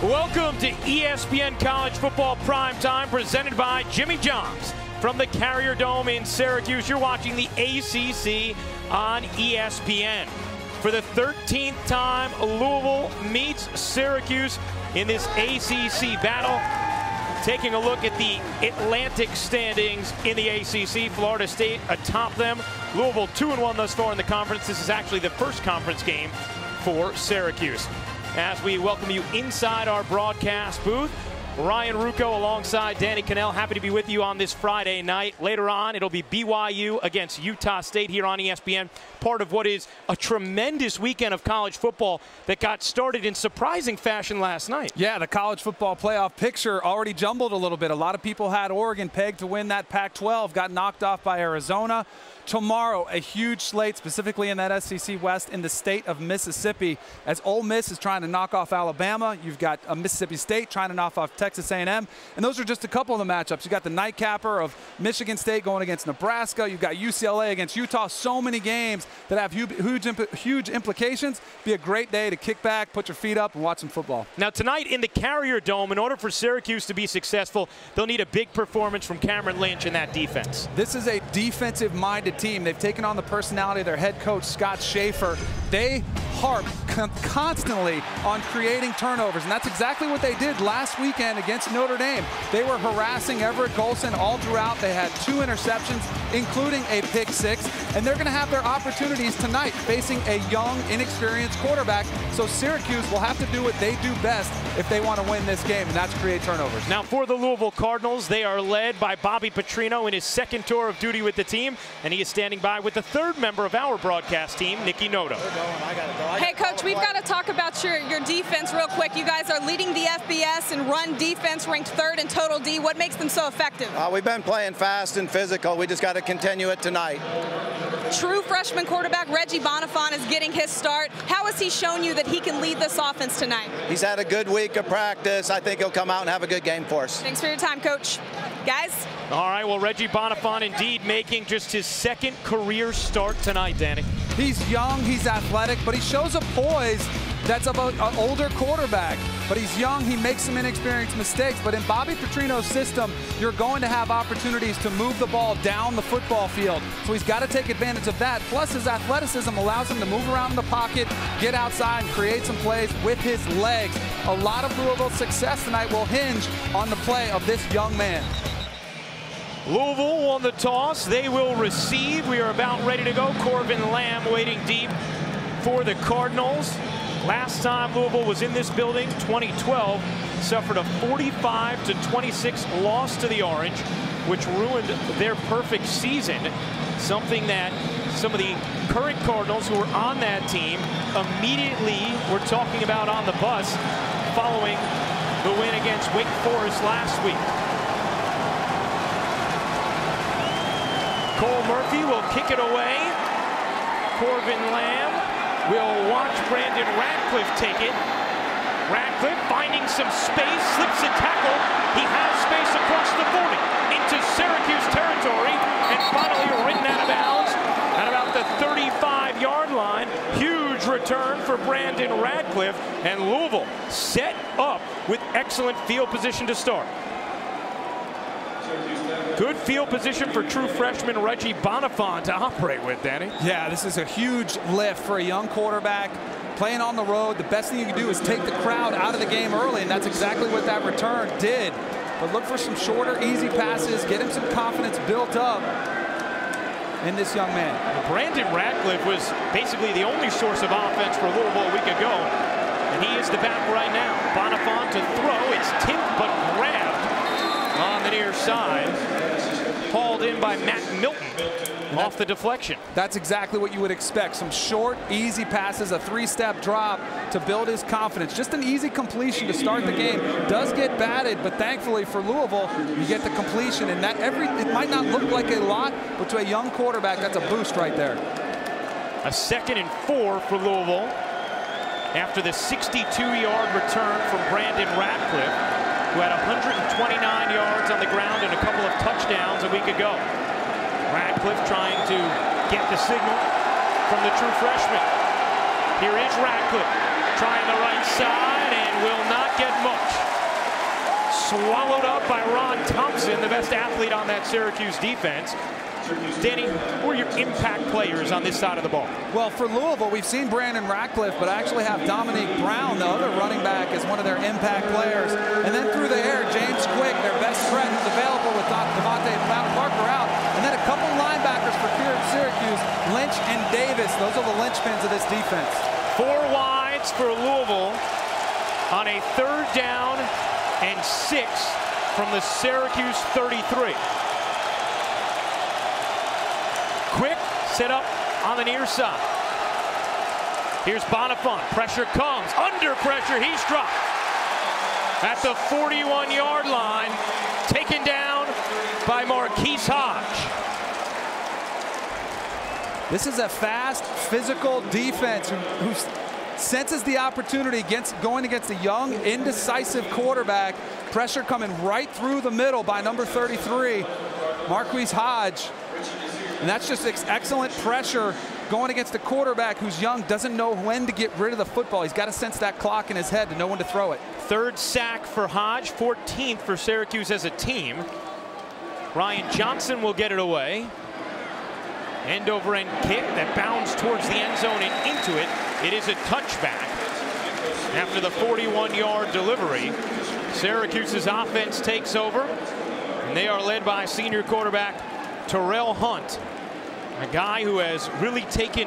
Welcome to ESPN College Football Primetime, presented by Jimmy John's. From the Carrier Dome in Syracuse, you're watching the ACC on ESPN. For the 13th time, Louisville meets Syracuse in this ACC battle. Taking a look at the Atlantic standings in the ACC, Florida State atop them. Louisville 2-1 thus far in the conference. This is actually the first conference game for Syracuse. As we welcome you inside our broadcast booth, Ryan Ruocco alongside Danny Cannell. Happy to be with you on this Friday night. Later on, it'll be BYU against Utah State here on ESPN. Part of what is a tremendous weekend of college football that got started in surprising fashion last night. Yeah, the college football playoff picture already jumbled a little bit. A lot of people had Oregon pegged to win that Pac-12, got knocked off by Arizona. Tomorrow, a huge slate, specifically in that SEC West in the state of Mississippi, as Ole Miss is trying to knock off Alabama. You've got Mississippi State trying to knock off Texas A&M. And those are just a couple of the matchups. You've got the nightcapper of Michigan State going against Nebraska. You've got UCLA against Utah. So many games that have huge implications. Be a great day to kick back, put your feet up, and watch some football. Now, tonight in the Carrier Dome, in order for Syracuse to be successful, they'll need a big performance from Cameron Lynch in that defense. This is a defensive-minded team. They've taken on the personality of their head coach, Scott Schaefer. They harp constantly on creating turnovers, and that's exactly what they did last weekend against Notre Dame. They were harassing Everett Golson all throughout. They had 2 interceptions, including a pick 6, and they're going to have their opportunities tonight facing a young, inexperienced quarterback. So Syracuse will have to do what they do best if they want to win this game, and that's create turnovers. Now, for the Louisville Cardinals, they are led by Bobby Petrino in his second tour of duty with the team, and he is standing by with the third member of our broadcast team, Nicky Noto. Hey, Coach, we've got to talk about your defense real quick. You guys are leading the FBS in run defense, ranked 3rd in total D. What makes them so effective? We've been playing fast and physical. We just got to continue it tonight. True freshman quarterback Reggie Bonifant is getting his start. How has he shown you that he can lead this offense tonight? He's had a good week of practice. I think he'll come out and have a good game for us. Thanks for your time, Coach. Guys? All right, well, Reggie Bonifant indeed making just his second career start tonight, Danny. He's young, he's athletic, but he shows a poise that's of an older quarterback. But he's young, he makes some inexperienced mistakes. But in Bobby Petrino's system, you're going to have opportunities to move the ball down the football field. So he's got to take advantage of that. Plus, his athleticism allows him to move around in the pocket, get outside, and create some plays with his legs. A lot of Louisville's success tonight will hinge on the play of this young man. Louisville won the toss. They will receive. We are about ready to go. Corbin Lamb waiting deep for the Cardinals. Last time Louisville was in this building, 2012, suffered a 45-26 loss to the Orange, which ruined their perfect season. Something that some of the current Cardinals who were on that team immediately were talking about on the bus following the win against Wake Forest last week. Cole Murphy will kick it away. Corbin Lamb will watch Brandon Radcliffe take it. Radcliffe finding some space, slips a tackle. He has space across the 40 into Syracuse territory, and finally written out of bounds at about the 35-yard line. Huge return for Brandon Radcliffe, and Louisville set up with excellent field position to start. Good field position for true freshman Reggie Bonifant to operate with, Danny. Yeah, this is a huge lift for a young quarterback. Playing on the road, the best thing you can do is take the crowd out of the game early, and that's exactly what that return did. But look for some shorter, easy passes, get him some confidence built up in this young man. Brandon Radcliffe was basically the only source of offense for Louisville a week ago, and he is the back right now. Bonifant to throw. It's tipped but grabbed on the near side. Hauled in by Matt Milton off the deflection. That's exactly what you would expect. Some short, easy passes, a 3-step drop to build his confidence. Just an easy completion to start the game. Does get batted, but thankfully for Louisville, you get the completion. And that it might not look like a lot, but to a young quarterback, that's a boost right there. A 2nd and 4 for Louisville after the 62-yard return from Brandon Radcliffe, who had 129 yards on the ground and a couple of touchdowns a week ago. Radcliffe trying to get the signal from the true freshman. Here is Radcliffe trying the right side, and will not get much. Swallowed up by Ron Thompson, the best athlete on that Syracuse defense. Danny, who are your impact players on this side of the ball? Well, for Louisville, we've seen Brandon Ratcliffe, but I actually have Dominique Brown, the other running back, as one of their impact players. And then through the air, James Quick, their best threat, who's available with Devontae Parker out. And then a couple linebackers for Syracuse, Lynch and Davis. Those are the linchpins of this defense. 4 wides for Louisville on a 3rd down and 6 from the Syracuse 33. Quick set up on the near side. Here's Bonifant. Pressure comes. Under pressure. He's dropped at the 41-yard line. Taken down by Marquise Hodge. This is a fast, physical defense who senses the opportunity going against a young, indecisive quarterback. Pressure coming right through the middle by number 33, Marquise Hodge. And that's just excellent pressure going against a quarterback who's young, doesn't know when to get rid of the football. He's got to sense that clock in his head to know when to throw it. 3rd sack for Hodge, 14th for Syracuse as a team. Ryan Johnson will get it away. End over end kick that bounds towards the end zone and into it. It is a touchback. After the 41-yard delivery, Syracuse's offense takes over, and they are led by senior quarterback Terrell Hunt, a guy who has really taken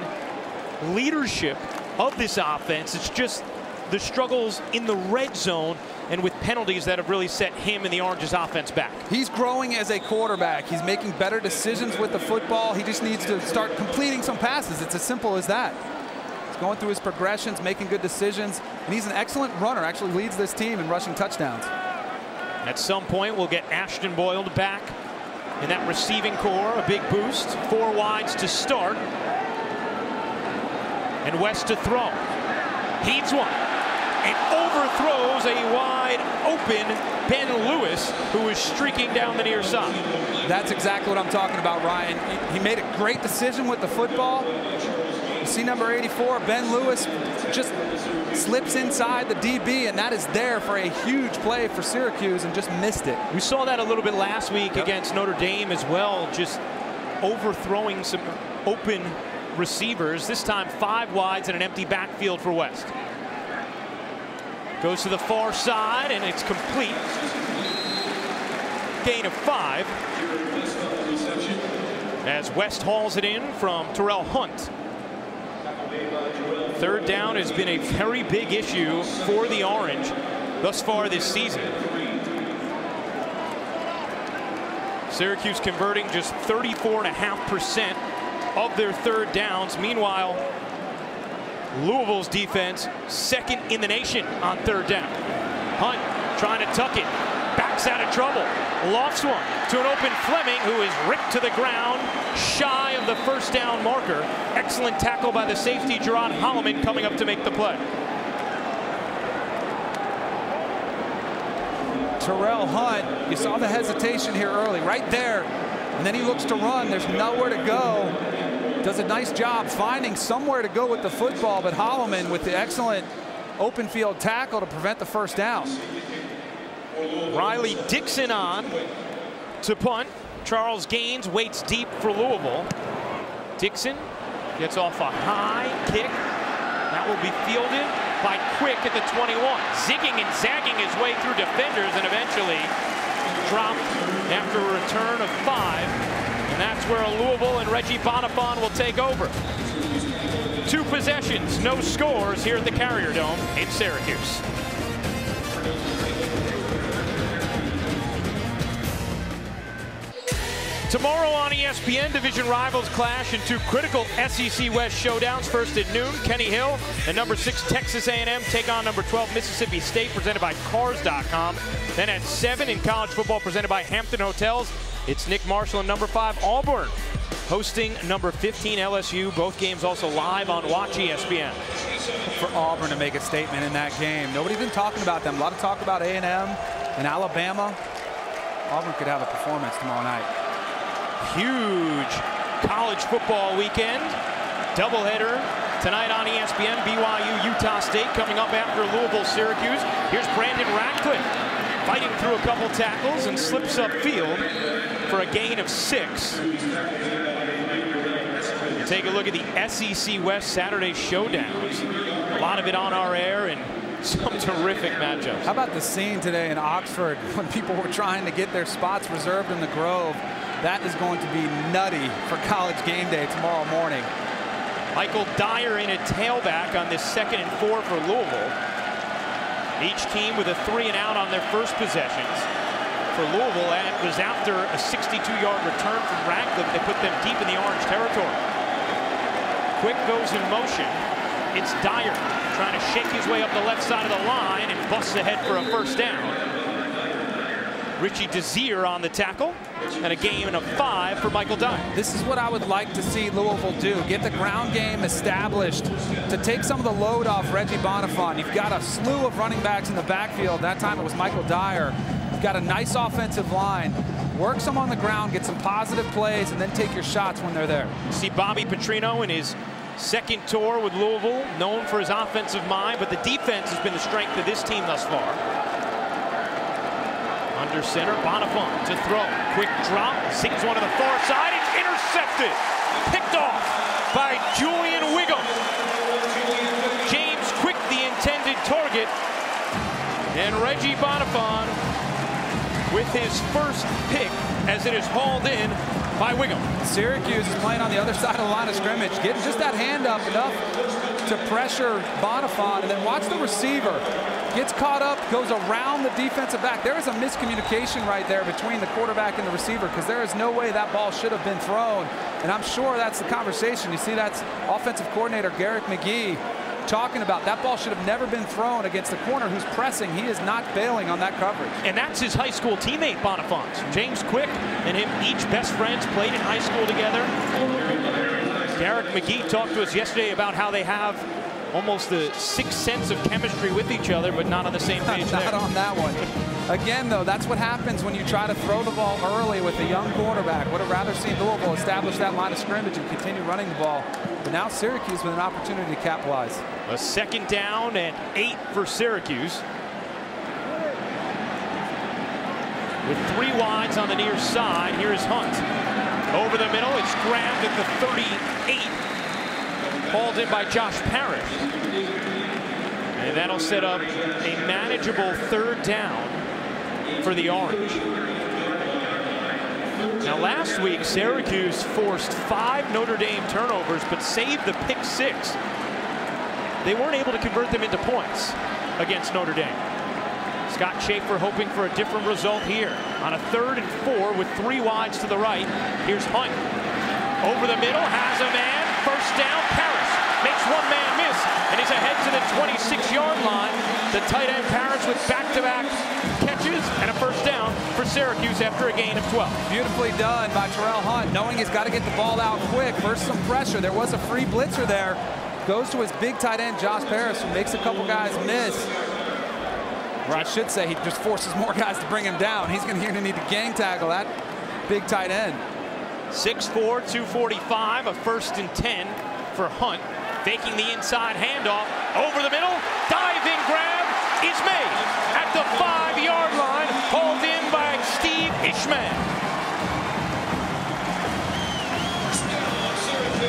leadership of this offense. It's just the struggles in the red zone and with penalties that have really set him and the Orange's offense back. He's growing as a quarterback. He's making better decisions with the football. He just needs to start completing some passes. It's as simple as that. He's going through his progressions, making good decisions, and he's an excellent runner. Actually leads this team in rushing touchdowns. At some point, we'll get Ashton Boyle back in that receiving core. A big boost. 4 wides to start. And West to throw. Heeds one. And overthrows a wide open Ben Lewis, who is streaking down the near side. That's exactly what I'm talking about, Ryan. He made a great decision with the football. You see number 84, Ben Lewis, just slips inside the DB, and that is there for a huge play for Syracuse, and just missed it. We saw that a little bit last week against Notre Dame as well, just overthrowing some open receivers. This time 5 wides and an empty backfield for West. Goes to the far side, and it's complete. Gain of 5. As West hauls it in from Terrell Hunt. 3rd down has been a very big issue for the Orange thus far this season. Syracuse converting just 34.5% of their 3rd downs. Meanwhile, Louisville's defense 2nd in the nation on 3rd down. Hunt trying to tuck it, backs out of trouble, lofts one to an open Fleming, who is ripped to the ground shy of the 1st down marker. Excellent tackle by the safety Gerard Holloman coming up to make the play. Terrell Hunt, you saw the hesitation here early, right there, and then he looks to run. There's nowhere to go. Does a nice job finding somewhere to go with the football, but Holloman with the excellent open field tackle to prevent the 1st down. Riley Dixon on to punt. Charles Gaines waits deep for Louisville. Dixon gets off a high kick. That will be fielded by Quick at the 21. Zigging and zagging his way through defenders and eventually dropped after a return of 5. And that's where Louisville and Reggie Bonifant will take over. 2 possessions, no scores here at the Carrier Dome in Syracuse. Tomorrow on ESPN, division rivals clash in 2 critical SEC West showdowns. First at noon, Kenny Hill and number 6 Texas A&M take on number 12 Mississippi State, presented by Cars.com. Then at 7 in college football, presented by Hampton Hotels, it's Nick Marshall and number 5 Auburn hosting number 15 LSU. Both games also live on Watch ESPN. For Auburn to make a statement in that game. Nobody's been talking about them. A lot of talk about A&M and Alabama. Auburn could have a performance tomorrow night. Huge college football weekend. Doubleheader Tonight on ESPN, BYU, Utah State coming up after Louisville, Syracuse. Here's Brandon Ratcliffe fighting through a couple tackles and slips upfield for a gain of 6. You take a look at the SEC West Saturday showdowns. A lot of it on our air and some terrific matchups. How about the scene today in Oxford when people were trying to get their spots reserved in the Grove? That is going to be nutty for College game day tomorrow morning. Michael Dyer in at tailback on this 2nd and 4 for Louisville. Each team with a 3 and out on their first possessions. For Louisville, and it was after a 62-yard return from Ratcliffe that put them deep in the orange territory. Quick goes in motion. It's Dyer trying to shake his way up the left side of the line and busts ahead for a first down. Richie Desir on the tackle, and a gain of 5 for Michael Dyer. This is what I would like to see Louisville do. Get the ground game established to take some of the load off Reggie Bonifant. You've got a slew of running backs in the backfield. That time it was Michael Dyer. You've got a nice offensive line. Work some on the ground, get some positive plays, and then take your shots when they're there. See Bobby Petrino in his 2nd tour with Louisville, known for his offensive mind, but the defense has been the strength of this team thus far. Under center, Bonifant to throw. Quick drop, zings one to the far side. It's intercepted. Picked off by Julian Wiggum. James Quick, the intended target. And Reggie Bonifant with his first pick as it is hauled in by Wiggum. Syracuse is playing on the other side of the line of scrimmage, getting just that hand up enough to pressure Bonifant, and then watch the receiver. Gets caught up, goes around the defensive back. There is a miscommunication right there between the quarterback and the receiver, because there is no way that ball should have been thrown. And I'm sure that's the conversation. You see, that's offensive coordinator Garrick McGee talking about that ball should have never been thrown against the corner who's pressing. He is not bailing on that coverage. And that's his high school teammate, Bonifant. James Quick and him, each best friends, played in high school together. Garrick McGee talked to us yesterday about how they have almost the 6th sense of chemistry with each other, but not on the same page Not on that one. Again, though, that's what happens when you try to throw the ball early with a young quarterback. Would have rather seen Louisville establish that line of scrimmage and continue running the ball. But now Syracuse with an opportunity to capitalize. A 2nd down and 8 for Syracuse. With 3 wides on the near side, here is Hunt. Over the middle, it's grabbed at the 38. Hauled in by Josh Parrish. And that'll set up a manageable 3rd down for the Orange. Now last week, Syracuse forced 5 Notre Dame turnovers, but saved the pick 6. They weren't able to convert them into points against Notre Dame. Scott Schaefer hoping for a different result here. On a 3rd and 4 with 3 wides to the right, here's Hunt. Over the middle, has a man, first down, Parrish makes one man miss, and he's ahead to the 26-yard line. The tight end Parrish with back-to-back catches and a first down for Syracuse after a gain of 12. Beautifully done by Terrell Hunt, knowing he's got to get the ball out quick. First some pressure, there was a free blitzer there. Goes to his big tight end, Josh Parrish, who makes a couple guys miss. Or I should say he just forces more guys to bring him down. He's going to need to gang tackle that big tight end. 6'4", 245, a 1st and 10 for Hunt. Faking the inside handoff, over the middle, diving grab is made at the 5-yard line, hauled in by Steve Ishmael.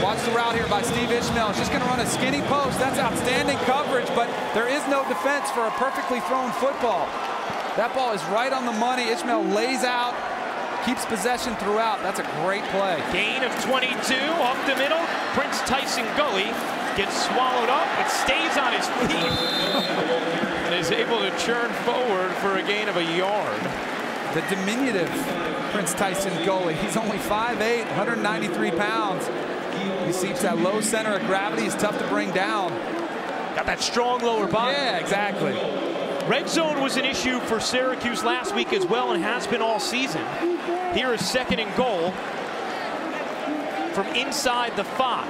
Watch the route here by Steve Ishmael. It's just going to run a skinny post. That's outstanding coverage, but there is no defense for a perfectly thrown football. That ball is right on the money. Ishmael lays out, keeps possession throughout. That's a great play. Gain of 22 up the middle. Prince Tyson Gully gets swallowed up, but stays on his feet and is able to churn forward for a gain of a yard. The diminutive Prince Tyson Gully. He's only 5'8", 193 pounds. He seems that low center of gravity is tough to bring down. Got that strong lower body. Yeah, exactly. Red zone was an issue for Syracuse last week as well, and has been all season. Here is 2nd and goal from inside the 5,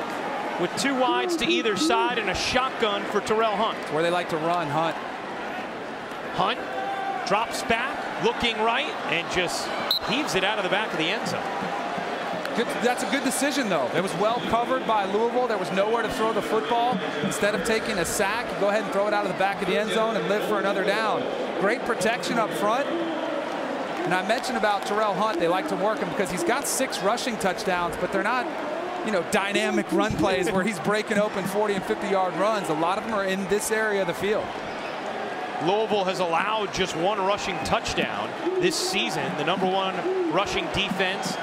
with 2 wides to either side and a shotgun for Terrell Hunt. It's where they like to run, Hunt. Hunt drops back, looking right, and just heaves it out of the back of the end zone. That's a good decision, though. It was well covered by Louisville. There was nowhere to throw the football. Instead of taking a sack, you go ahead and throw it out of the back of the end zone and live for another down. Great protection up front. And I mentioned about Terrell Hunt. They like to work him because he's got 6 rushing touchdowns, but they're not, dynamic run plays where he's breaking open 40 and 50-yard runs. A lot of them are in this area of the field. Louisville has allowed just 1 rushing touchdown this season, the #1 rushing defense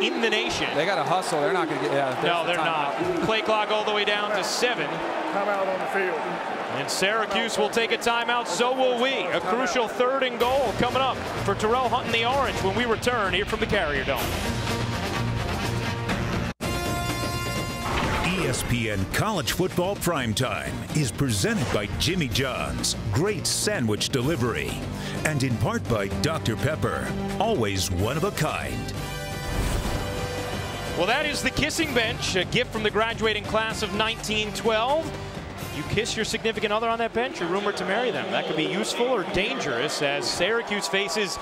in the nation. They got to hustle. They're not going to get. No, they're not. Play clock all the way down to 7. Timeout on the field. And Syracuse will take a timeout, so will we. A crucial 3rd and goal coming up for Terrell Hunt and the Orange when we return here from the Carrier Dome. ESPN College Football Primetime is presented by Jimmy John's Great Sandwich Delivery and in part by Dr. Pepper, always one of a kind. Well, that is the kissing bench, a gift from the graduating class of 1912. You kiss your significant other on that bench, you're rumored to marry them. That could be useful or dangerous as Syracuse faces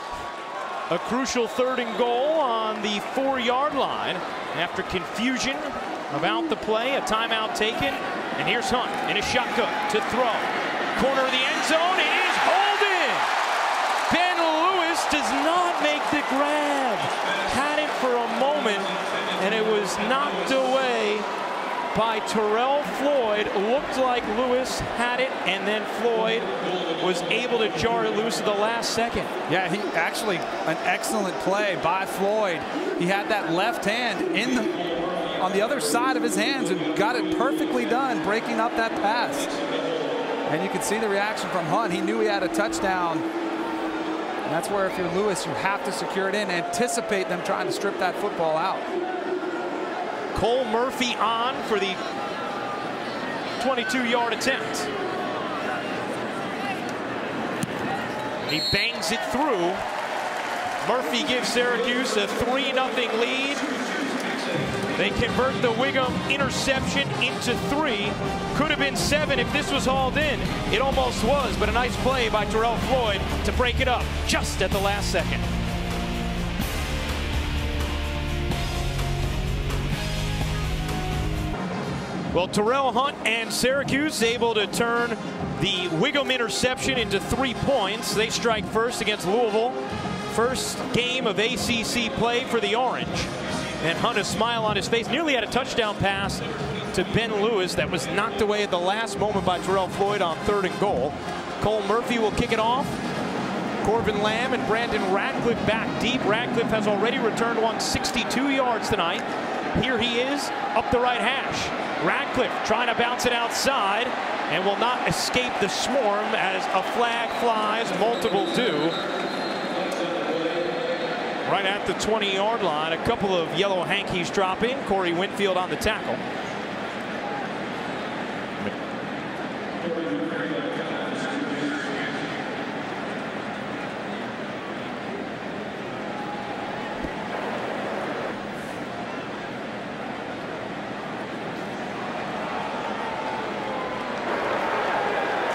a crucial 3rd and goal on the 4-yard line. After confusion about the play, a timeout taken, and here's Hunt in a shotgun to throw. Corner of the end zone, it is hauled in. Ben Lewis does not make the grab. Had it for a moment, and it was knocked away by Terrell Floyd. Looked like Lewis had it, and then Floyd was able to jar it loose at the last second. Yeah, he actually, an excellent play by Floyd. He had that left hand on the other side of his hands and got it perfectly done, breaking up that pass. And you can see the reaction from Hunt. He knew he had a touchdown. And that's where if you're Lewis, you have to secure it in, anticipate them trying to strip that football out. Cole Murphy on for the 22-yard attempt. He bangs it through. Murphy gives Syracuse a 3-0 lead. They convert the Wiggum interception into 3. Could have been 7 if this was hauled in. It almost was, but a nice play by Terrell Floyd to break it up just at the last second. Well, Terrell Hunt and Syracuse able to turn the Wiggum interception into 3 points. They strike first against Louisville. First game of ACC play for the Orange. And Hunt, a smile on his face, nearly had a touchdown pass to Ben Lewis that was knocked away at the last moment by Terrell Floyd on 3rd and goal. Cole Murphy will kick it off. Corvin Lamb and Brandon Radcliffe back deep. Radcliffe has already returned 162 yards tonight. Here he is up the right hash. Radcliffe trying to bounce it outside and will not escape the swarm as a flag flies. Multiple do. Right at the 20-yard line. A couple of yellow hankies drop in. Corey Winfield on the tackle.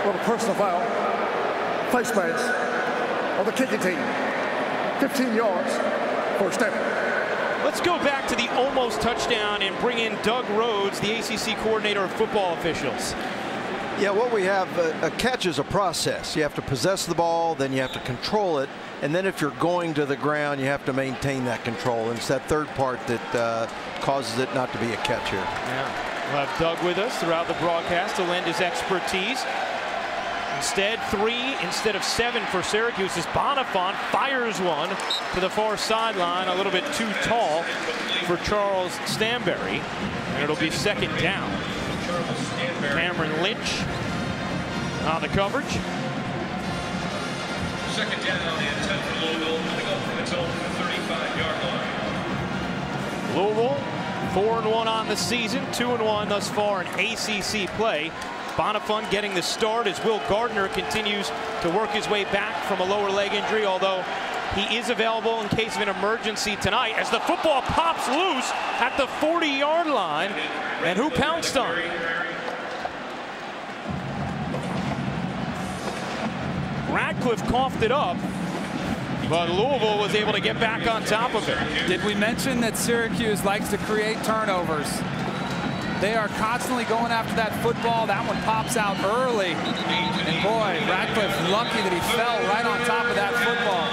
Well, a personal foul. Face mask on the kicking team. 15 yards for stepping. Let's go back to the almost touchdown and bring in Doug Rhodes, the ACC coordinator of football officials. Yeah, what we have, a catch is a process. You have to possess the ball, then you have to control it, and then if you're going to the ground, you have to maintain that control. And it's that third part that causes it not to be a catch here. Yeah, we'll have Doug with us throughout the broadcast to lend his expertise. Instead, 3 instead of 7 for Syracuse as Bonifant fires one to the far sideline, a little bit too tall for Charles Stanberry, and it'll be 2nd down. Cameron Lynch on the coverage. 2nd down on the attempt for Louisville, coming up from its own 35-yard line. Louisville 4-1 on the season, 2-1 thus far in ACC play. Bonifant getting the start as Will Gardner continues to work his way back from a lower leg injury, although he is available in case of an emergency tonight as the football pops loose at the 40-yard line. And who pounced on it? Radcliffe coughed it up. But Louisville was able to get back on top of it. Did we mention that Syracuse likes to create turnovers? They are constantly going after that football. That one pops out early. And boy, Radcliffe lucky that he fell right on top of that football.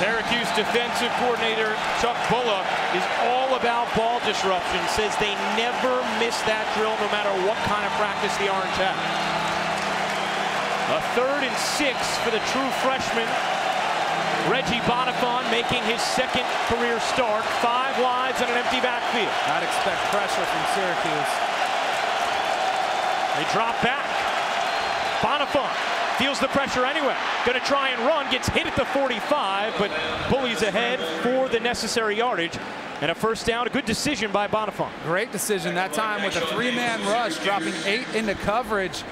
Syracuse defensive coordinator Chuck Bullock is all about ball disruption. Says they never miss that drill no matter what kind of practice the Orange have. A 3rd and 6 for the true freshman. Reggie Bonifant making his 2nd career start. 5 wides and an empty backfield. I'd expect pressure from Syracuse. They drop back. Bonifant feels the pressure anyway. Going to try and run. Gets hit at the 45, but Bullies ahead for the necessary yardage. And a first down. A good decision by Bonifant. Great decision that time with a 3-man rush, dropping 8 into coverage.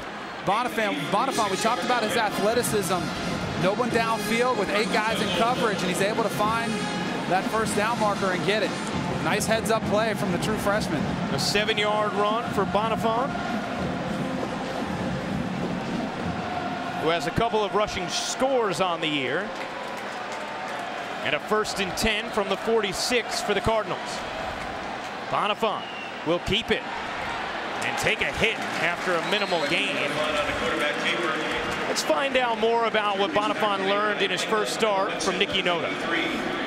Bonifant, we talked about his athleticism. No one downfield with 8 guys in coverage, and he's able to find that first down marker and get it. Nice heads-up play from the true freshman. A 7-yard run for Bonifant, who has a couple of rushing scores on the year. And a 1st and 10 from the 46 for the Cardinals. Bonifant will keep it and take a hit after a minimal gain. Let's find out more about what Bonifant learned in his first start from Nicky Noda.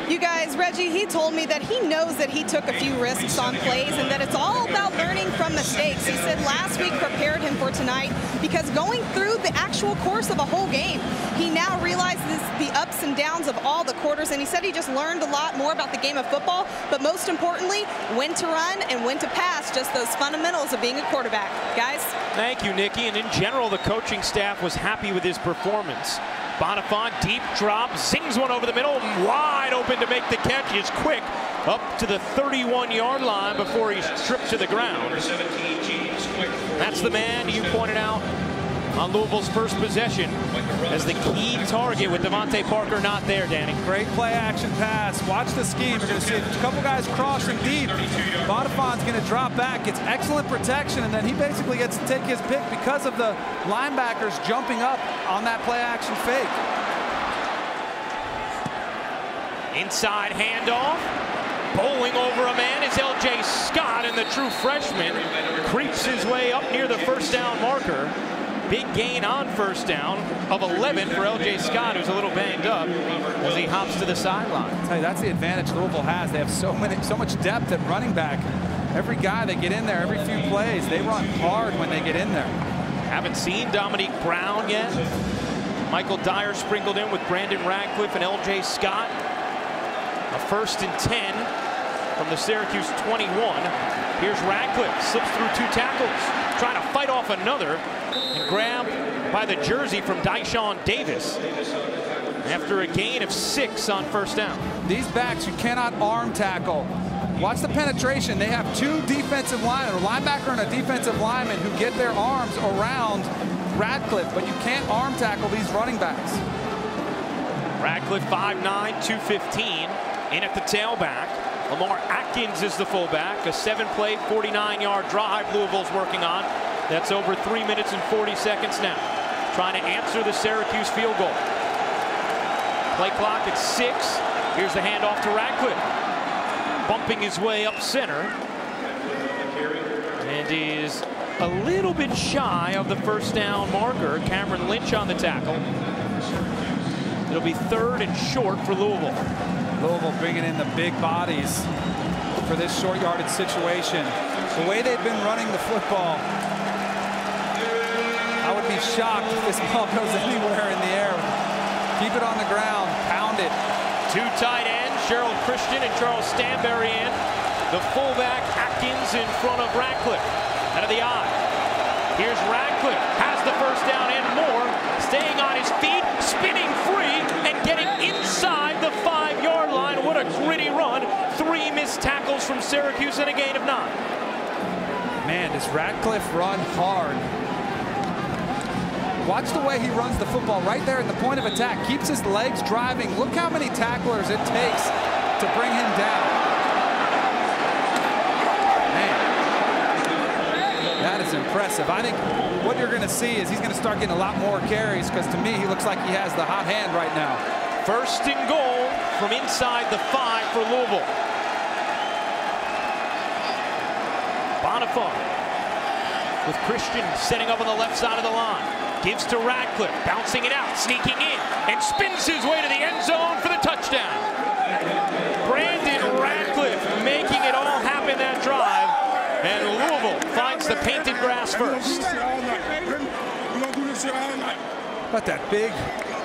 You guys, Reggie, he told me that he knows that he took a few risks on plays and that it's all about learning from mistakes. He said last week prepared him for tonight because going through the actual course of a whole game, he now realizes the ups and downs of all the quarters, and he said he just learned a lot more about the game of football, but most importantly, when to run and when to pass, just those fundamentals of being a quarterback. Guys? Thank you, Nikki, and in general, the coaching staff was happy with his performance. Bonifant, deep drop, zings one over the middle, wide open to make the catch. Is quick up to the 31-yard line before he's stripped to the ground. That's the man you pointed out on Louisville's first possession as the key target with Devontae Parker not there, Danny. Great play action pass. Watch the scheme. We're going to see a couple guys crossing deep. Bonifant's going to drop back, gets excellent protection, and then he basically gets to take his pick because of the linebackers jumping up on that play action fake. Inside handoff. Bowling over a man is L.J. Scott, and the true freshman creeps his way up near the first down marker. Big gain on first down of 11 for L.J. Scott, who's a little banged up as he hops to the sideline. I'll tell you, that's the advantage Louisville has. They have so much depth at running back. Every guy they get in there, every few plays, they run hard when they get in there. Haven't seen Dominique Brown yet. Michael Dyer sprinkled in with Brandon Radcliffe and L.J. Scott. A 1st and 10 from the Syracuse 21. Here's Radcliffe, slips through 2 tackles, trying to fight off another, and grabbed by the jersey from Dyshawn Davis after a gain of 6 on first down. These backs, you cannot arm tackle. Watch the penetration. They have 2 defensive linemen, a linebacker and a defensive lineman, who get their arms around Radcliffe, but you can't arm tackle these running backs. Radcliffe 5'9", 215, in at the tailback. Lamar Atkins is the fullback. A 7-play, 49-yard drive Louisville's working on. That's over 3 minutes and 40 seconds now. Trying to answer the Syracuse field goal. Play clock at 6. Here's the handoff to Radcliffe. Bumping his way up center. And is a little bit shy of the first down marker. Cameron Lynch on the tackle. It'll be 3rd and short for Louisville. Louisville bringing in the big bodies for this short yardage situation. The way they've been running the football, I would be shocked if this ball goes anywhere in the air. Keep it on the ground, pound it. 2 tight ends, Cheryl Christian and Charles Stanberry in. The fullback Atkins in front of Radcliffe. Out of the eye. Here's Radcliffe, has the first down and more. Staying on his feet, spinning free, and getting inside the 5-yard line. What a gritty run. 3 missed tackles from Syracuse and a gain of 9. Man, does Radcliffe run hard. Watch the way he runs the football right there at the point of attack. Keeps his legs driving. Look how many tacklers it takes to bring him down. Man, that is impressive. I think what you're going to see is he's going to start getting a lot more carries, because to me, he looks like he has the hot hand right now. First and goal from inside the 5 for Louisville. Bonifant with Christian setting up on the left side of the line. Gives to Radcliffe, bouncing it out, sneaking in, and spins his way to the end zone for the touchdown. Brandon Radcliffe making it all happen that drive, and Louisville finds the painted grass first. But that big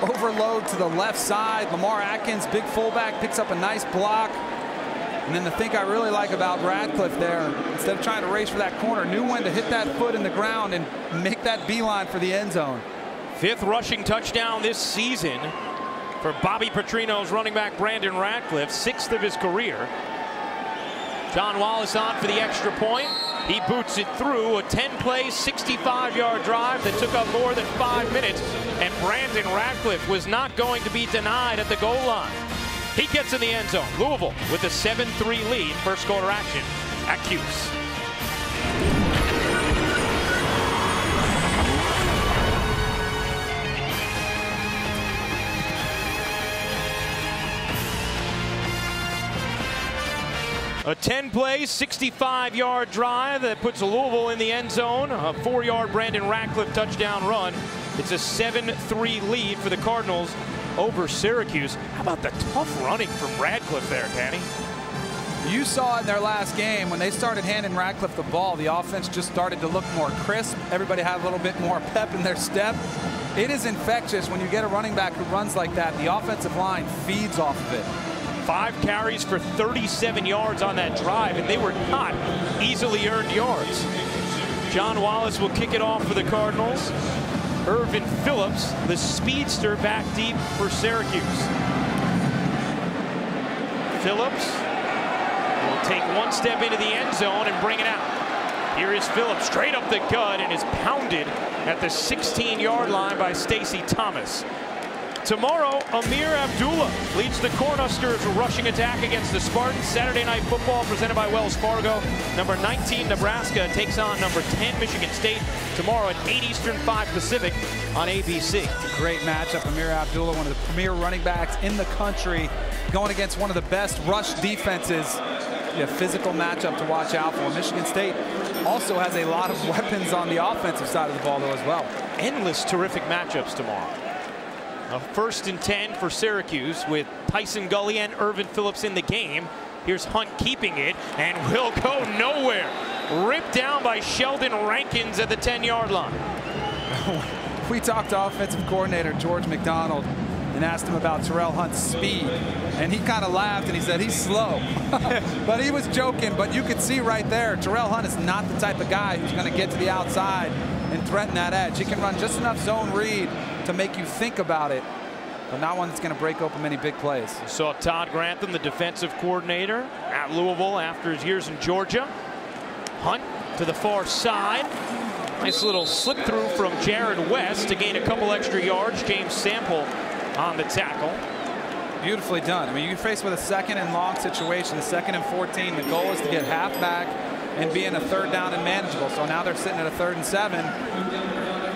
overload to the left side. Lamar Atkins, big fullback, picks up a nice block. And then the thing I really like about Radcliffe there, instead of trying to race for that corner, knew when to hit that foot in the ground and make that beeline for the end zone. 5th rushing touchdown this season for Bobby Petrino's running back Brandon Radcliffe, 6th of his career. John Wallace on for the extra point. He boots it through a 10-play, 65-yard drive that took up more than 5 minutes, and Brandon Radcliffe was not going to be denied at the goal line. He gets in the end zone. Louisville with a 7-3 lead. First quarter action at Cuse. A 10-play, 65-yard drive that puts Louisville in the end zone. A 4-yard Brandon Radcliffe touchdown run. It's a 7-3 lead for the Cardinals over Syracuse. How about the tough running from Radcliffe there, Danny? You saw it in their last game when they started handing Radcliffe the ball. The offense just started to look more crisp. Everybody had a little bit more pep in their step. It is infectious when you get a running back who runs like that. The offensive line feeds off of it. 5 carries for 37 yards on that drive, and they were not easily earned yards. John Wallace will kick it off for the Cardinals. Irvin Phillips, the speedster, back deep for Syracuse. Phillips will take one step into the end zone and bring it out. Here is Phillips straight up the gut and is pounded at the 16-yard line by Stacy Thomas. Tomorrow, Amir Abdullah leads the Cornhuskers rushing attack against the Spartans. Saturday Night Football presented by Wells Fargo. Number 19, Nebraska, takes on number 10, Michigan State, tomorrow at 8 Eastern, 5 Pacific on ABC. Great matchup. Amir Abdullah, one of the premier running backs in the country, going against one of the best rush defenses. A physical matchup to watch out for. Michigan State also has a lot of weapons on the offensive side of the ball, though, as well. Endless terrific matchups tomorrow. A 1st and 10 for Syracuse with Tyson Gully and Irvin Phillips in the game. Here's Hunt keeping it and will go nowhere. Ripped down by Sheldon Rankins at the 10-yard line. We talked to offensive coordinator George McDonald and asked him about Terrell Hunt's speed, and he kind of laughed and he said he's slow. But he was joking, but you could see right there Terrell Hunt is not the type of guy who's going to get to the outside and threaten that edge. He can run just enough zone read to make you think about it, but not one that's going to break open many big plays. Saw Todd Grantham, the defensive coordinator at Louisville after his years in Georgia. Hunt to the far side. Nice little slip through from Jared West to gain a couple extra yards. James Sample on the tackle. Beautifully done. I mean, you're faced with a 2nd and long situation, a 2nd and 14. The goal is to get half back and be in a 3rd down and manageable. So now they're sitting at a 3rd and 7.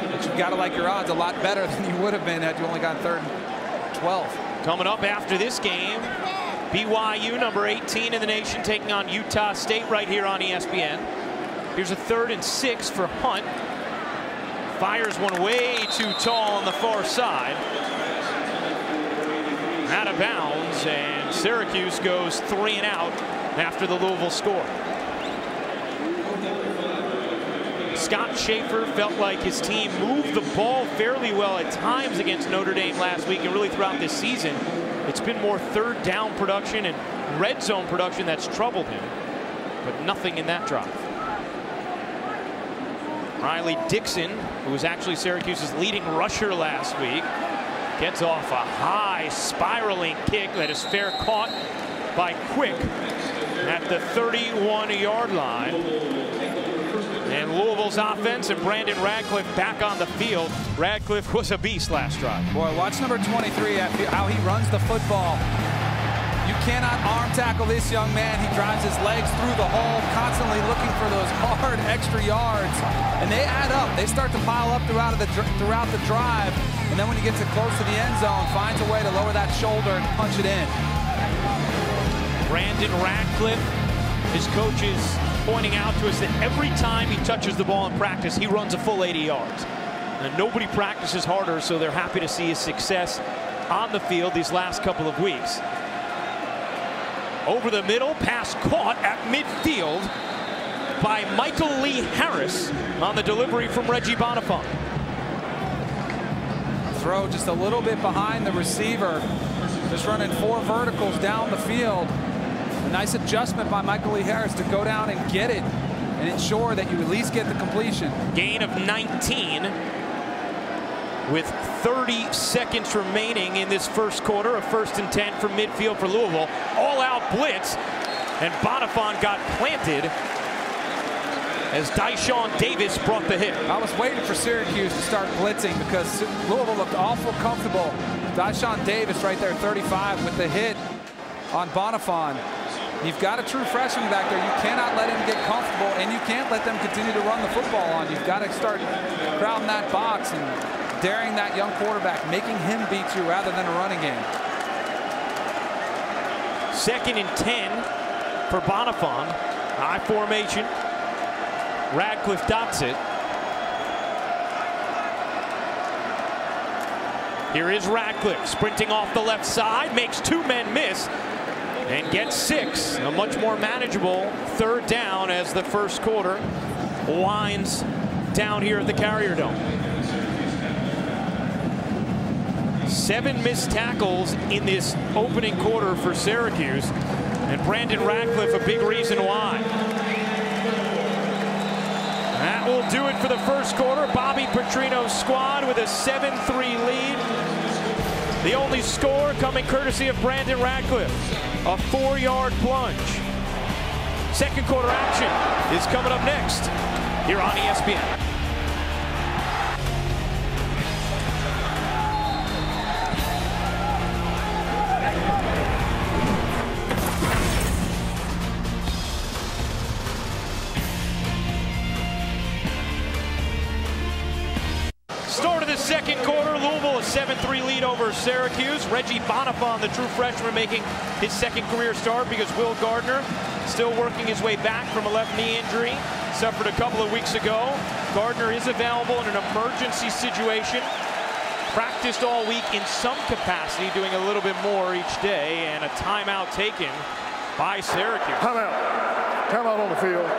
But you've got to like your odds a lot better than you would have been had you only got 3rd and 12. Coming up after this game, BYU, number 18 in the nation, taking on Utah State right here on ESPN. Here's a 3rd and 6 for Hunt. Fires one way too tall on the far side. Out of bounds, and Syracuse goes 3 and out after the Louisville score. Scott Schaefer felt like his team moved the ball fairly well at times against Notre Dame last week, and really throughout this season. It's been more 3rd down production and red zone production that's troubled him, but nothing in that drive. Riley Dixon, who was actually Syracuse's leading rusher last week, gets off a high spiraling kick that is fair caught by Quick at the 31-yard line. And Louisville's offense and Brandon Radcliffe back on the field. Radcliffe was a beast last drive. Boy, watch number 23, how he runs the football. You cannot arm tackle this young man. He drives his legs through the hole, constantly looking for those hard extra yards. And they add up. They start to pile up throughout the drive. And then when he gets it close to the end zone, finds a way to lower that shoulder and punch it in. Brandon Radcliffe, his coaches pointing out to us that every time he touches the ball in practice, he runs a full 80 yards. And nobody practices harder, so they're happy to see his success on the field these last couple of weeks. Over the middle, pass caught at midfield by Michael Lee Harris on the delivery from Reggie Bonifant. Throw just a little bit behind the receiver, just running 4 verticals down the field. A nice adjustment by Michael Lee Harris to go down and get it and ensure that you at least get the completion. Gain of 19 with 30 seconds remaining in this first quarter. A 1st and 10 from midfield for Louisville. All-out blitz, and Bonifant got planted as Dyshawn Davis brought the hit. I was waiting for Syracuse to start blitzing because Louisville looked awful comfortable. Dyshawn Davis right there, 35, with the hit on Bonifant. You've got a true freshman back there. You cannot let him get comfortable, and you can't let them continue to run the football on. You've got to start crowding that box and daring that young quarterback, making him beat you rather than a running game. 2nd and 10 for Bonifant. High formation. Radcliffe dots it. Here is Radcliffe sprinting off the left side, makes 2 men miss, and gets 6. A much more manageable 3rd down as the first quarter winds down here at the Carrier Dome. 7 missed tackles in this opening quarter for Syracuse, and Brandon Radcliffe a big reason why. That will do it for the first quarter. Bobby Petrino's squad with a 7-3 lead. The only score coming courtesy of Brandon Radcliffe. A 4-yard plunge. Second quarter action is coming up next here on ESPN. Start of the second quarter, Louisville a 7-3 lead over Syracuse. Reggie Bonifant, the true freshman, making his 2nd career start because Will Gardner still working his way back from a left knee injury. Suffered a couple of weeks ago. Gardner is available in an emergency situation. Practiced all week in some capacity, doing a little bit more each day, and a timeout taken by Syracuse. Timeout. Timeout on the field.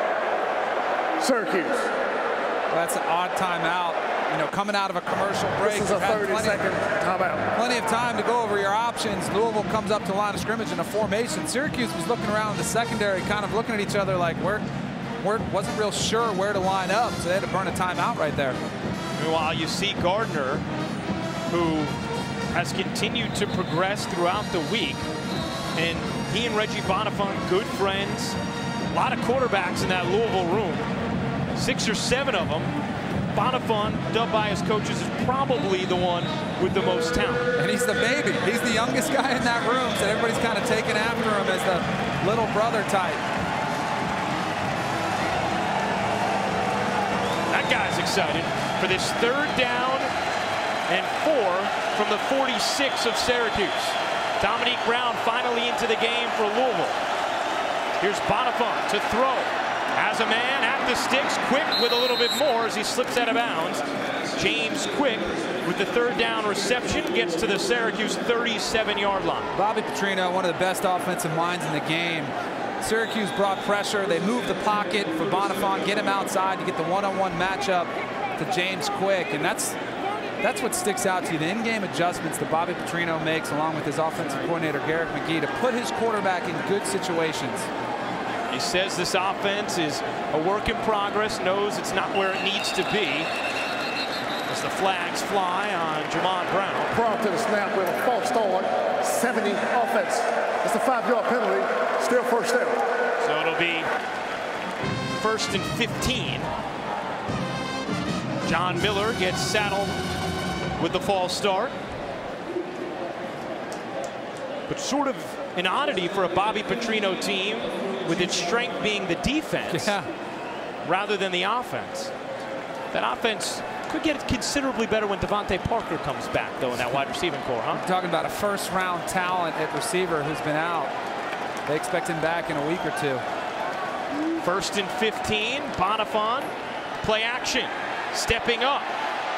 Syracuse. Well, that's an odd timeout. You know, coming out of a commercial break. This is a 30-second timeout. Plenty of time to go over your options. Louisville comes up to the line of scrimmage in a formation. Syracuse was looking around in the secondary, kind of looking at each other like wasn't real sure where to line up, so they had to burn a timeout right there. Meanwhile, you see Gardner, who has continued to progress throughout the week, and he and Reggie Bonifant, good friends. A lot of quarterbacks in that Louisville room, 6 or 7 of them. Bonifant, dubbed by his coaches, is probably the one with the most talent. And he's the baby. He's the youngest guy in that room, so everybody's kind of taking after him as the little brother type. That guy's excited for this 3rd down and 4 from the 46 of Syracuse. Dominique Brown finally into the game for Louisville. Here's Bonifant to throw. Has a man at the sticks. Quick with a little bit more as he slips out of bounds. James Quick with the 3rd down reception gets to the Syracuse 37-yard line. Bobby Petrino, one of the best offensive minds in the game. Syracuse brought pressure. They moved the pocket for Bonifant, get him outside to get the one-on-one matchup to James Quick, and that's what sticks out to you. The in-game adjustments that Bobby Petrino makes along with his offensive coordinator Garrett McGee to put his quarterback in good situations. He says this offense is a work in progress, knows it's not where it needs to be. As the flags fly on Jamon Brown. Prior to the snap with a false start, 70 offense. It's a 5-yard penalty, still first down. So it'll be 1st and 15. John Miller gets saddled with the false start. But sort of an oddity for a Bobby Petrino team with its strength being the defense rather than the offense. That offense could get considerably better when Devontae Parker comes back, though, in that wide receiving core, huh? You're talking about a first-round talent at receiver who's been out. They expect him back in a week or two. 1st and 15, Bonifant, play action, stepping up,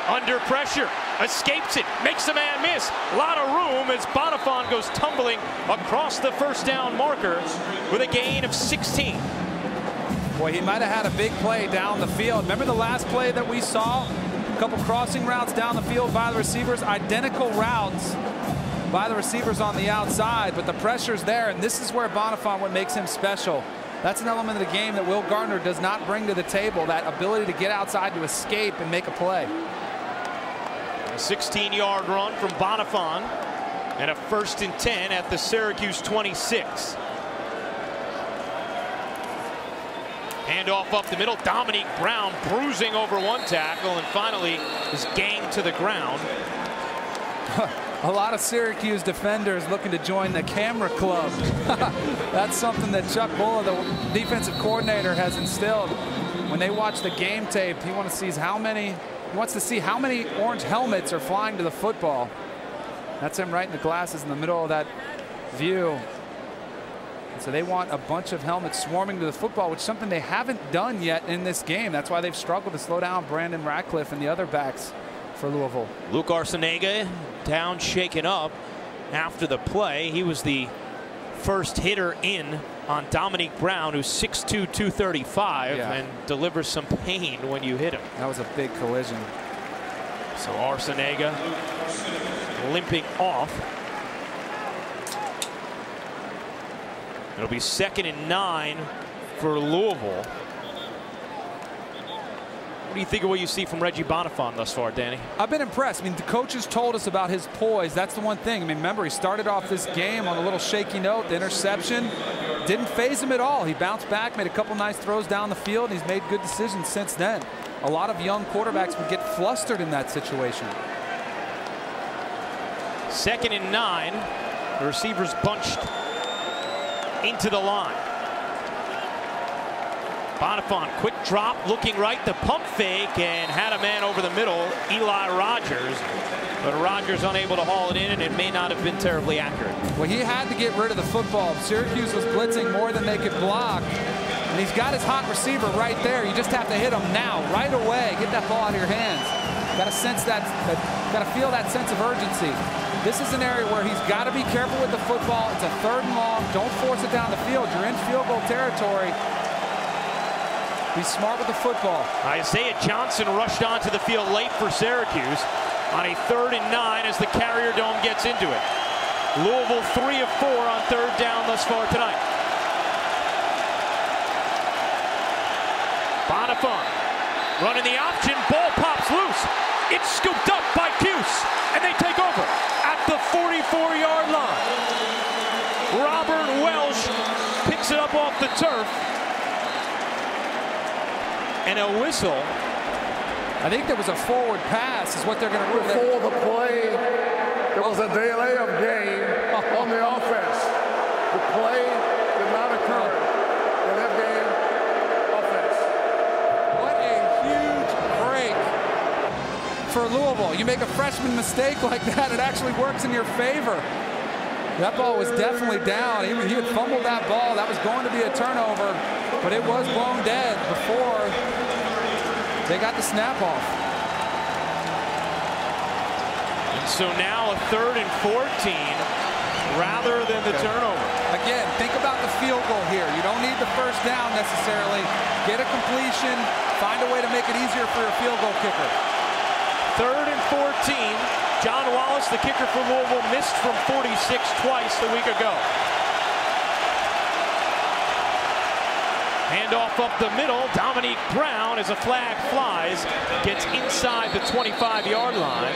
under pressure, escapes it, makes a man miss. A lot of room as Bonifant goes tumbling across the first down marker with a gain of 16. Boy, he might have had a big play down the field. Remember the last play that we saw? A couple crossing routes down the field by the receivers, identical routes by the receivers on the outside, but the pressure's there, and this is where Bonifant, what makes him special. That's an element of the game that Will Gardner does not bring to the table, that ability to get outside, to escape and make a play. A 16-yard run from Bonifant and a 1st and 10 at the Syracuse 26. Handoff up the middle. Dominique Brown bruising over one tackle and finally is ganged to the ground. A lot of Syracuse defenders looking to join the camera club. That's something that Chuck Bulla, the defensive coordinator, has instilled. When they watch the game tape, he wants to see how many orange helmets are flying to the football. That's him right in the glasses in the middle of that view. So they want a bunch of helmets swarming to the football, which is something they haven't done yet in this game. That's why they've struggled to slow down Brandon Ratcliffe and the other backs for Louisville. Luke Arciniega down, shaken up after the play. He was the first hitter in on Dominique Brown, who's 6'2", 235, and delivers some pain when you hit him. That was a big collision. So Arciniega limping off. It'll be 2nd and 9 for Louisville. What do you think of what you see from Reggie Bonifant thus far, Danny? I've been impressed. I mean, the coaches told us about his poise. That's the one thing. I mean, remember, he started off this game on a little shaky note. The interception didn't faze him at all. He bounced back, made a couple nice throws down the field, and he's made good decisions since then. A lot of young quarterbacks would get flustered in that situation. 2nd and 9. The receivers bunched into the line. Bonifant, quick drop, looking right, the pump fake, and had a man over the middle, Eli Rogers. But Rogers unable to haul it in, and it may not have been terribly accurate. Well, he had to get rid of the football. Syracuse was blitzing more than they could block. And he's got his hot receiver right there. You just have to hit him now, right away. Get that ball out of your hands. Got to sense that, got to feel that sense of urgency. This is an area where he's got to be careful with the football. It's a 3rd and long. Don't force it down the field. You're in field goal territory. Be smart with the football. Isaiah Johnson rushed onto the field late for Syracuse on a 3rd and 9 as the Carrier Dome gets into it. Louisville 3 of 4 on 3rd down thus far tonight. Bonifant running the option. Ball pops loose. It's scooped up by Cuse, and they take over at the 44-yard line. Robert Welsh picks it up off the turf. And a whistle. I think there was a forward pass is what they're going to do. Before the play, there was a delay of game on the offense. The play did not occur. Delay of game offense. What a huge break for Louisville. You make a freshman mistake like that, it actually works in your favor. That ball was definitely down. He had fumbled that ball. That was going to be a turnover, but it was blown dead before they got the snap off. And so now a 3rd and 14 rather than the turnover. Again, think about the field goal here. You don't need the 1st down necessarily. Get a completion. Find a way to make it easier for your field goal kicker. 3rd and 14. John Wallace, the kicker for Louisville, missed from 46 twice a week ago. Handoff up the middle. Dominique Brown, as a flag flies, gets inside the 25-yard line.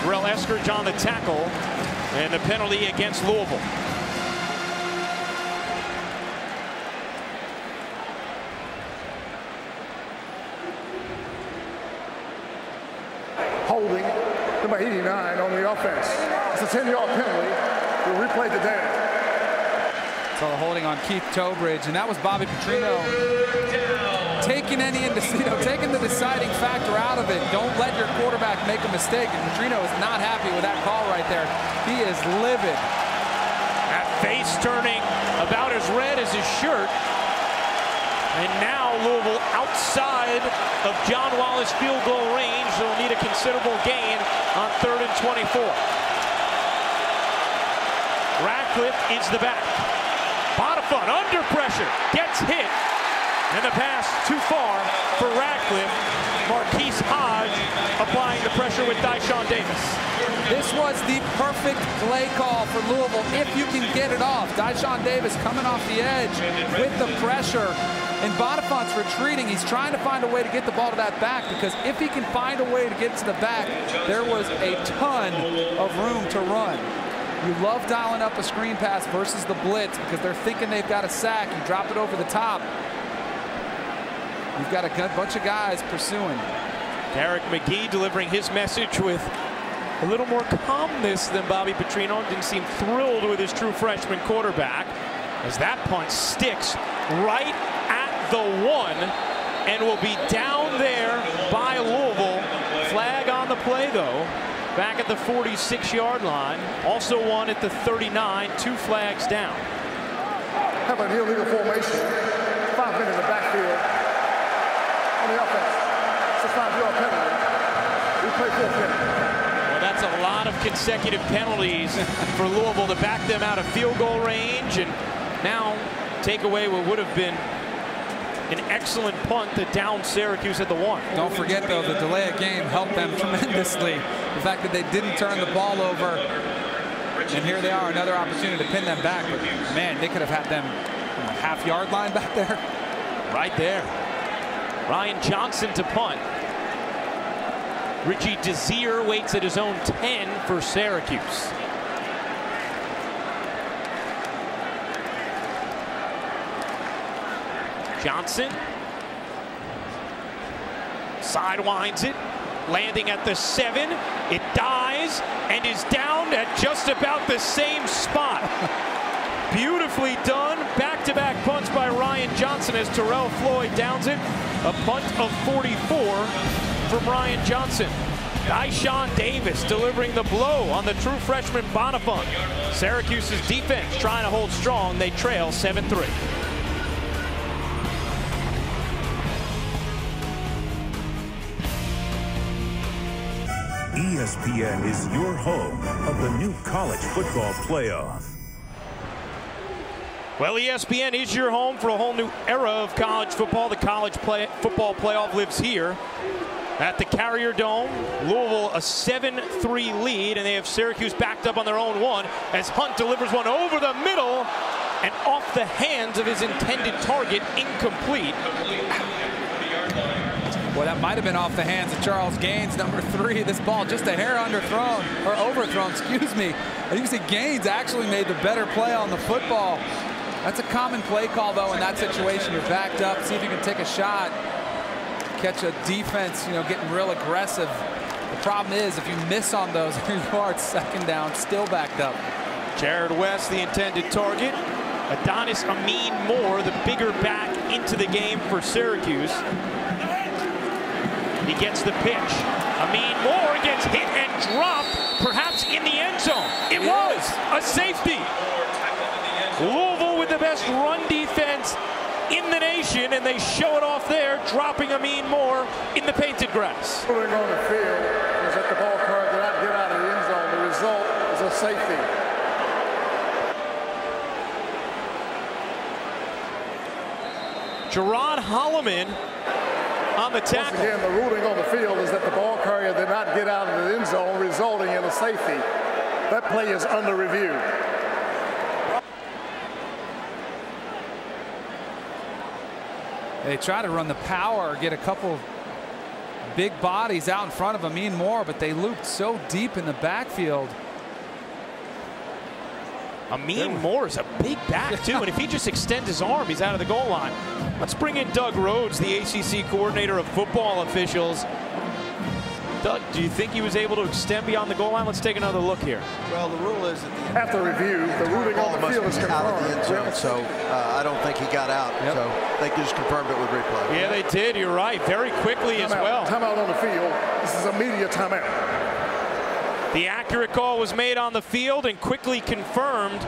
Terrell Eskridge on the tackle, and the penalty against Louisville. holding number 89 on the offense. It's a 10-yard penalty. We'll replay the down. So the holding on Keith Tobridge, and that was Bobby Petrino taking taking the deciding factor out of it. Don't let your quarterback make a mistake, and Petrino is not happy with that call right there. He is livid. That face turning about as red as his shirt. And now Louisville outside of John Wallace field goal range. They'll need a considerable gain on 3rd and 24. Radcliffe is the back. Bonifant under pressure, gets hit, and the pass too far for Radcliffe. Marquise Hodge applying the pressure with Dyshawn Davis. This was the perfect play call for Louisville if you can get it off. Dyshawn Davis coming off the edge with the pressure, and Bonifant's retreating. He's trying to find a way to get the ball to that back, because if he can find a way to get to the back, there was a ton of room to run. You love dialing up a screen pass versus the blitz because they're thinking they've got a sack. You drop it over the top. You've got a good bunch of guys pursuing. Derek McGee delivering his message with a little more calmness than Bobby Petrino. Didn't seem thrilled with his true freshman quarterback, as that punt sticks right at the 1 and will be down there by Louisville. Flag on the play, though. Back at the 46-yard line. Also one at the 39. 2 flags down. Have an illegal formation. 5 men in the backfield on the offense. It's a 5-yard penalty. We play 4 penalty. Well, that's a lot of consecutive penalties for Louisville to back them out of field goal range, and now take away what would have been an excellent punt that downed Syracuse at the 1. Don't forget, though, the delay of game helped them tremendously. The fact that they didn't turn the ball over, and here they are, another opportunity to pin them back. But man, they could have had them on the half-yard line back there. Right there. Ryan Johnson to punt. Richie Desir waits at his own 10 for Syracuse. Johnson sidewinds it, landing at the 7. It dies and is down at just about the same spot. Beautifully done. Back-to-back punts by Ryan Johnson as Terrell Floyd downs it. A punt of 44 from Ryan Johnson. Dyshawn Davis delivering the blow on the true freshman Bonifant. Syracuse's defense trying to hold strong. They trail 7-3. ESPN is your home of the new college football playoff. Well, ESPN is your home for a whole new era of college football. The college football playoff lives here at the Carrier Dome. Louisville a 7-3 lead, and they have Syracuse backed up on their own 1 as Hunt delivers one over the middle and off the hands of his intended target, incomplete. Well, that might have been off the hands of Charles Gaines, number 3. This ball just a hair underthrown, or overthrown, excuse me. And you can see Gaines actually made the better play on the football. That's a common play call, though, in that situation. You're backed up, see if you can take a shot, catch a defense, getting real aggressive. The problem is, if you miss on those, here you are, it's 2nd down, still backed up. Jared West, the intended target. Adonis Amin Moore, the bigger back, into the game for Syracuse. He gets the pitch. Amin Moore gets hit and dropped, perhaps in the end zone. It was a safety. Louisville with the best run defense in the nation, and they show it off there, dropping Amin Moore in the painted grass. Moving on the field is that the ball carrier did not get out of the end zone. The result is a safety. Gerard Holloman on the tackle. Once again, the ruling on the field is that the ball carrier did not get out of the end zone, resulting in a safety. That play is under review. They try to run the power, get a couple big bodies out in front of Amin Moore, but they looped so deep in the backfield. Amin Moore is a big back, too, and if he just extends his arm, he's out of the goal line. Let's bring in Doug Rhodes, the ACC coordinator of football officials. Doug, do you think he was able to extend beyond the goal line? Let's take another look here. Well, the rule is that After review, the ruling on the field is out of the end zone, confirmed. so I don't think he got out. Yep. So they just confirmed it with replay. Yeah, they did. You're right. Very quickly as well. Timeout on the field. This is a media timeout. The accurate call was made on the field and quickly confirmed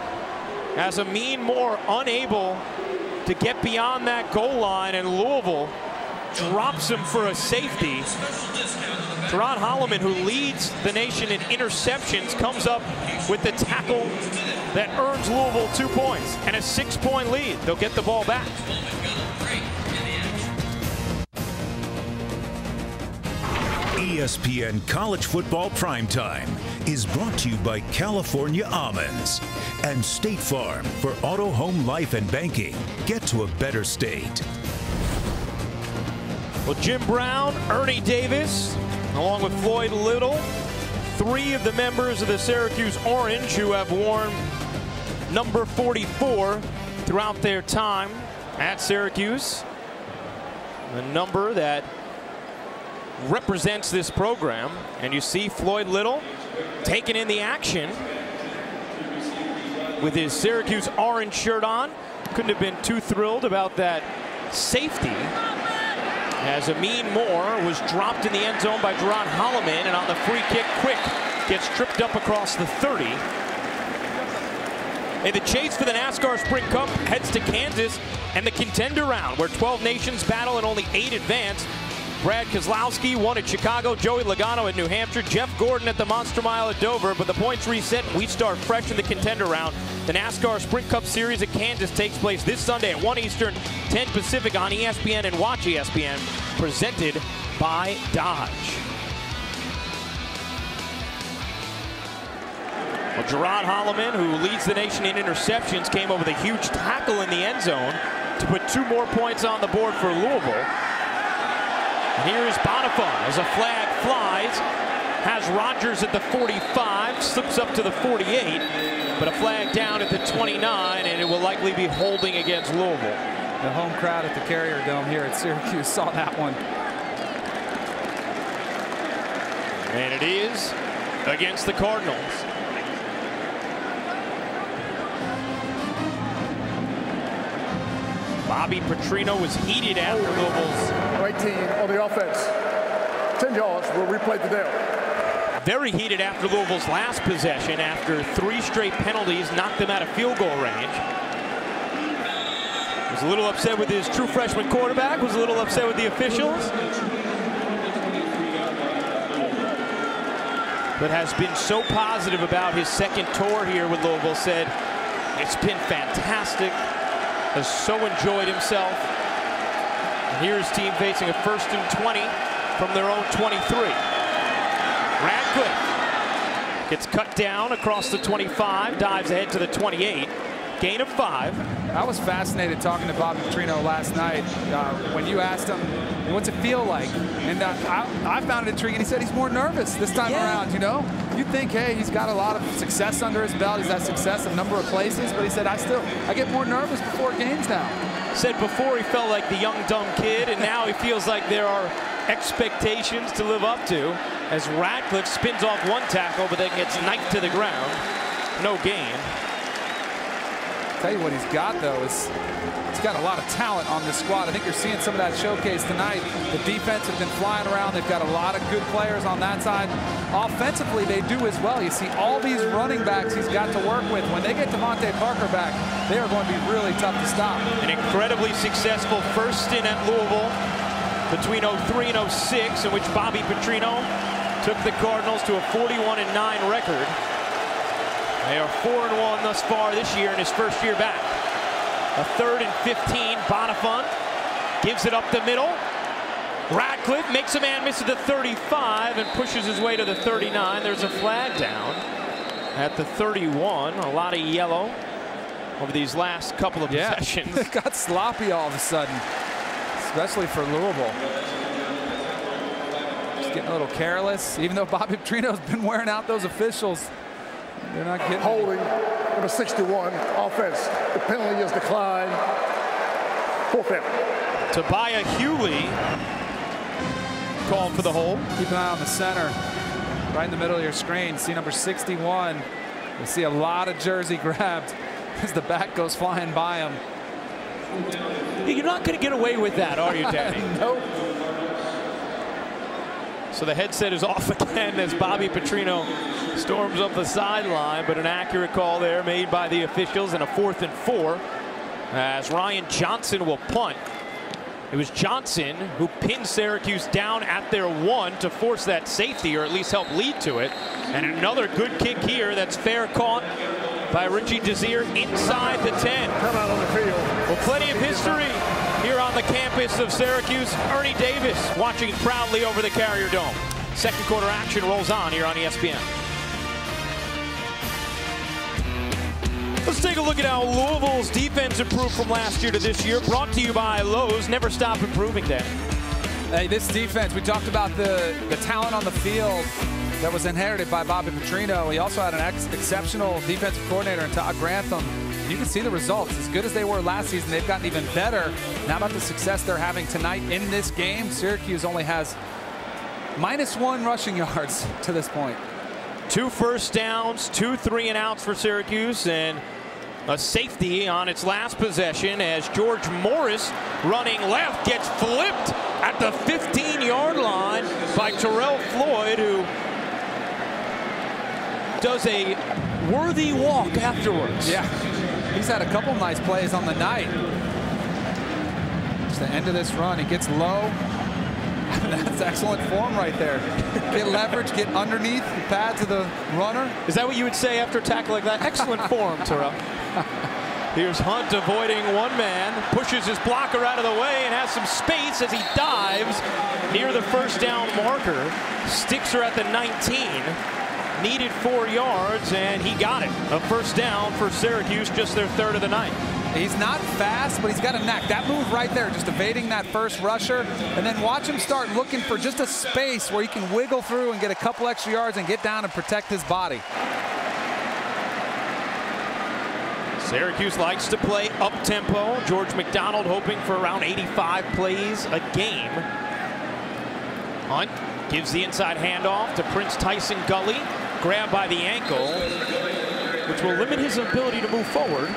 as Amin Moore unable to get beyond that goal line, and Louisville drops him for a safety. Teron Holloman, who leads the nation in interceptions, comes up with the tackle that earns Louisville 2 points and a 6-point lead. They'll get the ball back. ESPN College Football Primetime is brought to you by California Almonds and State Farm. For auto, home, life, and banking, get to a better state. Well, Jim Brown, Ernie Davis, along with Floyd Little, 3 of the members of the Syracuse Orange who have worn number 44 throughout their time at Syracuse. The number that represents this program. And you see Floyd Little taking in the action with his Syracuse orange shirt on. Couldn't have been too thrilled about that safety, as Amin Moore was dropped in the end zone by Teron Holloman, and on the free kick, Quick gets tripped up across the 30. And the chase for the NASCAR Sprint Cup heads to Kansas and the contender round, where 12 nations battle and only 8 advance. Brad Keselowski won at Chicago, Joey Logano at New Hampshire, Jeff Gordon at the Monster Mile at Dover, but the points reset and we start fresh in the contender round. The NASCAR Sprint Cup Series at Kansas takes place this Sunday at 1 Eastern, 10 Pacific on ESPN and Watch ESPN, presented by Dodge. Well, Teron Holloman, who leads the nation in interceptions, came up with a huge tackle in the end zone to put 2 more points on the board for Louisville. And here is Bonifon as a flag flies, has Rogers at the 45, slips up to the 48, but a flag down at the 29, and it will likely be holding against Louisville. The home crowd at the Carrier Dome here at Syracuse saw that one. And it is against the Cardinals. Bobby Petrino was heated after Louisville's 18 on the offense. 10 yards. We'll replay the down. Very heated after Louisville's last possession, after 3 straight penalties knocked them out of field goal range. Was a little upset with his true freshman quarterback, was a little upset with the officials, but has been so positive about his second tour here with Louisville. Said it's been fantastic, has so enjoyed himself. And here's team facing a 1st and 20 from their own 23. Radcliffe gets cut down across the 25, dives ahead to the 28. Gain of 5. I was fascinated talking to Bobby Petrino last night when you asked him, what's it feel like? And I found it intriguing. He said he's more nervous this time around, you know? You'd think, hey, he's got a lot of success under his belt. He's had success in a number of places, but he said, I get more nervous before games now. Said before he felt like the young, dumb kid, and now he feels like there are expectations to live up to, as Radcliffe spins off one tackle, but then gets knifed to the ground. No gain. Tell you what he's got, though, is he's got a lot of talent on this squad. I think you're seeing some of that showcase tonight. The defense has been flying around. They've got a lot of good players on that side. Offensively, they do as well. You see all these running backs he's got to work with. When they get Devontae Parker back, they are going to be really tough to stop. An incredibly successful first stint at Louisville between 03 and 06, in which Bobby Petrino took the Cardinals to a 41-9 record. They are 4-1 thus far this year in his first year back. A 3rd and 15. Bonifon gives it up the middle. Radcliffe makes a man miss at the 35 and pushes his way to the 39. There's a flag down at the 31. A lot of yellow over these last couple of possessions. It got sloppy all of a sudden, especially for Louisville. Just getting a little careless, even though Bobby Petrino's been wearing out those officials. They're not getting holding number 61 offense. The penalty is declined. 4th down. Tobiah Hewley called for the hold. Keep an eye on the center, right in the middle of your screen. See number 61. You see a lot of jersey grabbed as the back goes flying by him. You're not going to get away with that, are you, Danny? Nope. So the headset is off again as Bobby Petrino storms up the sideline, but an accurate call there made by the officials, and a 4th and 4 as Ryan Johnson will punt. It was Johnson who pinned Syracuse down at their 1 to force that safety, or at least help lead to it. And another good kick here that's fair caught by Richie Desir inside the 10. Come out on the field. Well, plenty of history here on the campus of Syracuse. Ernie Davis watching proudly over the Carrier Dome. Second quarter action rolls on here on ESPN. Let's take a look at how Louisville's defense improved from last year to this year. Brought to you by Lowe's. Never stop improving, Dan. Hey, this defense, we talked about the talent on the field that was inherited by Bobby Petrino. He also had an exceptional defensive coordinator in Todd Grantham. You can see the results. As good as they were last season, they've gotten even better. Now about the success they're having tonight in this game. Syracuse only has -1 rushing yards to this point. 2 first downs, 2 3-and-outs for Syracuse, and a safety on its last possession as George Morris, running left, gets flipped at the 15-yard line by Terrell Floyd, who does a worthy walk afterwards. Yeah, he's had a couple nice plays on the night. It's the end of this run. He gets low. That's excellent form right there. Get leverage, get underneath the pads of the runner. Is that what you would say after a tackle like that? Excellent form, Terrell. Here's Hunt avoiding one man, pushes his blocker out of the way and has some space as he dives near the first down marker. Sticks her at the 19. Needed 4 yards, and he got it. A first down for Syracuse, just their 3rd of the night. He's not fast, but he's got a knack. That move right there, just evading that first rusher, and then watch him start looking for just a space where he can wiggle through and get a couple extra yards and get down and protect his body. Syracuse likes to play up-tempo. George McDonald hoping for around 85 plays a game. Hunt gives the inside handoff to Prince Tyson Gully. Grabbed by the ankle, which will limit his ability to move forward.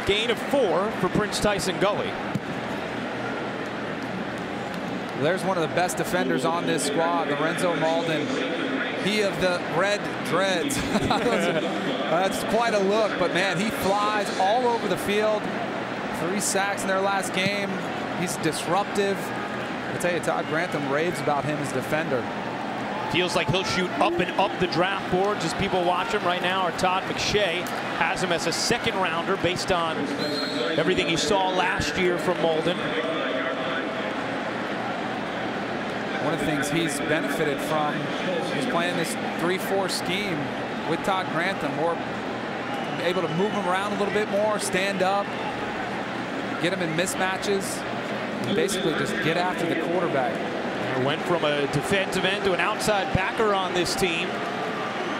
Gain of 4 for Prince Tyson Gully. There's one of the best defenders on this squad, Lorenzo Malden. He of the red dreads. That's quite a look, but man, he flies all over the field. 3 sacks in their last game. He's disruptive. I tell you, Todd Grantham raves about him as a defender. Feels like he'll shoot up and up the draft boards as people watch him right now. Or Todd McShay has him as a 2nd rounder based on everything he saw last year from Malden. One of the things he's benefited from is playing this 3-4 scheme with Todd Grantham. More able to move him around a little bit more, stand up, get him in mismatches, and basically just get after the quarterback. Went from a defensive end to an outside backer on this team.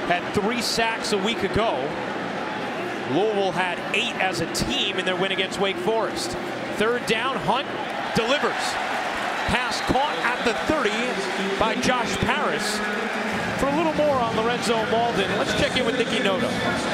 Had 3 sacks a week ago. Louisville had 8 as a team in their win against Wake Forest. 3rd down, Hunt delivers. Pass caught at the 30 by Josh Paris. For a little more on Lorenzo Malden, let's check in with Nikki Noto.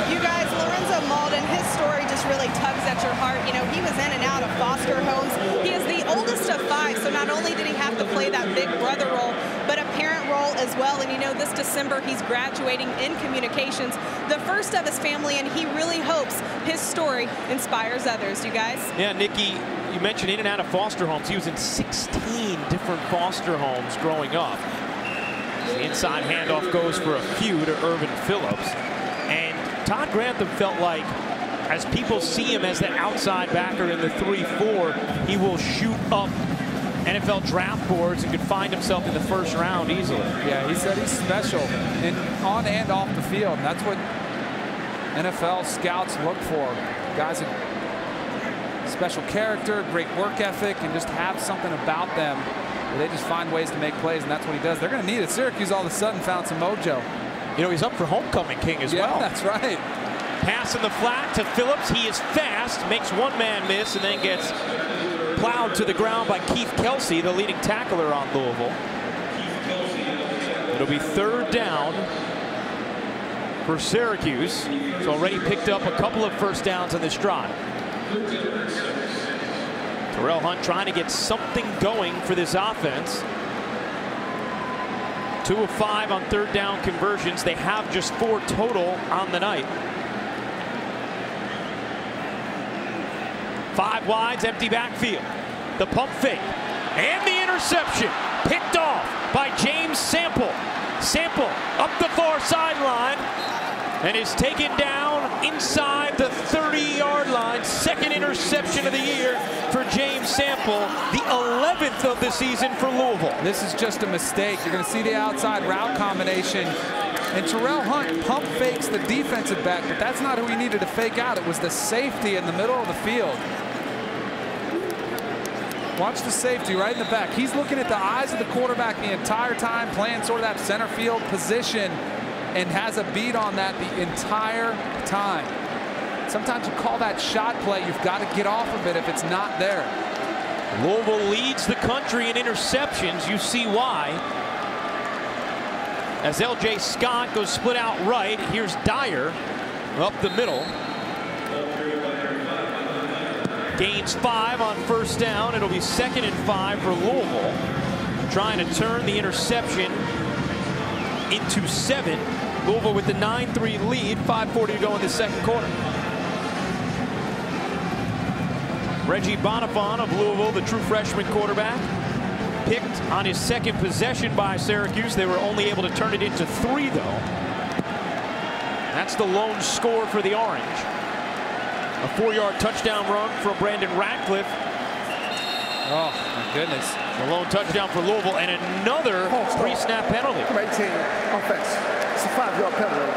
You guys, Lorenzo Malden, his story just really tugs at your heart. You know, he was in and out of foster homes. He is the oldest of 5, so not only did he have to play that big brother role, but a parent role as well. And you know, this December he's graduating in communications, the first of his family, and he really hopes his story inspires others. You guys? Yeah, Nikki, you mentioned in and out of foster homes. He was in 16 different foster homes growing up. The inside handoff goes for a few to Irvin Phillips. And Todd Grantham felt like, as people see him as that outside backer in the 3-4, he will shoot up NFL draft boards and could find himself in the 1st round easily. Yeah, he said he's special on and off the field. And that's what NFL scouts look for. Guys with special character, great work ethic, and just have something about them. They just find ways to make plays, and that's what he does. They're going to need it. Syracuse all of a sudden found some mojo. You know, he's up for homecoming king as well. Yeah, that's right. Pass in the flat to Phillips. He is fast, makes one man miss, and then gets plowed to the ground by Keith Kelsey, the leading tackler on Louisville. It'll be 3rd down for Syracuse. It's already picked up a couple of first downs on this drive. Terrell Hunt trying to get something going for this offense. 2 of 5 on 3rd down conversions. They have just 4 total on the night. 5 wides, empty backfield. The pump fake and the interception picked off by James Sample. Sample up the far sideline and is taken down inside the 30-yard line. 2nd interception of the year for James Sample, the 11th of the season for Louisville. This is just a mistake. You're going to see the outside route combination. And Terrell Hunt pump fakes the defensive back, but that's not who he needed to fake out. It was the safety in the middle of the field. Watch the safety right in the back. He's looking at the eyes of the quarterback the entire time, playing sort of that center field position, and has a beat on that the entire time. Sometimes you call that shot play. You've got to get off of it if it's not there. Louisville leads the country in interceptions. You see why. As L.J. Scott goes split out right, here's Dyer up the middle. Gains 5 on 1st down. It'll be 2nd and 5 for Louisville. Trying to turn the interception into 7. Louisville with the 9-3 lead. 5:40 to go in the 2nd quarter. Reggie Bonifant of Louisville, the true freshman quarterback, picked on his 2nd possession by Syracuse. They were only able to turn it into 3, though. That's the lone score for the Orange. A 4-yard touchdown run from Brandon Ratcliffe. Oh, my goodness. A lone touchdown for Louisville and another pre-snap penalty. 18 offense. It's a 5-yard penalty.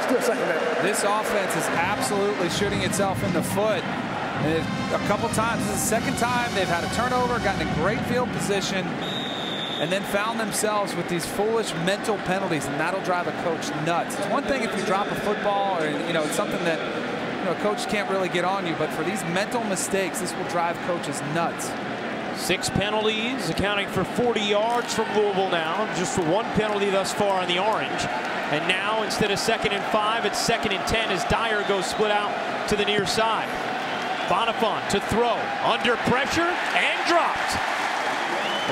Still 2nd down. This offense is absolutely shooting itself in the foot. And a couple times, this is the 2nd time they've had a turnover, gotten in great field position, and then found themselves with these foolish mental penalties, and that'll drive a coach nuts. It's one thing if you drop a football or, it's something that a coach can't really get on you, but for these mental mistakes, this will drive coaches nuts. 6 penalties, accounting for 40 yards from Louisville now. Just 1 penalty thus far on the Orange. And now, instead of 2nd and 5, it's 2nd and 10 as Dyer goes split out to the near side. Bonifant to throw, under pressure, and dropped.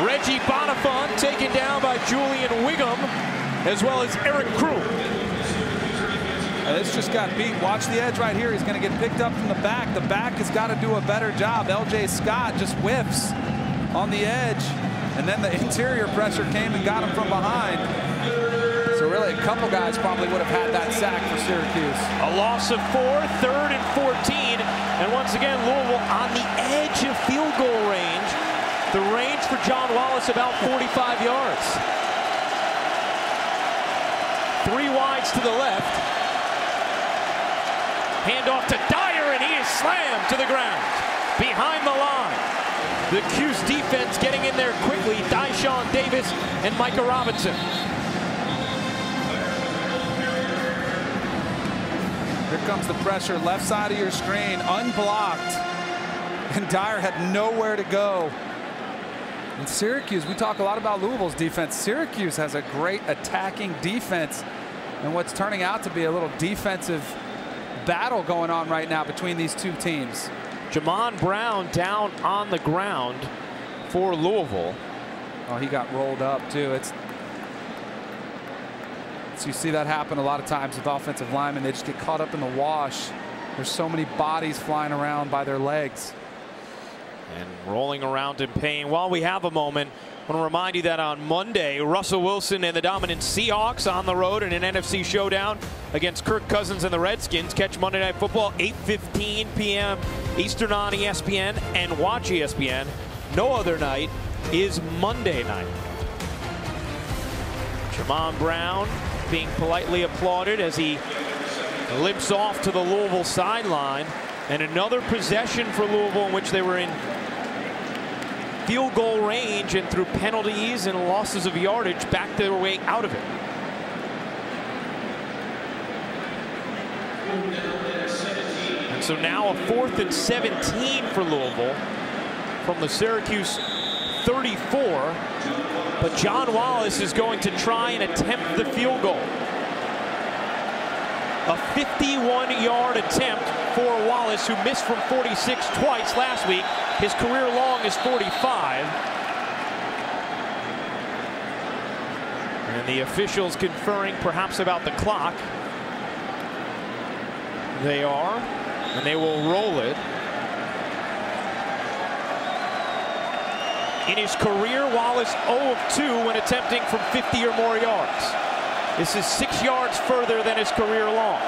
Reggie Bonifant taken down by Julian Wiggum, as well as Eric Crew. This just got beat. Watch the edge right here. He's going to get picked up from the back. The back has got to do a better job. L.J. Scott just whiffs on the edge, and then the interior pressure came and got him from behind. So really, a couple guys probably would have had that sack for Syracuse. A loss of 4, 3rd and 14. And once again, Louisville on the edge of field goal range. The range for John Wallace about 45 yards. 3 wides to the left. Handoff to Dyer, and he is slammed to the ground. Behind the line. The Cuse defense getting in there quickly. Dyshawn Davis and Micah Robinson. Here comes the pressure, left side of your screen, unblocked. And Dyer had nowhere to go. And Syracuse, we talk a lot about Louisville's defense. Syracuse has a great attacking defense. And what's turning out to be a little defensive battle going on right now between these 2 teams. Jamon Brown down on the ground for Louisville. Oh, he got rolled up too. So you see that happen a lot of times with offensive linemen. They just get caught up in the wash. There's so many bodies flying around by their legs. And rolling around in pain. While we have a moment, I want to remind you that on Monday, Russell Wilson and the dominant Seahawks on the road in an NFC showdown against Kirk Cousins and the Redskins. Catch Monday Night Football 8:15 p.m. Eastern on ESPN and watch ESPN. No other night is Monday night. Jamon Brown being politely applauded as he limps off to the Louisville sideline. And another possession for Louisville in which they were in field goal range, and through penalties and losses of yardage backed their way out of it. And so now a 4th and 17 for Louisville from the Syracuse 34. But John Wallace is going to try and attempt the field goal. A 51-yard attempt for Wallace, who missed from 46 twice last week. His career long is 45. And the officials conferring perhaps about the clock. They are, and they will roll it. In his career, Wallace 0 of 2 when attempting from 50 or more yards. This is 6 yards further than his career long.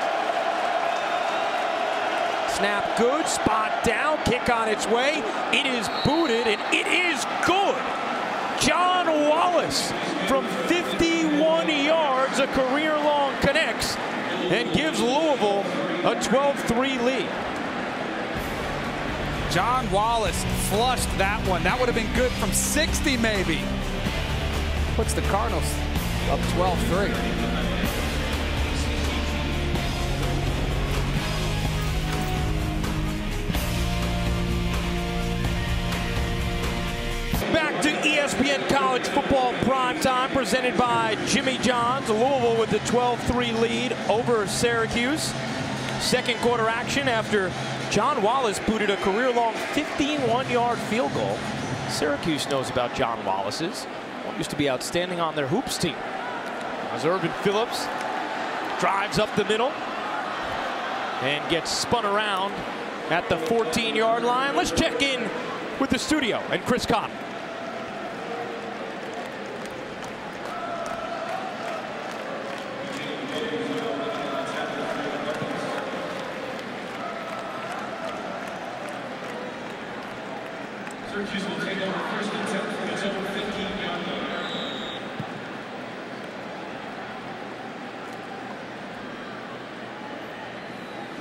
Snap good, spot down, kick on its way. It is booted, and it is good. John Wallace from 51 yards, a career long, connects and gives Louisville a 12-3 lead. John Wallace flushed that one. That would have been good from 60 maybe. Puts the Cardinals up 12-3. Back to ESPN College Football Primetime, presented by Jimmy John's. Louisville with the 12-3 lead over Syracuse. Second quarter action after John Wallace booted a career-long 51-yard field goal. Syracuse knows about John Wallace's. One used to be outstanding on their hoops team. As Irvin Phillips drives up the middle and gets spun around at the 14-yard line. Let's check in with the studio and Chris Cotton. Syracuse will take over first and 10 from its own 15-yard line.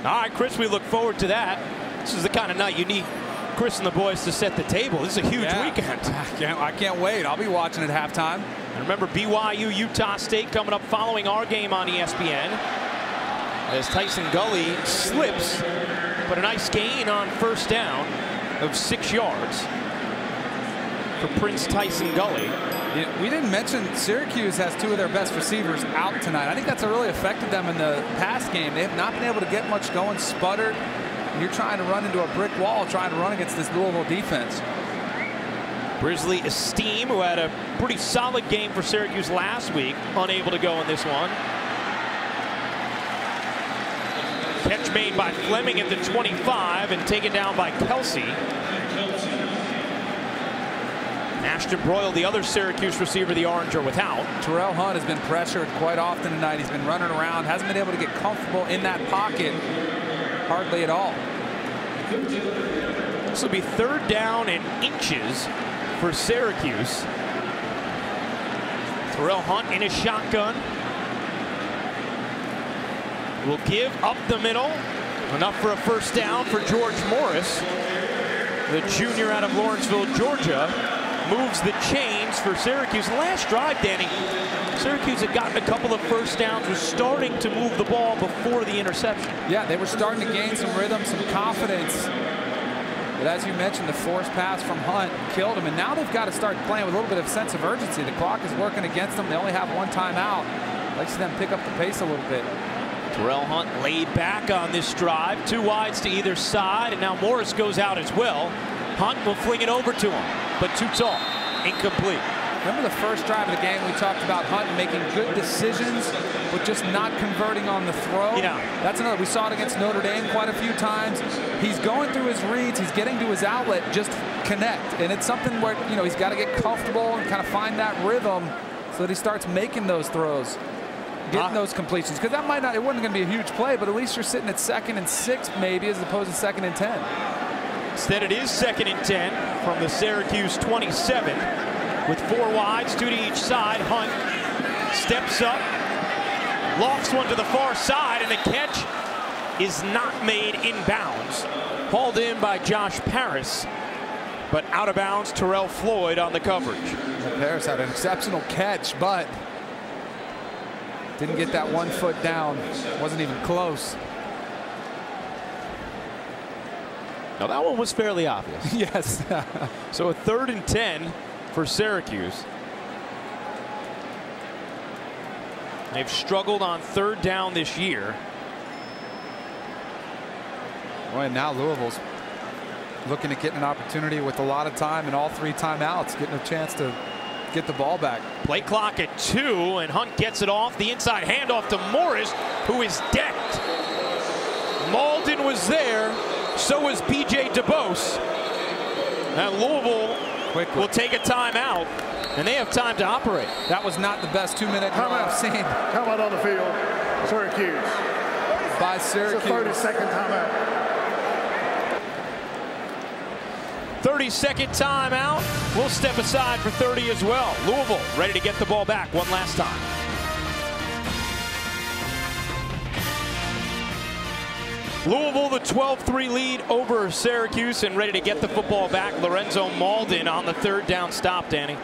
All right, Chris, we look forward to that. This is the kind of night you need Chris and the boys to set the table. This is a huge weekend. I can't wait. I'll be watching at halftime. And remember, BYU, Utah State coming up following our game on ESPN. As Tyson Gully slips, but a nice gain on first down of 6 yards for Prince Tyson Gully. We didn't mention Syracuse has 2 of their best receivers out tonight. I think that's really affected them in the pass game. They have not been able to get much going, sputtered. You're trying to run into a brick wall, trying to run against this Louisville defense. Brisley Esteem, who had a pretty solid game for Syracuse last week, unable to go in this one. Catch made by Fleming at the 25 and taken down by Kelsey. Ashton Broyle, the other Syracuse receiver, the Orange, are without. Terrell Hunt has been pressured quite often tonight. He's been running around, hasn't been able to get comfortable in that pocket hardly at all. This will be 3rd down and inches for Syracuse. Terrell Hunt in his shotgun. Will give up the middle. Enough for a first down for George Morris. The junior out of Lawrenceville, Georgia, moves the chains for Syracuse. Last drive, Danny, Syracuse had gotten a couple of first downs, was starting to move the ball before the interception. Yeah, they were starting to gain some rhythm, some confidence. But as you mentioned, the forced pass from Hunt killed him, and now they've got to start playing with a little bit of sense of urgency. The clock is working against them. They only have 1 timeout. I'd like to see them pick up the pace a little bit. Terrell Hunt laid back on this drive. 2 wides to either side, and now Morris goes out as well. Hunt will fling it over to him, but too tall, incomplete. Remember the first drive of the game, we talked about Hunt making good decisions, but just not converting on the throw. Yeah. That's another. We saw it against Notre Dame quite a few times. He's going through his reads. He's getting to his outlet, just connect. And it's something where, you know, he's got to get comfortable and kind of find that rhythm so that he starts making those throws, getting those completions. Because that might not, it wasn't going to be a huge play, but at least you're sitting at 2nd and 6 maybe as opposed to 2nd and 10. Instead, it is 2nd and 10 from the Syracuse 27. With 4 wides, 2 to each side. Hunt steps up, lofts one to the far side, and the catch is not made in bounds. Hauled in by Josh Paris, but out of bounds, Terrell Floyd on the coverage. Paris had an exceptional catch, but didn't get that 1 foot down. Wasn't even close. Now that one was fairly obvious. Yes. So a 3rd and 10 for Syracuse. They've struggled on third down this year. Well, and now Louisville's looking to get an opportunity with a lot of time and all 3 timeouts, getting a chance to get the ball back. Play clock at 2, and Hunt gets it off. The inside handoff to Morris, who is decked. Malden was there, so was B.J. DeBose. And Louisville will take a timeout, and they have time to operate. That was not the best 2-minute drill I've seen. Come out on the field, Syracuse. By Syracuse. It's a 30-second timeout. 30-second timeout. We'll step aside for 30 as well. Louisville ready to get the ball back one last time. Louisville, the 12-3 lead over Syracuse, and ready to get the football back. Lorenzo Malden on the third down stop, Danny.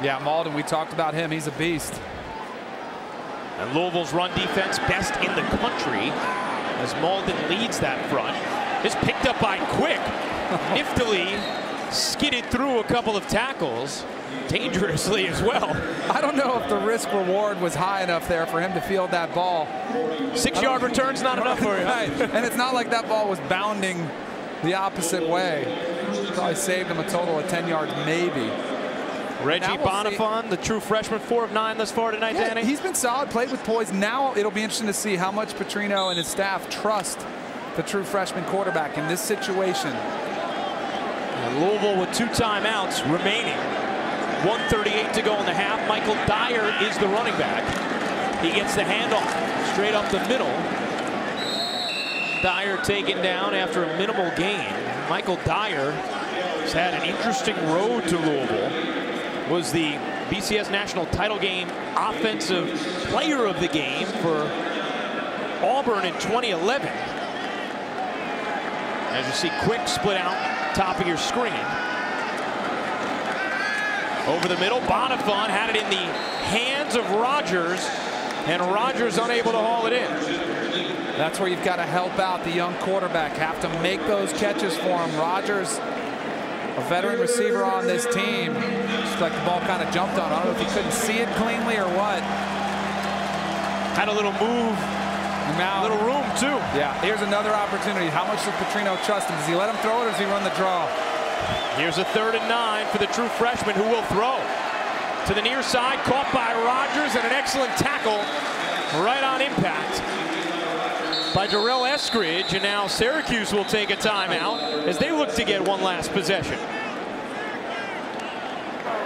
Yeah, Malden, we talked about him. He's a beast. And Louisville's run defense best in the country as Malden leads that front. Is picked up by Quick. Niftily skidded through a couple of tackles. Dangerously as well. I don't know if the risk reward was high enough there for him to field that ball. 6-yard return's not enough for you. Right. And it's not like that ball was bounding the opposite way. Probably saved him a total of 10 yards maybe. Reggie Bonifon, the true freshman, 4 of 9 thus far tonight, yeah, Danny. He's been solid, played with poise. Now it'll be interesting to see how much Petrino and his staff trust the true freshman quarterback in this situation. And Louisville with 2 timeouts remaining. 1:38 to go in the half. Michael Dyer is the running back. He gets the handoff straight up the middle. Dyer taken down after a minimal gain. Michael Dyer has had an interesting road to Louisville. Was the BCS National Title Game Offensive Player of the Game for Auburn in 2011. As you see, Quick split out top of your screen. Over the middle, Bonifon had it in the hands of Rogers, and Rogers unable to haul it in. That's where you've got to help out the young quarterback, have to make those catches for him. Rogers, a veteran receiver on this team, just like the ball kind of jumped on. I don't know if he couldn't see it cleanly or what. Had a little move, a little room too. Yeah, here's another opportunity. How much does Petrino trust him? Does he let him throw it or does he run the draw? Here's a 3rd and 9 for the true freshman, who will throw. To the near side, caught by Rogers, and an excellent tackle right on impact by Darrell Eskridge. And now Syracuse will take a timeout as they look to get one last possession.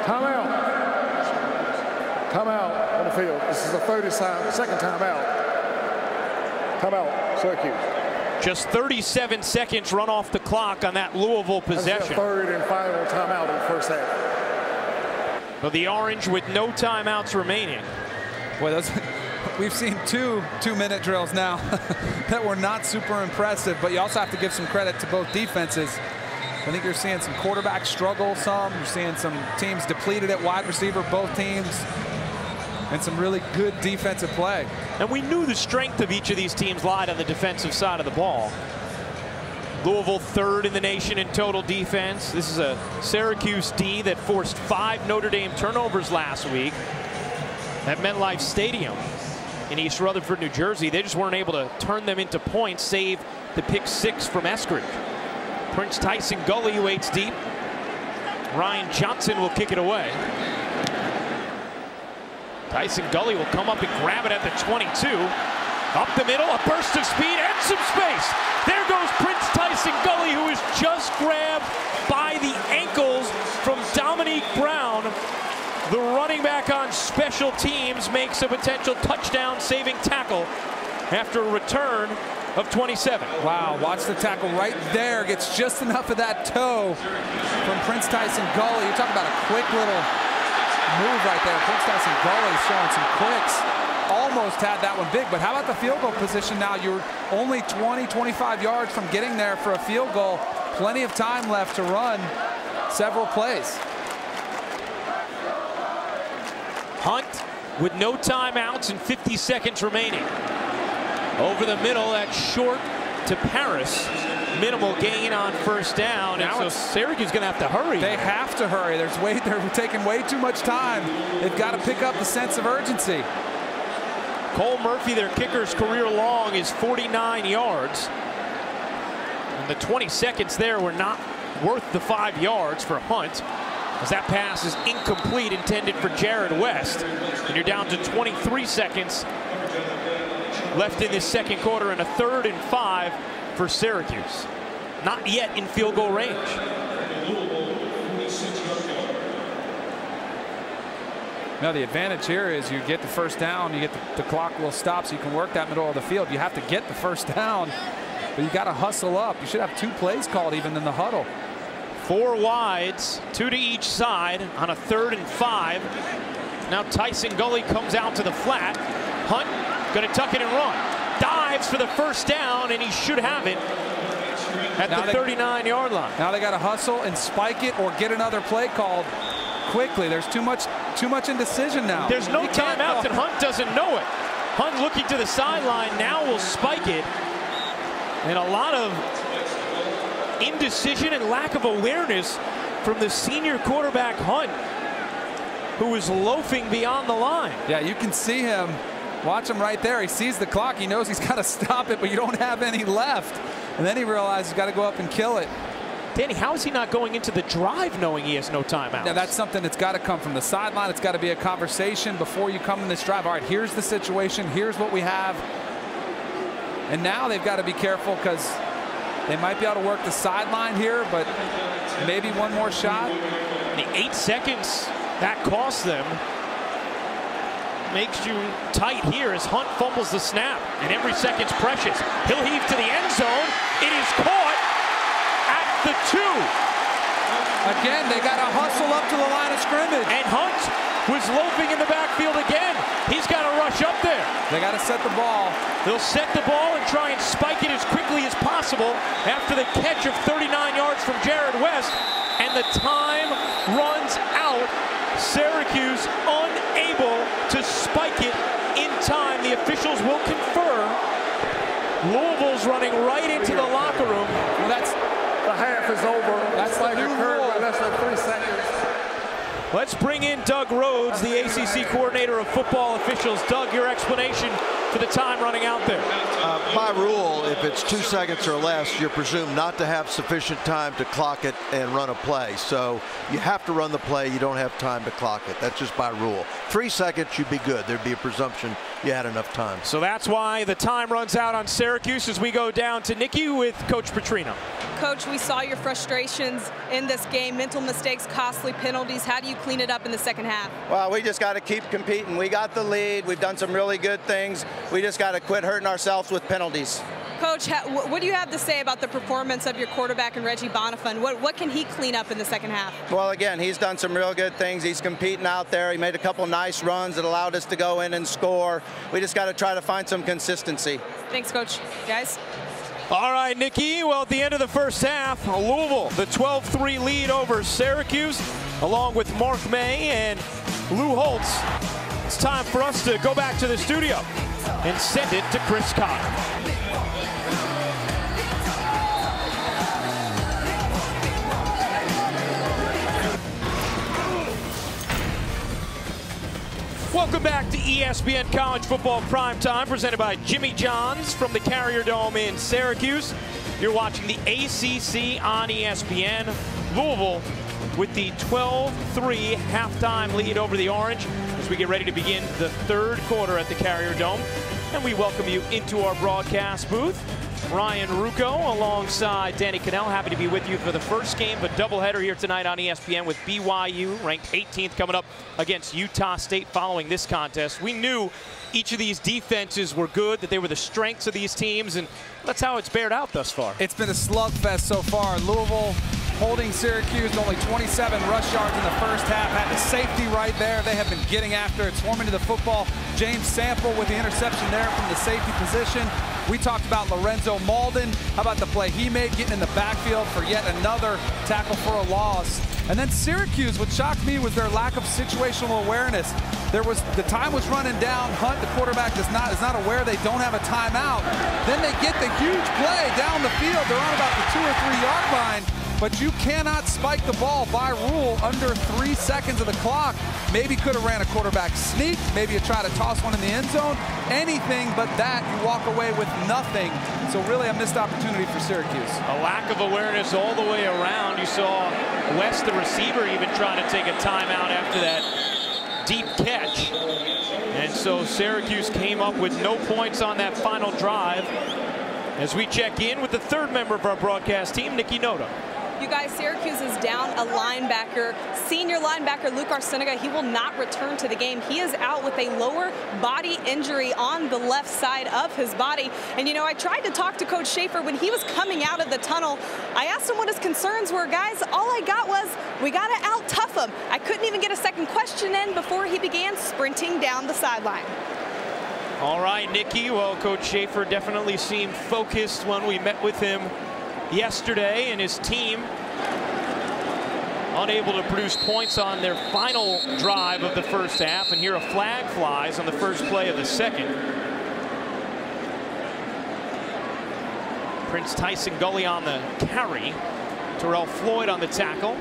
Timeout. Timeout on the field. This is a 30-second timeout. Timeout, Syracuse. Just 37 seconds run off the clock on that Louisville possession. That's the 3rd and final timeout in the first half. But the Orange with no timeouts remaining. Boy, we've seen 2 2-minute drills now that were not super impressive, but you also have to give some credit to both defenses. I think you're seeing some quarterback struggle some. You're seeing some teams depleted at wide receiver, both teams, and some really good defensive play. And we knew the strength of each of these teams lied on the defensive side of the ball. Louisville 3rd in the nation in total defense. This is a Syracuse D that forced 5 Notre Dame turnovers last week at MetLife Stadium in East Rutherford, New Jersey. They just weren't able to turn them into points, save the pick 6 from Eskridge. Prince Tyson Gully waits deep. Ryan Johnson will kick it away. Tyson Gully will come up and grab it at the 22. Up the middle, a burst of speed and some space. There goes Prince Tyson Gully, who is just grabbed by the ankles from Dominique Brown. The running back on special teams makes a potential touchdown-saving tackle after a return of 27. Wow, watch the tackle right there. Gets just enough of that toe from Prince Tyson Gully. You talk about a quick little move right there. Prince Tyson Gully showing some quicks. Almost had that one big, but how about the field goal position now? You're only 20, 25 yards from getting there for a field goal. Plenty of time left to run several plays. Hunt with no timeouts and 50 seconds remaining. Over the middle, that's short to Paris. Minimal gain on first down, and so Syracuse is going to have to hurry. They have to hurry. They're taking way too much time. They've got to pick up the sense of urgency. Cole Murphy, their kicker's career long is 49 yards. And the 20 seconds there were not worth the 5 yards for Hunt, as that pass is incomplete, intended for Jared West. And you're down to 23 seconds left in this second quarter, and a 3rd and 5 for Syracuse. Not yet in field goal range. Now the advantage here is you get the first down, you get the clock will stop, so you can work that middle of the field. You have to get the first down, but you got to hustle up. You should have 2 plays called even in the huddle. 4 wides, 2 to each side on a 3rd and 5. Now Tyson Gully comes out to the flat. Hunt going to tuck it and run. Dives for the first down, and he should have it at the 39-yard line. Now they got to hustle and spike it or get another play called quickly. There's too much indecision now. There's no timeouts, and Hunt doesn't know it. Hunt looking to the sideline now will spike it. And a lot of indecision and lack of awareness from the senior quarterback Hunt, who is loafing beyond the line. Yeah, you can see him. Watch him right there. He sees the clock. He knows he's got to stop it, but you don't have any left. And then he realizes he's got to go up and kill it. Danny, how is he not going into the drive knowing he has no timeouts? Now that's something that's got to come from the sideline. It's got to be a conversation before you come in this drive. All right, here's the situation. Here's what we have. And now they've got to be careful because they might be able to work the sideline here, but maybe one more shot. The 8 seconds that cost them makes you tight here as Hunt fumbles the snap, and every second's precious. He'll heave to the end zone. It is caught at the 2. Again, they got to hustle up to the line of scrimmage. And Hunt was loafing in the backfield again. He's got to rush up there. They got to set the ball. They'll set the ball and try and spike it as quickly as possible after the catch of 39 yards from Jared West. And the time runs out. Syracuse unable to spike it in time. The officials will confer. Louisville's running right into the locker room. Well, that's the half is over. That's like occurred in less than 3 seconds. Let's bring in Doug Rhodes, the ACC coordinator of football officials. Doug, your explanation for the time running out there. By rule, if it's 2 seconds or less, you're presumed not to have sufficient time to clock it and run a play. So you have to run the play. You don't have time to clock it. That's just by rule. 3 seconds, you'd be good. There'd be a presumption you had enough time. So that's why the time runs out on Syracuse as we go down to Nikki with Coach Petrino. Coach, we saw your frustrations in this game. Mental mistakes, costly penalties. How do you clean it up in the second half? Well, we just got to keep competing. We got the lead. We've done some really good things. We just got to quit hurting ourselves with penalties. Coach, what do you have to say about the performance of your quarterback and Reggie Bonifant? What can he clean up in the second half? Well, again, he's done some real good things. He's competing out there. He made a couple nice runs that allowed us to go in and score. We just got to try to find some consistency. Thanks, Coach. Guys? All right, Nikki. Well, at the end of the first half, Louisville, the 12-3 lead over Syracuse, along with Mark May and Lou Holtz. It's time for us to go back to the studio and send it to Chris Cotter. Welcome back to ESPN College Football Primetime, presented by Jimmy John's from the Carrier Dome in Syracuse. You're watching the ACC on ESPN. Louisville with the 12-3 halftime lead over the Orange as we get ready to begin the third quarter at the Carrier Dome. And we welcome you into our broadcast booth. Ryan Rucco alongside Danny Cannell. Happy to be with you for the first game of a doubleheader here tonight on ESPN with BYU ranked 18th coming up against Utah State following this contest. We knew each of these defenses were good, that they were the strengths of these teams, and that's how it's bared out thus far. It's been a slugfest so far. Louisville holding Syracuse to only 27 rush yards in the first half. Had the safety right there. They have been getting after it, swarming to the football. James Sample with the interception there from the safety position. We talked about Lorenzo Malden. How about the play he made, getting in the backfield for yet another tackle for a loss. And then Syracuse, what shocked me was their lack of situational awareness. The time was running down. Hunt, the quarterback, is not aware they don't have a timeout. Then they get the huge play down the field. They're on about the 2 or 3 yard line. but you cannot spike the ball by rule under 3 seconds of the clock. Maybe could have ran a quarterback sneak, maybe you try to toss one in the end zone, anything but that. You walk away with nothing. So really a missed opportunity for Syracuse. A lack of awareness all the way around. You saw West, the receiver, even trying to take a timeout after that deep catch. And so Syracuse came up with no points on that final drive. As we check in with the third member of our broadcast team, Nikki Noda. You guys, Syracuse is down a linebacker, senior linebacker Luke Arciniga. He will not return to the game. He is out with a lower body injury on the left side of his body. And, you know, I tried to talk to Coach Schaefer when he was coming out of the tunnel. I asked him what his concerns were. Guys, all I got was, we got to out-tough him. I couldn't even get a second question in before he began sprinting down the sideline. All right, Nikki. Well, Coach Schaefer definitely seemed focused when we met with him yesterday, and his team unable to produce points on their final drive of the first half. And here a flag flies on the first play of the second. Prince Tyson Gully on the carry. Terrell Floyd on the tackle.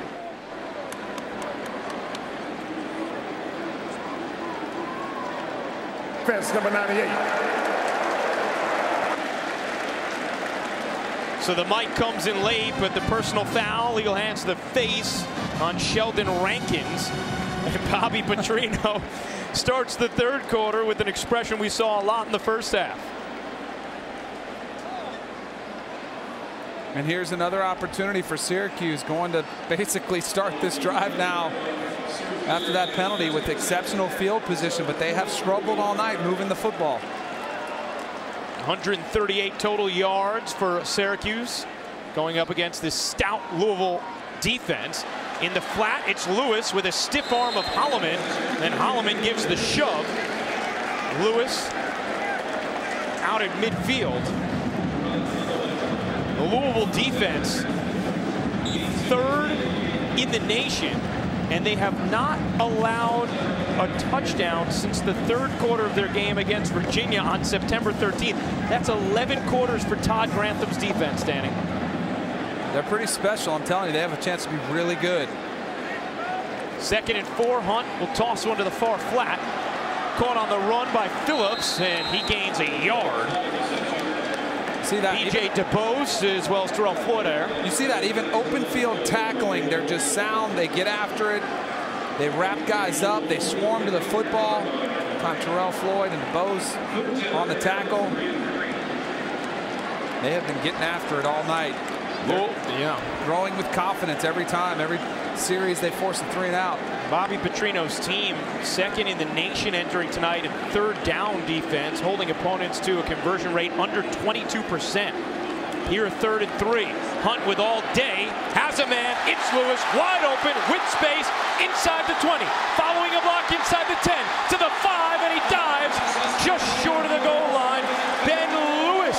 Defense number 98. So the mic comes in late, but the personal foul, legal hands to the face on Sheldon Rankins. And Bobby Petrino starts the third quarter with an expression we saw a lot in the first half. And here's another opportunity for Syracuse, going to basically start this drive now after that penalty with exceptional field position, but they have struggled all night moving the football. 138 total yards for Syracuse going up against this stout Louisville defense. In the flat, it's Lewis with a stiff arm of Holloman. Then Holloman gives the shove. Lewis out at midfield. The Louisville defense, third in the nation, and they have not allowed a touchdown since the third quarter of their game against Virginia on September 13th. That's 11 quarters for Todd Grantham's defense, Danny. They're pretty special. I'm telling you, they have a chance to be really good. 2nd and 4. Hunt will toss one to the far flat. Caught on the run by Phillips, and he gains a yard. See that? B.J. DeBose as well as Terrell Floyd there. You see that? Even open field tackling, they're just sound. They get after it. They wrap guys up. They swarm to the football. Time Terrell Floyd and DeBose on the tackle. They have been getting after it all night. Yeah. Growing with confidence every time. Every series they force a 3 and out. Bobby Petrino's team, 2nd in the nation entering tonight in third down defense, holding opponents to a conversion rate under 22%. Here 3rd and 3. Hunt with all day, has a man, it's Lewis, wide open, with space, inside the 20. Following a block inside the 10, to the 5, and he dives just short of the goal line. Ben Lewis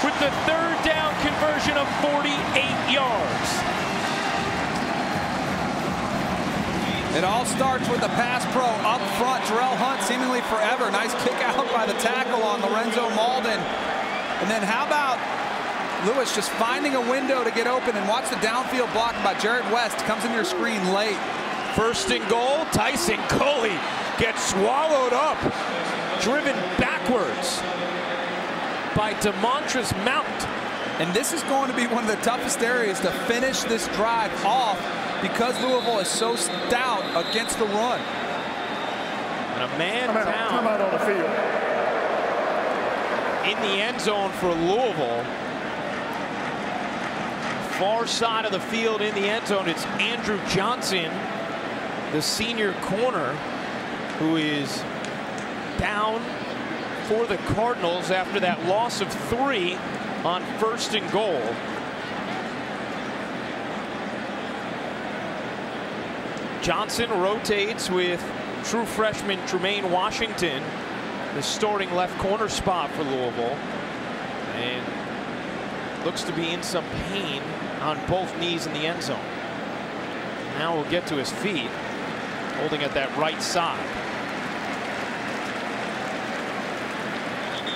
with the third down conversion of 48 yards. It all starts with the pass pro up front. Terrell Hunt seemingly forever. Nice kick out by the tackle on Lorenzo Malden. And then how about Lewis just finding a window to get open, and watch the downfield block by Jared West. Comes in your screen late. 1st and goal. Tyson Gully gets swallowed up. Driven backwards by DeMontrez Mount. And this is going to be one of the toughest areas to finish this drive off, because Louisville is so stout against the run. And a man down. Come out on the field. In the end zone for Louisville. Far side of the field in the end zone, it's Andrew Johnson, the senior corner, who is down for the Cardinals after that loss of 3 on 1st and goal. Johnson rotates with true freshman Tremaine Washington, the starting left corner spot for Louisville, and looks to be in some pain on both knees in the end zone. Now we'll get to his feet, holding at that right side.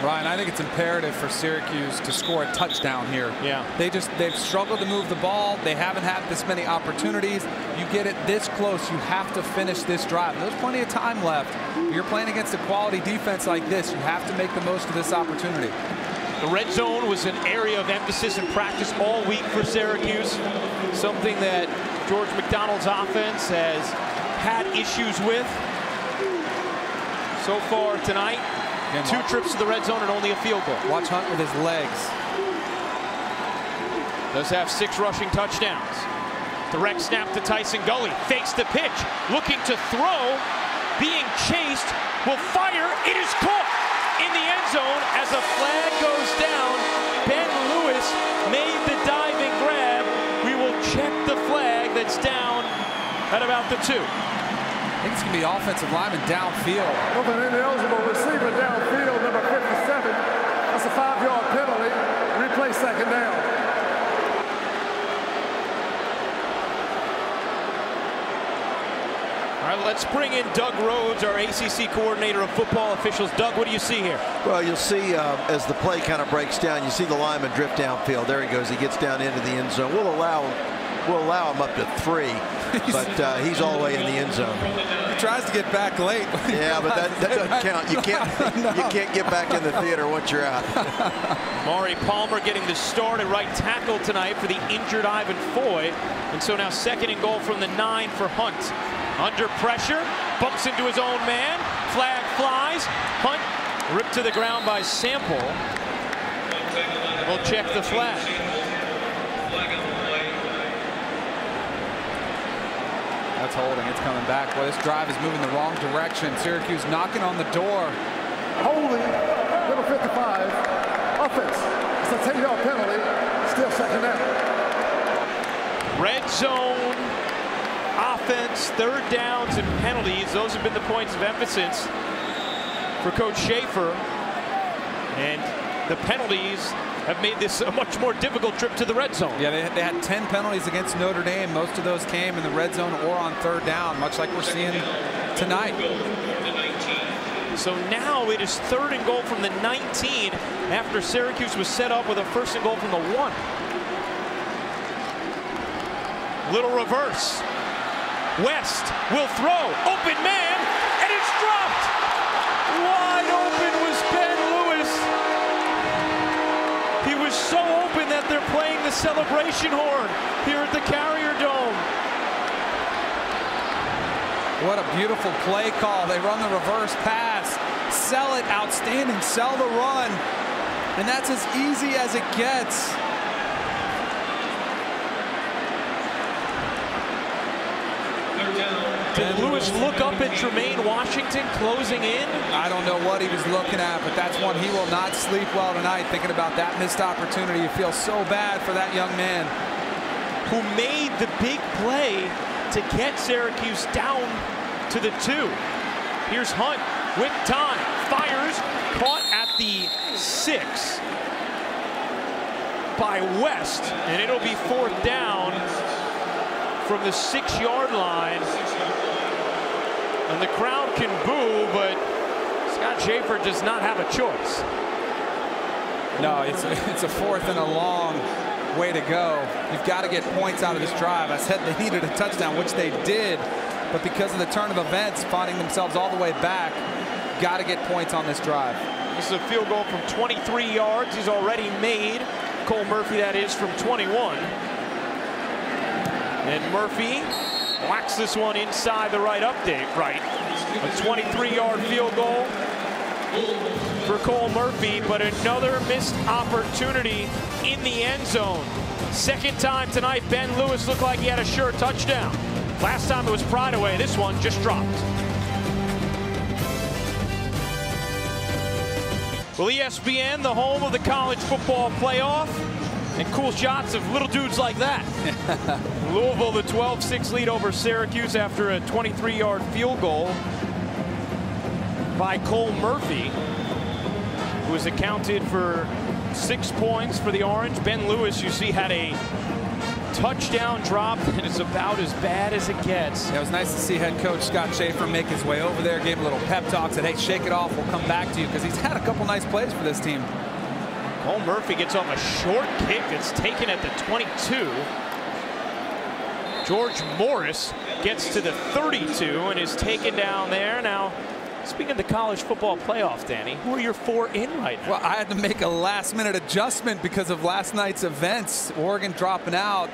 Ryan, I think it's imperative for Syracuse to score a touchdown here. Yeah. They've struggled to move the ball. They haven't had this many opportunities. You get it this close, you have to finish this drive. There's plenty of time left. You're playing against a quality defense like this. You have to make the most of this opportunity. The red zone was an area of emphasis in practice all week for Syracuse. Something that George McDonald's offense has had issues with so far tonight. Two trips to the red zone and only a field goal. Watch Hunt with his legs. Does have 6 rushing touchdowns. Direct snap to Tyson Gully. Fakes the pitch. Looking to throw. Being chased. Will fire. It is caught in the end zone as a flag goes down. Ben Lewis made the diving grab. We will check the flag that's down at about the 2. I think it's going to be offensive lineman downfield. With an ineligible receiver downfield, number 57. That's a 5-yard penalty. Replay second down. All right, let's bring in Doug Rhodes, our ACC coordinator of football officials. Doug, what do you see here? Well, you'll see as the play kind of breaks down, you see the lineman drift downfield. There he goes. He gets down into the end zone. We'll allow him up to 3, but he's all the way in the end zone. He tries to get back late. Yeah, but that doesn't count. You can't get back in the theater once you're out. Maury Palmer getting the start at right tackle tonight for the injured Ivan Foy. And so now 2nd and goal from the 9 for Hunt. Under pressure, bumps into his own man. Flag flies. Hunt ripped to the ground by Sample. We'll check the flag. That's holding. It's coming back. Well, this drive is moving the wrong direction. Syracuse knocking on the door. Holding, number 55. Offense. It's a 10-yard penalty. Still second down. Red zone offense, 3rd downs and penalties. Those have been the points of emphasis for Coach Schaefer. And the penalties have made this a much more difficult trip to the red zone. Yeah, they had 10 penalties against Notre Dame. Most of those came in the red zone or on 3rd down, much like we're seeing tonight. So now it is 3rd and goal from the 19 after Syracuse was set up with a 1st and goal from the 1. Little reverse. West will throw. Open man, and it's dropped. Wide open was Ben Lewis. He was so open that they're playing the celebration horn here at the Carrier Dome. What a beautiful play call. They run the reverse pass. Sell it, outstanding. Sell the run. And that's as easy as it gets. Did Lewis look up at Tremaine Washington closing in? I don't know what he was looking at, but that's one he will not sleep well tonight, thinking about that missed opportunity. You feel so bad for that young man. Who made the big play to get Syracuse down to the 2. Here's Hunt with time. Fires, caught at the 6 by West. And it'll be 4th down from the 6-yard line. And the crowd can boo, but Scott Schaefer does not have a choice. No, it's a 4th and a long way to go. You've got to get points out of this drive. I said they needed a touchdown, which they did, but because of the turn of events, finding themselves all the way back, got to get points on this drive. This is a field goal from 23 yards. He's already made. Cole Murphy, that is, from 21. And Murphy whacks this one inside the right update. Right. A 23-yard field goal for Cole Murphy, but another missed opportunity in the end zone. 2nd time tonight, Ben Lewis looked like he had a sure touchdown. Last time it was pried away. This one just dropped. Well, ESPN, the home of the college football playoff, and cool shots of little dudes like that. Louisville, the 12-6 lead over Syracuse after a 23-yard field goal by Cole Murphy, who was accounted for 6 points for the Orange. Ben Lewis, you see, had a touchdown drop, and it's about as bad as it gets. Yeah, it was nice to see head coach Scott Schaefer make his way over there, gave a little pep talk, said, hey, shake it off, we'll come back to you, because he's had a couple nice plays for this team. Cole Murphy gets off a short kick that's taken at the 22. George Morris gets to the 32 and is taken down there. Now, speaking of the college football playoff, Danny, who are your 4 in right now? Well, I had to make a last-minute adjustment because of last night's events. Oregon dropping out,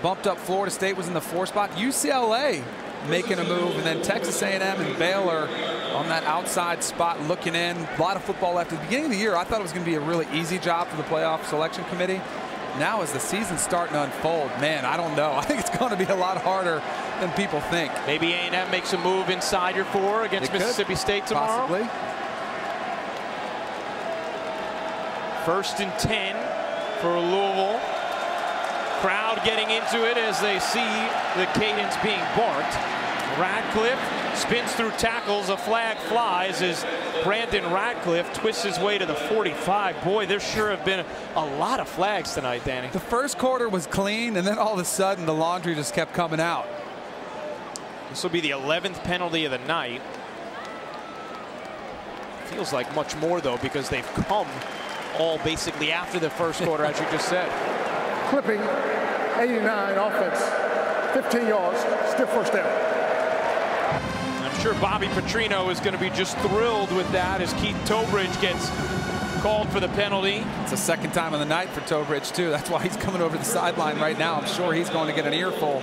bumped up Florida State was in the 4 spot. UCLA making a move, and then Texas A&M and Baylor on that outside spot looking in. A lot of football left. At the beginning of the year, I thought it was going to be a really easy job for the playoff selection committee. Now as the season's starting to unfold, man, I don't know. I think it's going to be a lot harder than people think. Maybe A&M makes a move inside your 4 against Mississippi State tomorrow. Possibly. 1st and 10 for Louisville. Crowd getting into it as they see the cadence being barked. Radcliffe spins through tackles. A flag flies as Brandon Radcliffe twists his way to the 45. Boy, there sure have been a lot of flags tonight, Danny. The first quarter was clean, and then all of a sudden the laundry just kept coming out. This will be the 11th penalty of the night. Feels like much more, though, because they've come all basically after the first quarter, as you just said. Clipping, 89 offense, 15 yards, stiff first down. I'm sure Bobby Petrino is going to be just thrilled with that as Keith Tobridge gets called for the penalty. It's the 2nd time of the night for Tobridge, too. That's why he's coming over the sideline right now. I'm sure he's going to get an earful.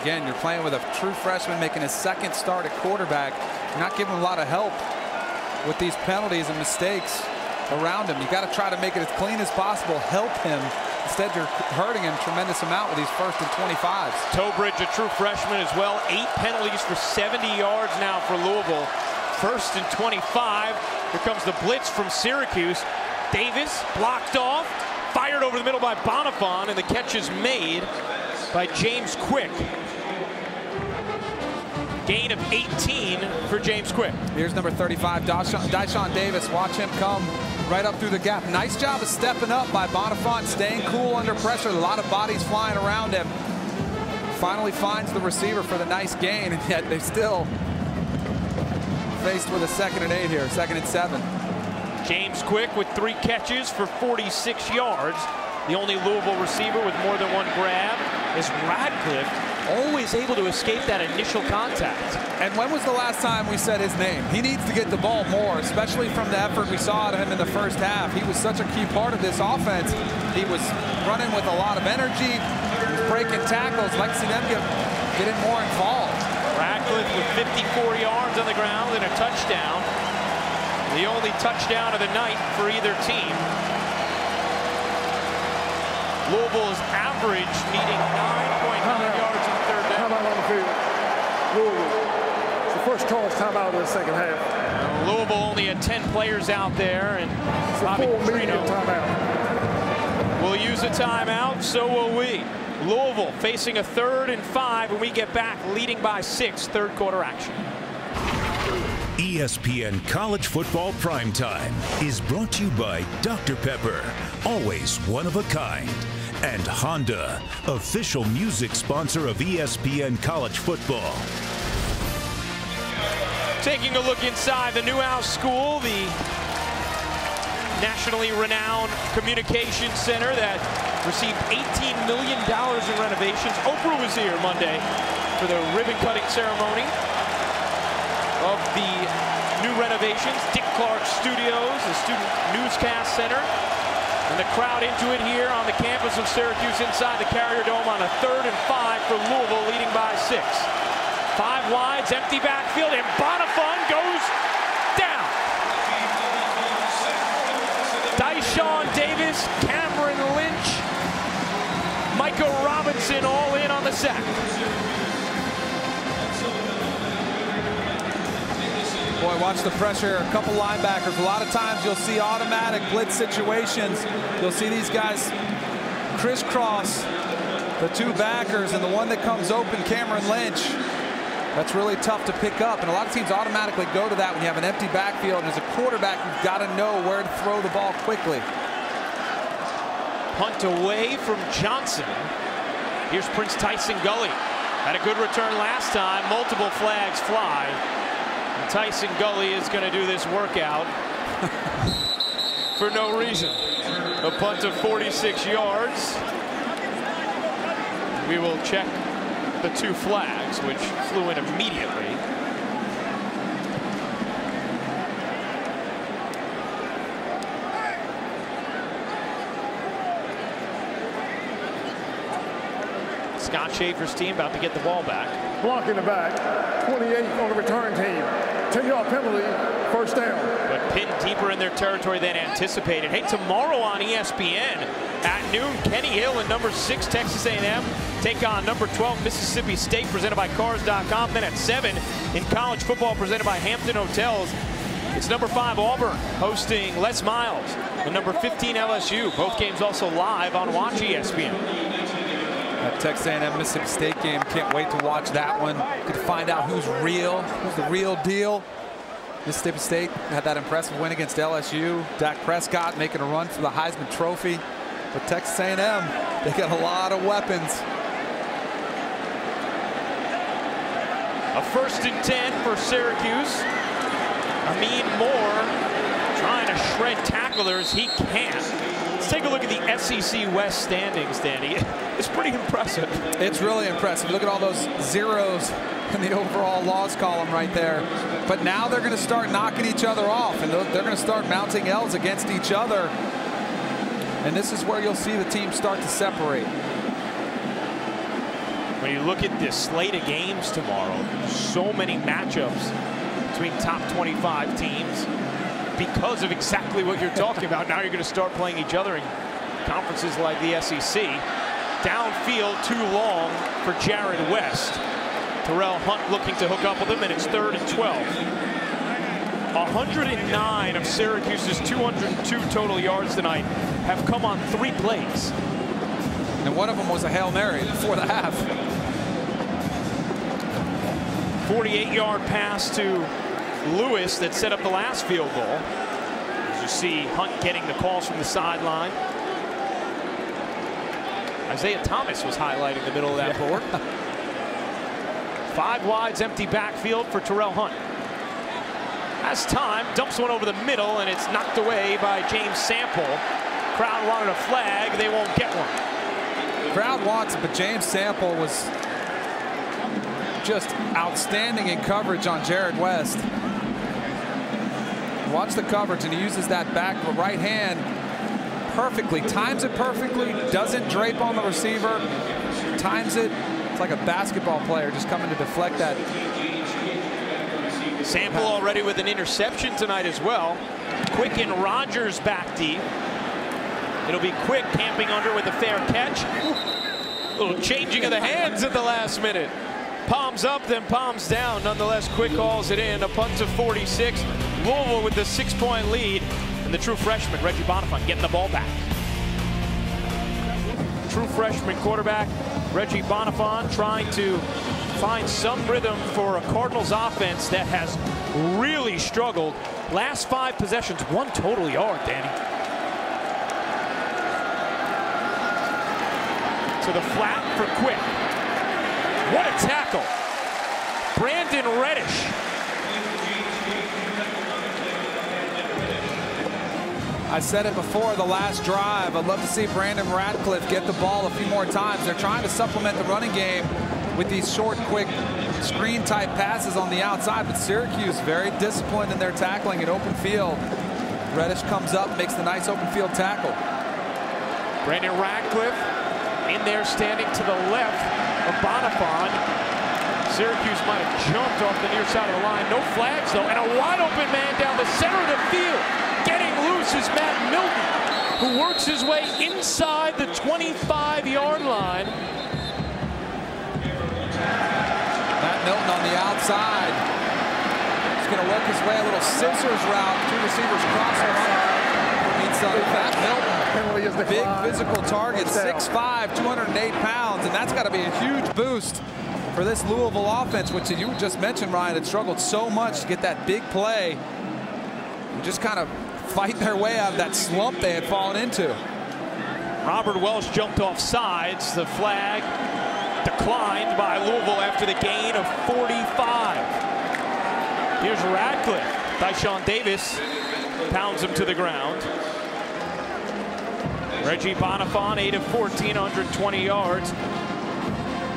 Again, you're playing with a true freshman making his 2nd start at quarterback. You're not giving him a lot of help with these penalties and mistakes around him. You got to try to make it as clean as possible, help him. Instead, you're hurting him a tremendous amount with these 1st and 25s. Tobridge, a true freshman as well. 8 penalties for 70 yards now for Louisville. 1st and 25. Here comes the blitz from Syracuse. Davis blocked off, fired over the middle by Bonifant, and the catch is made by James Quick. Gain of 18 for James Quick. Here's number 35, Dyshawn Davis. Watch him come right up through the gap. Nice job of stepping up by Bonifant, staying cool under pressure. A lot of bodies flying around him. Finally finds the receiver for the nice gain, and yet they still faced with a 2nd and 8 here, 2nd and 7. James Quick with 3 catches for 46 yards. The only Louisville receiver with more than 1 grab is Radcliffe, always able to escape that initial contact. And when was the last time we said his name? He needs to get the ball more, especially from the effort we saw out of him in the first half. He was such a key part of this offense. He was running with a lot of energy. He was breaking tackles. I'd like to see them get him more involved. Radcliffe with 54 yards on the ground and a touchdown. The only touchdown of the night for either team. Louisville's average needing 9.9 yards on 3rd down. Timeout on the field. Louisville. It's the first Charles timeout of the 2nd half. Louisville only had 10 players out there, and Bobby Petrino will use a timeout. So will we. Louisville facing a 3rd and 5 when we get back, leading by 6. 3rd quarter action. ESPN College Football Primetime is brought to you by Dr. Pepper, always one of a kind, and Honda, official music sponsor of ESPN College Football. Taking a look inside the Newhouse School, the nationally renowned communications center that received $18 million in renovations. Oprah was here Monday for the ribbon cutting ceremony of the new renovations. Dick Clark Studios, the student newscast center, and the crowd into it here on the campus of Syracuse inside the Carrier Dome on a 3rd and 5 for Louisville, leading by 6. 5 wides, empty backfield, and Bonifant goes down. Dyshawn Davis, Cameron Lynch, Micah Robinson all in on the sack. Boy, watch the pressure. A couple linebackers. A lot of times you'll see automatic blitz situations. You'll see these guys crisscross the 2 backers, and the one that comes open, Cameron Lynch. That's really tough to pick up, and a lot of teams automatically go to that when you have an empty backfield. And as a quarterback, you've got to know where to throw the ball quickly. Punt away from Johnson. Here's Prince Tyson Gully. Had a good return last time. Multiple flags fly. And Tyson Gully is going to do this workout for no reason. A punt of 46 yards. We will check the 2 flags, which flew in immediately. Scott Schaefer's team about to get the ball back. Block in the back, 28 on the return team. 10-yard penalty, first down. But pinned deeper in their territory than anticipated. Hey, tomorrow on ESPN at noon, Kenny Hill and number 6 Texas A&M take on number 12 Mississippi State, presented by Cars.com. Then at 7 in college football, presented by Hampton Hotels, it's number 5 Auburn hosting Les Miles and number 15 LSU. Both games also live on Watch ESPN. That Texas A&M Mississippi State game, can't wait to watch that one. Get to find out who's real, who's the real deal. Mississippi State had that impressive win against LSU. Dak Prescott making a run for the Heisman Trophy. But Texas A&M, they got a lot of weapons. A 1st and 10 for Syracuse. Amin Moore trying to shred tacklers. He can't. Let's take a look at the SEC West standings, Danny. It's pretty impressive. It's really impressive. Look at all those zeros in the overall loss column right there. But now they're going to start knocking each other off, and they're going to start mounting L's against each other. And this is where you'll see the teams start to separate. When you look at this slate of games tomorrow, so many matchups between top 25 teams because of exactly what you're talking about. Now you're going to start playing each other in conferences like the SEC. Downfield too long for Jared West. Terrell Hunt looking to hook up with him, and it's 3rd and 12. 109 of Syracuse's 202 total yards tonight have come on 3 plays. And one of them was a Hail Mary before the half. 48-yard pass to Lewis that set up the last field goal. As you see Hunt getting the calls from the sideline. Isaiah Thomas was highlighting the middle of that board. 5 wides, empty backfield for Terrell Hunt. Has time, dumps one over the middle, and it's knocked away by James Sample. Crowd wanted a flag, they won't get one. Crowd wants it, but James Sample was just outstanding in coverage on Jared West. Watch the coverage, and he uses that back right hand perfectly, times it perfectly, doesn't drape on the receiver, times it. It's like a basketball player just coming to deflect that. Sample already with an interception tonight as well. Quick and Rogers back deep. It'll be Quick camping under with a fair catch. A little changing of the hands at the last minute. Palms up, then palms down. Nonetheless, Quick calls it in. A punt to 46. Louisville with the 6-point lead. And the true freshman, Reggie Bonifant, getting the ball back. True freshman quarterback, Reggie Bonifant, trying to find some rhythm for a Cardinals offense that has really struggled. Last 5 possessions, 1 total yard, Danny. To the flat for Quick. What a tackle. Brandon Reddish. I said it before, the last drive. I'd love to see Brandon Radcliffe get the ball a few more times. They're trying to supplement the running game with these short, quick screen-type passes on the outside, but Syracuse very disciplined in their tackling at open field. Reddish comes up, makes the nice open field tackle. Brandon Radcliffe in there standing to the left of Bonifant. Syracuse might have jumped off the near side of the line. No flags, though, and a wide-open man down the center of the field. Getting loose is Matt Milton, who works his way inside the 25-yard line. Matt Milton on the outside. He's going to work his way a little scissors route. 2 receivers crossover. Meets Matt Milton. Big physical target, 6'5", 208 pounds, and that's got to be a huge boost for this Louisville offense, which you just mentioned, Ryan, had struggled so much to get that big play. Just kind of fight their way out of that slump they had fallen into. Robert Welsh jumped off sides. The flag declined by Louisville after the gain of 45. Here's Radcliffe. Dyshawn Davis pounds him to the ground. Reggie Bonifant, 8 of 14, 120 yards.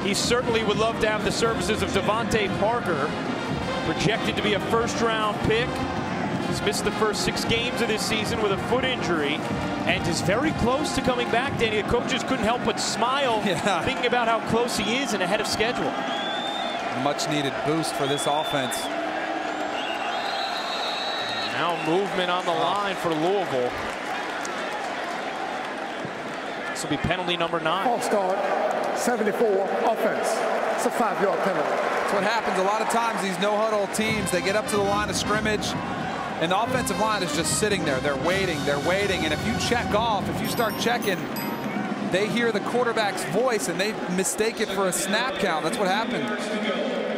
He certainly would love to have the services of Devontae Parker, projected to be a first-round pick. He's missed the first 6 games of this season with a foot injury and is very close to coming back, Danny. The coaches couldn't help but smile thinking about how close he is and ahead of schedule. Much-needed boost for this offense. Now movement on the line for Louisville. This will be penalty number 9. False start, 74, offense. It's a 5-yard penalty. That's what happens a lot of times. These no-huddle teams, they get up to the line of scrimmage, and the offensive line is just sitting there. They're waiting. And if you check off, if you start checking, they hear the quarterback's voice, and they mistake it for a snap count. That's what happened.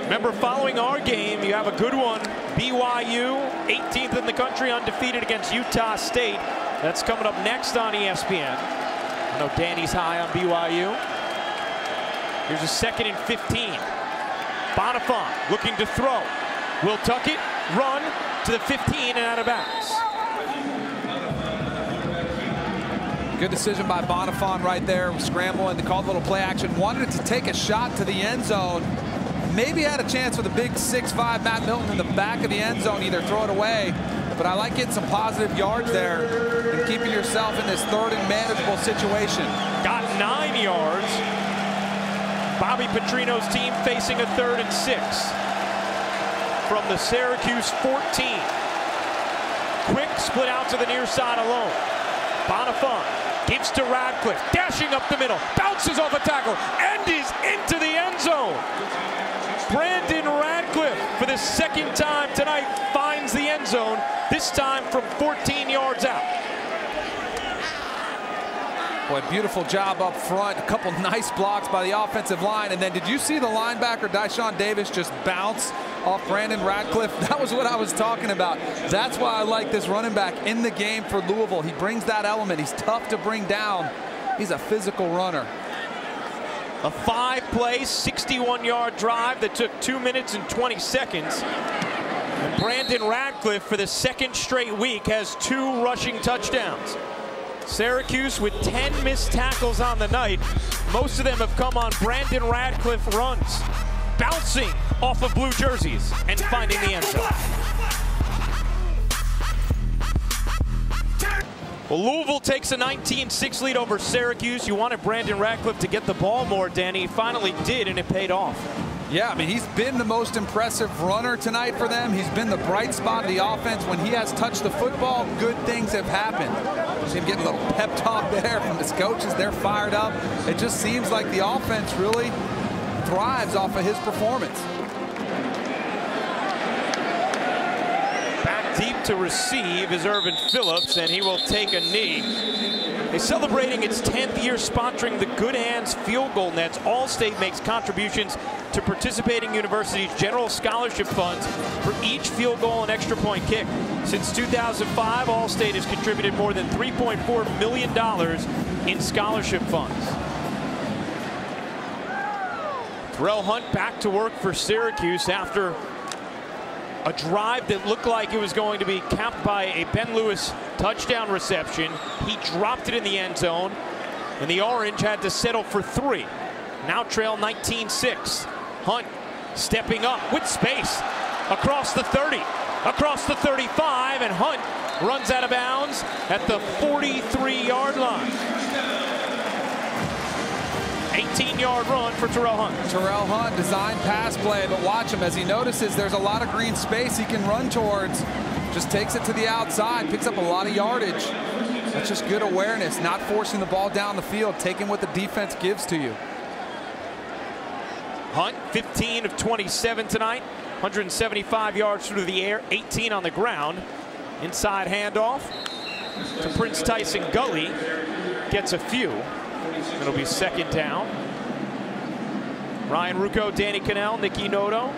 Remember, following our game, you have a good one. BYU, 18th in the country, undefeated against Utah State. That's coming up next on ESPN. I know Danny's high on BYU. Here's a 2nd and 15. Bonifant looking to throw. Will tuck it, run to the 15 and out of bounds. Good decision by Bonifant right there. Scramble and called a little play action. Wanted to take a shot to the end zone. Maybe had a chance with a big 6'5" Matt Milton in the back of the end zone, either throw it away. But I like getting some positive yards there and keeping yourself in this 3rd and manageable situation. Got 9 yards. Bobby Petrino's team facing a 3rd and 6 from the Syracuse 14. Quick split out to the near side alone. Bonifant gives to Radcliffe, dashing up the middle, bounces off a tackle, and is into the end zone. Brandon Radcliffe, for the 2nd time tonight, finds the end zone, this time from 14 yards out. Boy, beautiful job up front. A couple nice blocks by the offensive line. And then did you see the linebacker, Dyshawn Davis, just bounce off Brandon Radcliffe? That was what I was talking about. That's why I like this running back in the game for Louisville. He brings that element. He's tough to bring down. He's a physical runner. A 5-play, 61-yard drive that took 2 minutes and 20 seconds. And Brandon Radcliffe, for the 2nd straight week, has 2 rushing touchdowns. Syracuse with 10 missed tackles on the night. Most of them have come on Brandon Radcliffe runs, bouncing off of blue jerseys and finding the end zone. Well, Louisville takes a 19-6 lead over Syracuse. You wanted Brandon Radcliffe to get the ball more, Danny. He finally did, and it paid off. Yeah, I mean, he's been the most impressive runner tonight for them. He's been the bright spot of the offense. When he has touched the football, good things have happened. See him getting a little pep talk there from his coaches. They're fired up. It just seems like the offense really thrives off of his performance. Back deep to receive is Irvin Phillips, and he will take a knee. He's celebrating its 10th year sponsoring the Good Hands Field Goal Nets. Allstate makes contributions to participating universities' general scholarship funds for each field goal and extra point kick. Since 2005, Allstate has contributed more than $3.4 million in scholarship funds. Terrell Hunt back to work for Syracuse after a drive that looked like it was going to be capped by a Ben Lewis touchdown reception. He dropped it in the end zone, and the Orange had to settle for 3. Now trail 19-6. Hunt stepping up with space across the 30, across the 35, and Hunt runs out of bounds at the 43-yard line. 18-yard run for Terrell Hunt. Terrell Hunt, designed pass play, but watch him as he notices there's a lot of green space he can run towards. Just takes it to the outside, picks up a lot of yardage. That's just good awareness, not forcing the ball down the field, taking what the defense gives to you. Hunt, 15 of 27 tonight, 175 yards through the air, 18 on the ground. Inside handoff to Prince Tyson Gully, gets a few. It'll be 2nd down. Ryan Rucco, Danny Cannell, Nicky Noto,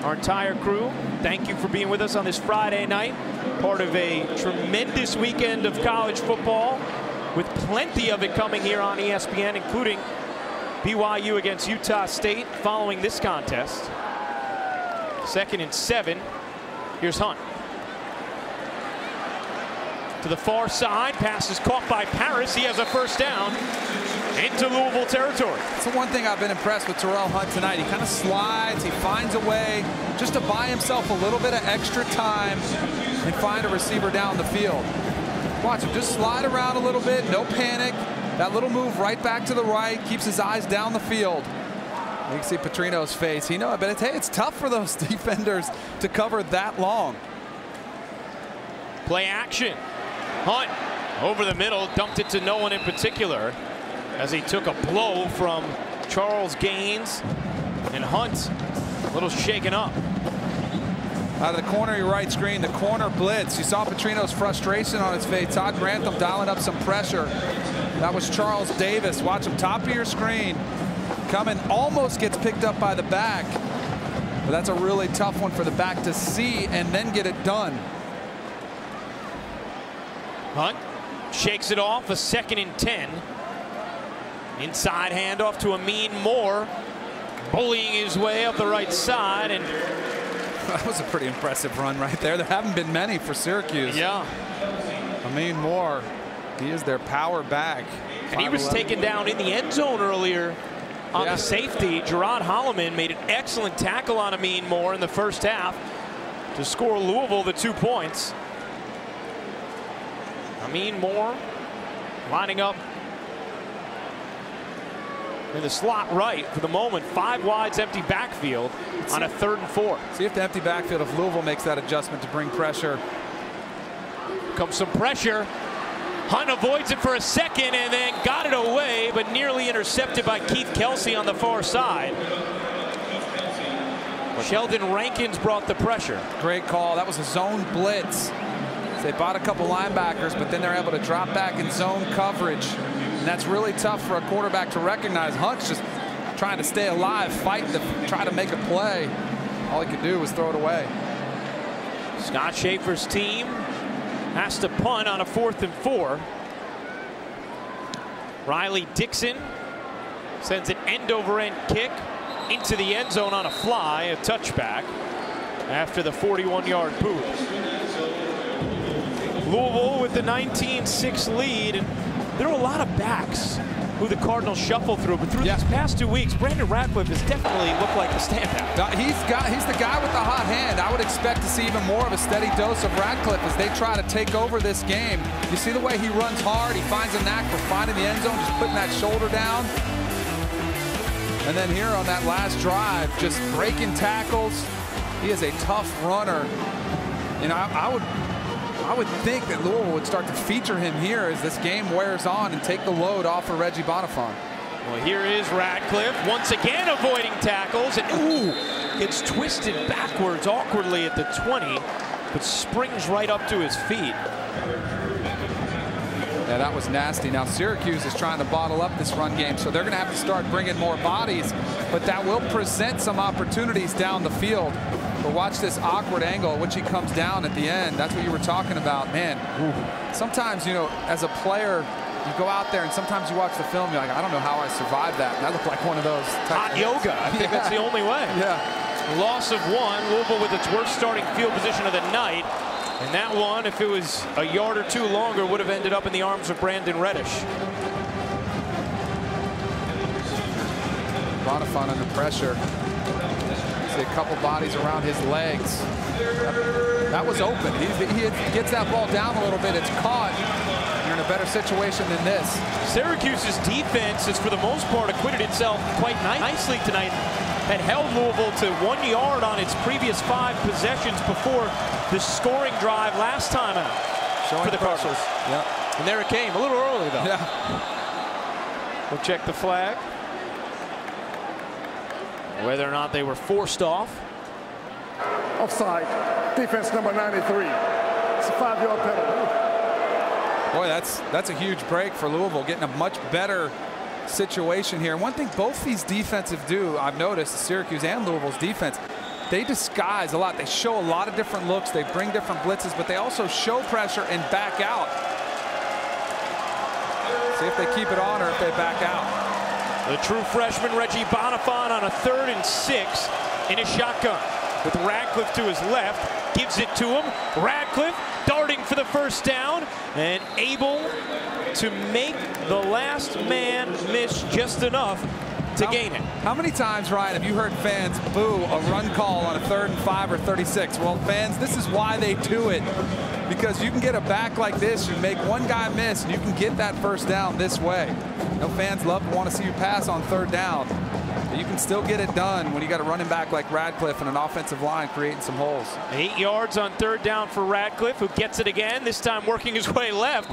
our entire crew, thank you for being with us on this Friday night. Part of a tremendous weekend of college football. with plenty of it coming here on ESPN, including BYU against Utah State following this contest. 2nd and 7. Here's Hunt. To the far side, pass is caught by Paris. He has a first down into Louisville territory. That's the one thing I've been impressed with Terrell Hunt tonight. He kind of slides, he finds a way just to buy himself a little bit of extra time and find a receiver down the field. Watch him just slide around a little bit, no panic. That little move right back to the right, keeps his eyes down the field. You can see Petrino's face. He knows, but it's tough for those defenders to cover that long. Play action. Hunt over the middle, dumped it to no one in particular as he took a blow from Charles Gaines, and Hunt a little shaken up. Out of the corner of your right screen, the corner blitz. You saw Petrino's frustration on his face. Todd Grantham dialing up some pressure. That was Charles Davis. Watch him, top of your screen. Coming, almost gets picked up by the back. But that's a really tough one for the back to see and then get it done. Hunt shakes it off, a 2nd and 10. Inside handoff to Amin Moore, bullying his way up the right side, and that was a pretty impressive run right there. There haven't been many for Syracuse. Yeah. Amin Moore, he is their power back. And he was taken down in the end zone earlier on the safety. Gerard Holloman made an excellent tackle on Amin Moore in the first half to score Louisville the 2 points. Amin Moore lining up in the slot right for the moment. 5 wides, empty backfield on a 3rd and 4. See if the empty backfield, if Louisville makes that adjustment to bring pressure. Comes some pressure. Hunt avoids it for a second and then got it away, but nearly intercepted by Keith Kelsey on the far side. Sheldon Rankins brought the pressure. Great call. That was a zone blitz. They bought a couple linebackers, but then they're able to drop back in zone coverage. And that's really tough for a quarterback to recognize. Hunt's just trying to stay alive, fight to try to make a play. All he could do was throw it away. Scott Schaefer's team has to punt on a 4th and 4. Riley Dixon sends an end-over-end kick into the end zone on a fly, a touchback after the 41-yard boot. Louisville with the 19-6 lead, and there are a lot of backs who the Cardinals shuffle through, but through these past 2 weeks, Brandon Ratcliffe has definitely looked like the standout. He's the guy with the hot hand. I would expect to see even more of a steady dose of Ratcliffe as they try to take over this game. You see the way he runs hard. He finds a knack for finding the end zone, just putting that shoulder down. And then here on that last drive, just breaking tackles. He is a tough runner. You know, I would think that Louisville would start to feature him here as this game wears on and take the load off of Reggie Bonifant. Well, here is Ratcliffe once again avoiding tackles, and gets twisted backwards awkwardly at the 20, but springs right up to his feet. Yeah, that was nasty. Now Syracuse is trying to bottle up this run game, so they're going to have to start bringing more bodies, but that will present some opportunities down the field. But watch this awkward angle at which he comes down at the end. That's what you were talking about, man. Sometimes, you know, as a player, you go out there and sometimes you watch the film, you're like, I don't know how I survived that. And that looked like one of those hot yoga. I think that's the only way. Yeah. Loss of 1. Louisville with its worst starting field position of the night. And that one, if it was a yard or 2 longer, would have ended up in the arms of Brandon Reddish. Bonifant under pressure. See a couple bodies around his legs. That was open. He gets that ball down a little bit. It's caught. You're in a better situation than this. Syracuse's defense has, for the most part, acquitted itself quite nicely tonight. Had held Louisville to 1 yard on its previous 5 possessions before the scoring drive last time out for the Cardinals. Yeah. And there it came, a little early though. Yeah. We'll check the flag. Whether or not they were forced off. Offside. Defense number 93. It's a 5-yard penalty. Boy, that's a huge break for Louisville, getting a much better situation here. One thing both these defensive do, I've noticed, Syracuse and Louisville's defense, they disguise a lot. They show a lot of different looks. They bring different blitzes, but they also show pressure and back out. See if they keep it on or if they back out. The true freshman Reggie Bonifant on a 3rd and 6 in a shotgun with Radcliffe to his left, gives it to him. Radcliffe darting for the first down and able to make the last man miss just enough to gain it. How many times, Ryan, have you heard fans boo a run call on a 3rd and 5 or 36? Well, fans, this is why they do it. Because you can get a back like this, you make one guy miss, and you can get that first down this way. No fans love to want to see you pass on 3rd down. But you can still get it done when you got a running back like Radcliffe and an offensive line creating some holes. 8 yards on 3rd down for Radcliffe, who gets it again, this time working his way left.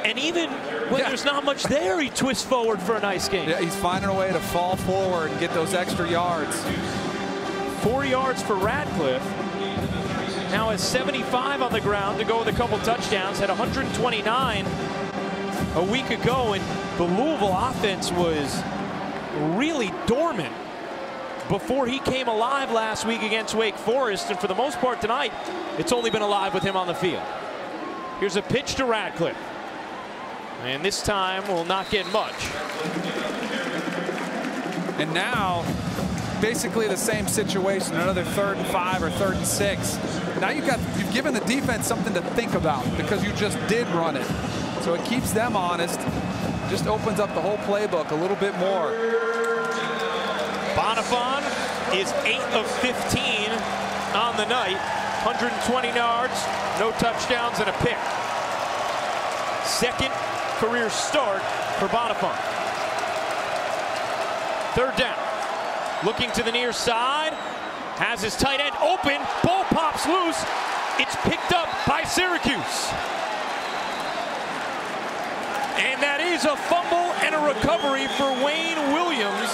And even when there's not much there, he twists forward for a nice gain. Yeah, he's finding a way to fall forward and get those extra yards. 4 yards for Radcliffe. Now has 75 on the ground to go with a couple touchdowns. Had 129 a week ago, and the Louisville offense was really dormant before he came alive last week against Wake Forest. And for the most part tonight, it's only been alive with him on the field. Here's a pitch to Radcliffe. And this time will not get much. And now, basically the same situation, another 3rd and 5 or 3rd and 6. Now you've given the defense something to think about because you just did run it. So it keeps them honest, just opens up the whole playbook a little bit more. Bonifant is 8 of 15 on the night. 120 yards, no touchdowns, and a pick. Second career start for Bonifant. 3rd down. Looking to the near side. Has his tight end open. Ball pops loose. It's picked up by Syracuse. And that is a fumble and a recovery for Wayne Williams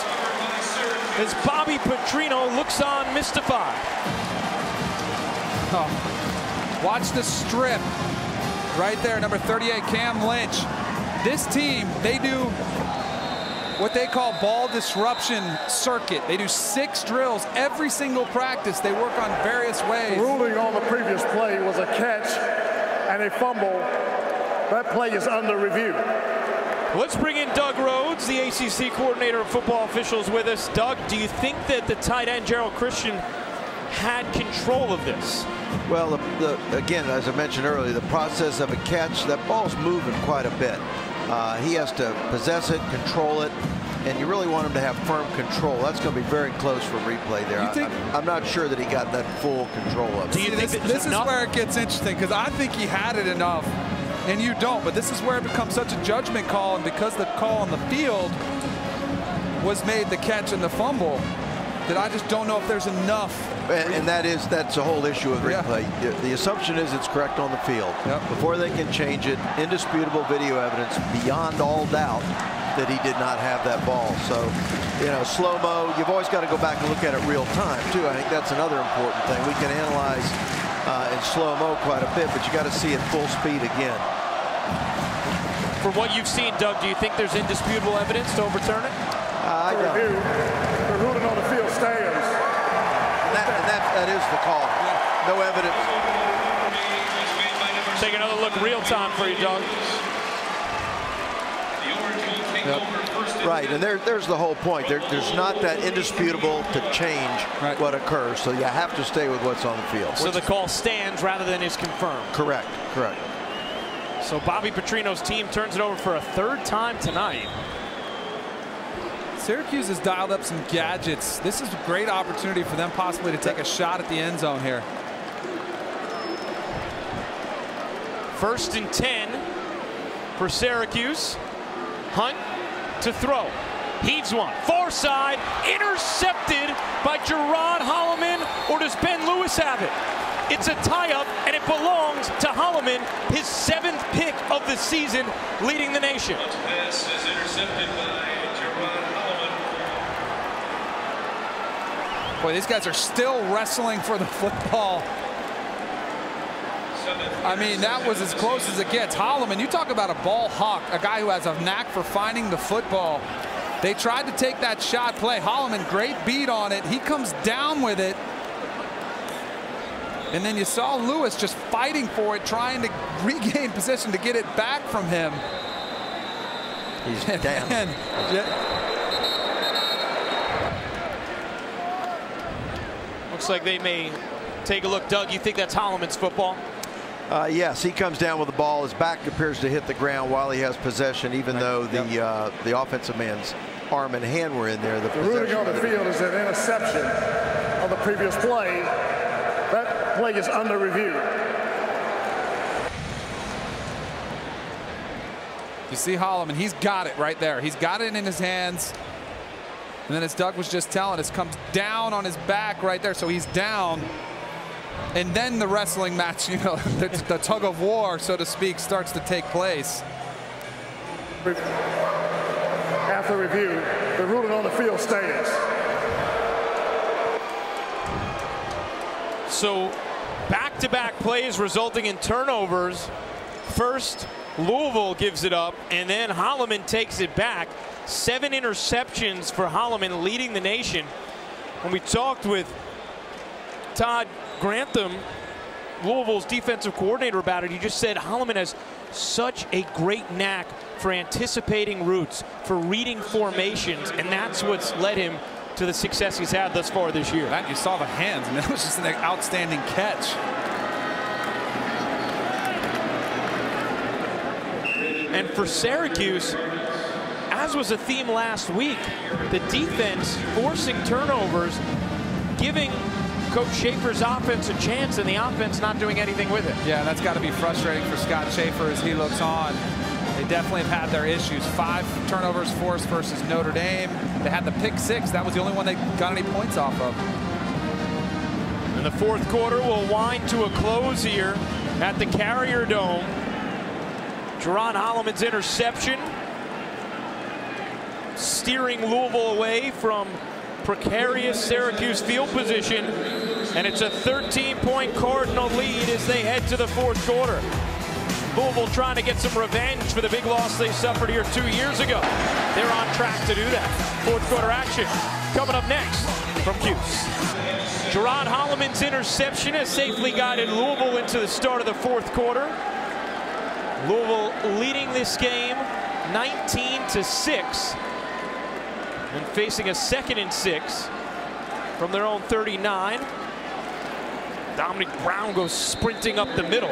as Bobby Petrino looks on mystified. Oh, watch the strip right there, number 38, Cam Lynch. This team, they do what they call ball disruption circuit. They do 6 drills every single practice. They work on various ways. The ruling on the previous play was a catch and a fumble. That play is under review. Let's bring in Doug Rhodes, the ACC coordinator of football officials, with us. Doug, do you think that the tight end Gerald Christian had control of this? Well, again, as I mentioned earlier, the process of a catch, that ball's moving quite a bit. He has to possess it, control it, and you really want him to have firm control. That's going to be very close for replay there. I'm not sure that he got that full control of it. Do you think this is where it gets interesting, because I think he had it enough, and you don't. But this is where it becomes such a judgment call, and because the call on the field was made the catch and the fumble, that I just don't know if there's enough. And that's a whole issue with replay. Yeah. The assumption is it's correct on the field. Yep. Before they can change it, indisputable video evidence beyond all doubt that he did not have that ball. So, you know, slow-mo, you've always got to go back and look at it real time, too. I think that's another important thing. We can analyze in slow-mo quite a bit, but you got to see it full speed again. For what you've seen, Doug, do you think there's indisputable evidence to overturn it? I don't. The ruling on the field stands. That is the call. No evidence. Take another look real time for you, Doug. Yep. Right, and there's the whole point. There's not that indisputable to change what occurs, so you have to stay with what's on the field. So the call stands rather than is confirmed. Correct. So Bobby Petrino's team turns it over for a 3rd time tonight. Syracuse has dialed up some gadgets. This is a great opportunity for them possibly to take a shot at the end zone here. 1st and 10 for Syracuse. Hunt to throw. Heaves one. Far side. Intercepted by Gerard Holloman. Or does Ben Lewis have it? It's a tie-up, and it belongs to Holloman, his 7th pick of the season, leading the nation. Pass is intercepted by Gerard Holloman. Boy, these guys are still wrestling for the football. I mean, that was as close as it gets. Holloman, you talk about a ball hawk, a guy who has a knack for finding the football. They tried to take that shot play. Holloman, great beat on it. He comes down with it. And then you saw Lewis just fighting for it, trying to regain position to get it back from him. He's down. Looks like they may take a look. Doug, you think that's Holloman's football? Yes, he comes down with the ball. His back appears to hit the ground while he has possession, even though the offensive man's arm and hand were in there. The ruling on the field is an interception of the previous play. That play is under review. You see Holloman, he's got it right there. He's got it in his hands. And then as Doug was just telling us, comes down on his back right there. So he's down. And then the wrestling match, you know, the tug of war, so to speak, starts to take place. After review, the ruling on the field stands. So back-to-back plays resulting in turnovers. First, Louisville gives it up, and then Holloman takes it back. 7 interceptions for Holloman, leading the nation. When we talked with Todd Grantham, Louisville's defensive coordinator, about it, he just said Holloman has such a great knack for anticipating routes, for reading formations, and that's what's led him to the success he's had thus far this year. That, you saw the hands, and that was just an outstanding catch. And for Syracuse, as was a theme last week, the defense forcing turnovers, giving Coach Schaefer's offense a chance, and the offense not doing anything with it. Yeah, that's got to be frustrating for Scott Schaefer as he looks on. They definitely have had their issues. 5 turnovers forced versus Notre Dame. They had the pick 6. That was the only one they got any points off of. And the fourth quarter will wind to a close here at the Carrier Dome. Jerron Holloman's interception steering Louisville away from precarious Syracuse field position, and it's a 13-point Cardinal lead as they head to the fourth quarter. Louisville trying to get some revenge for the big loss they suffered here 2 years ago. They're on track to do that. Fourth quarter action coming up next from Cuse. Jerron Holloman's interception has safely guided Louisville into the start of the fourth quarter. Louisville leading this game 19-6. And facing a 2nd and 6 from their own 39. Dominic Brown goes sprinting up the middle.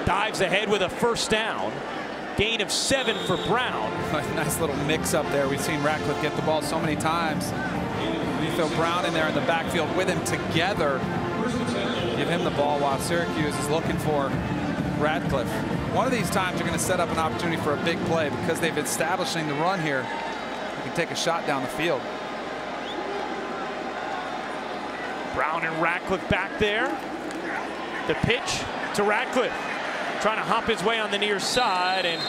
Dives ahead with a first down. Gain of 7 for Brown. Nice little mix up there. We've seen Ratcliffe get the ball so many times. You throw Brown in there in the backfield with him together. Give him the ball while Syracuse is looking for Ratcliffe. One of these times you're going to set up an opportunity for a big play because they've establishing the run here. Take a shot down the field. Brown and Ratcliffe back there. The pitch to Ratcliffe, trying to hop his way on the near side and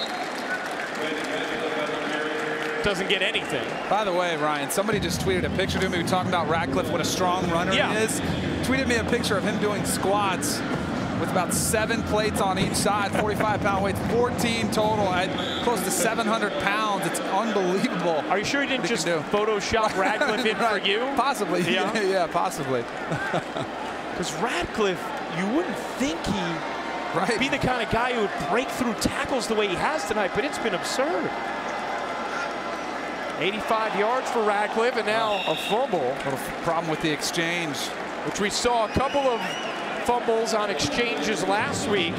doesn't get anything. By the way, Ryan, somebody just tweeted a picture to me. We were talking about Ratcliffe, what a strong runner he is. Tweeted me a picture of him doing squats with about 7 plates on each side, 45-pound weights, 14 total, at close to 700 pounds. It's unbelievable. Are you sure he didn't just Photoshop Ratcliffe in for you? Possibly, yeah, possibly. Because Ratcliffe, you wouldn't think he'd be the kind of guy who would break through tackles the way he has tonight, but it's been absurd. 85 yards for Ratcliffe, and now a fumble. A little problem with the exchange, which we saw a couple of fumbles on exchanges last week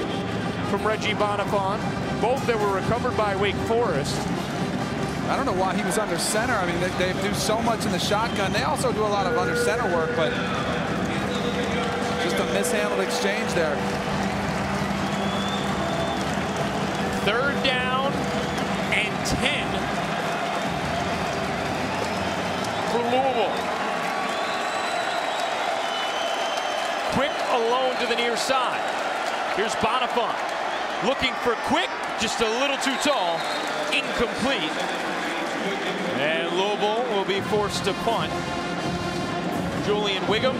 from Reggie Bonifant, both that were recovered by Wake Forest. I don't know why he was under center. I mean, they do so much in the shotgun. They also do a lot of under center work, but just a mishandled exchange there. 3rd down and 10 for Louisville. Quick alone to the near side. Here's Bonifant looking for Quick, just a little too tall, incomplete. And Louisville will be forced to punt. Julian Wiggum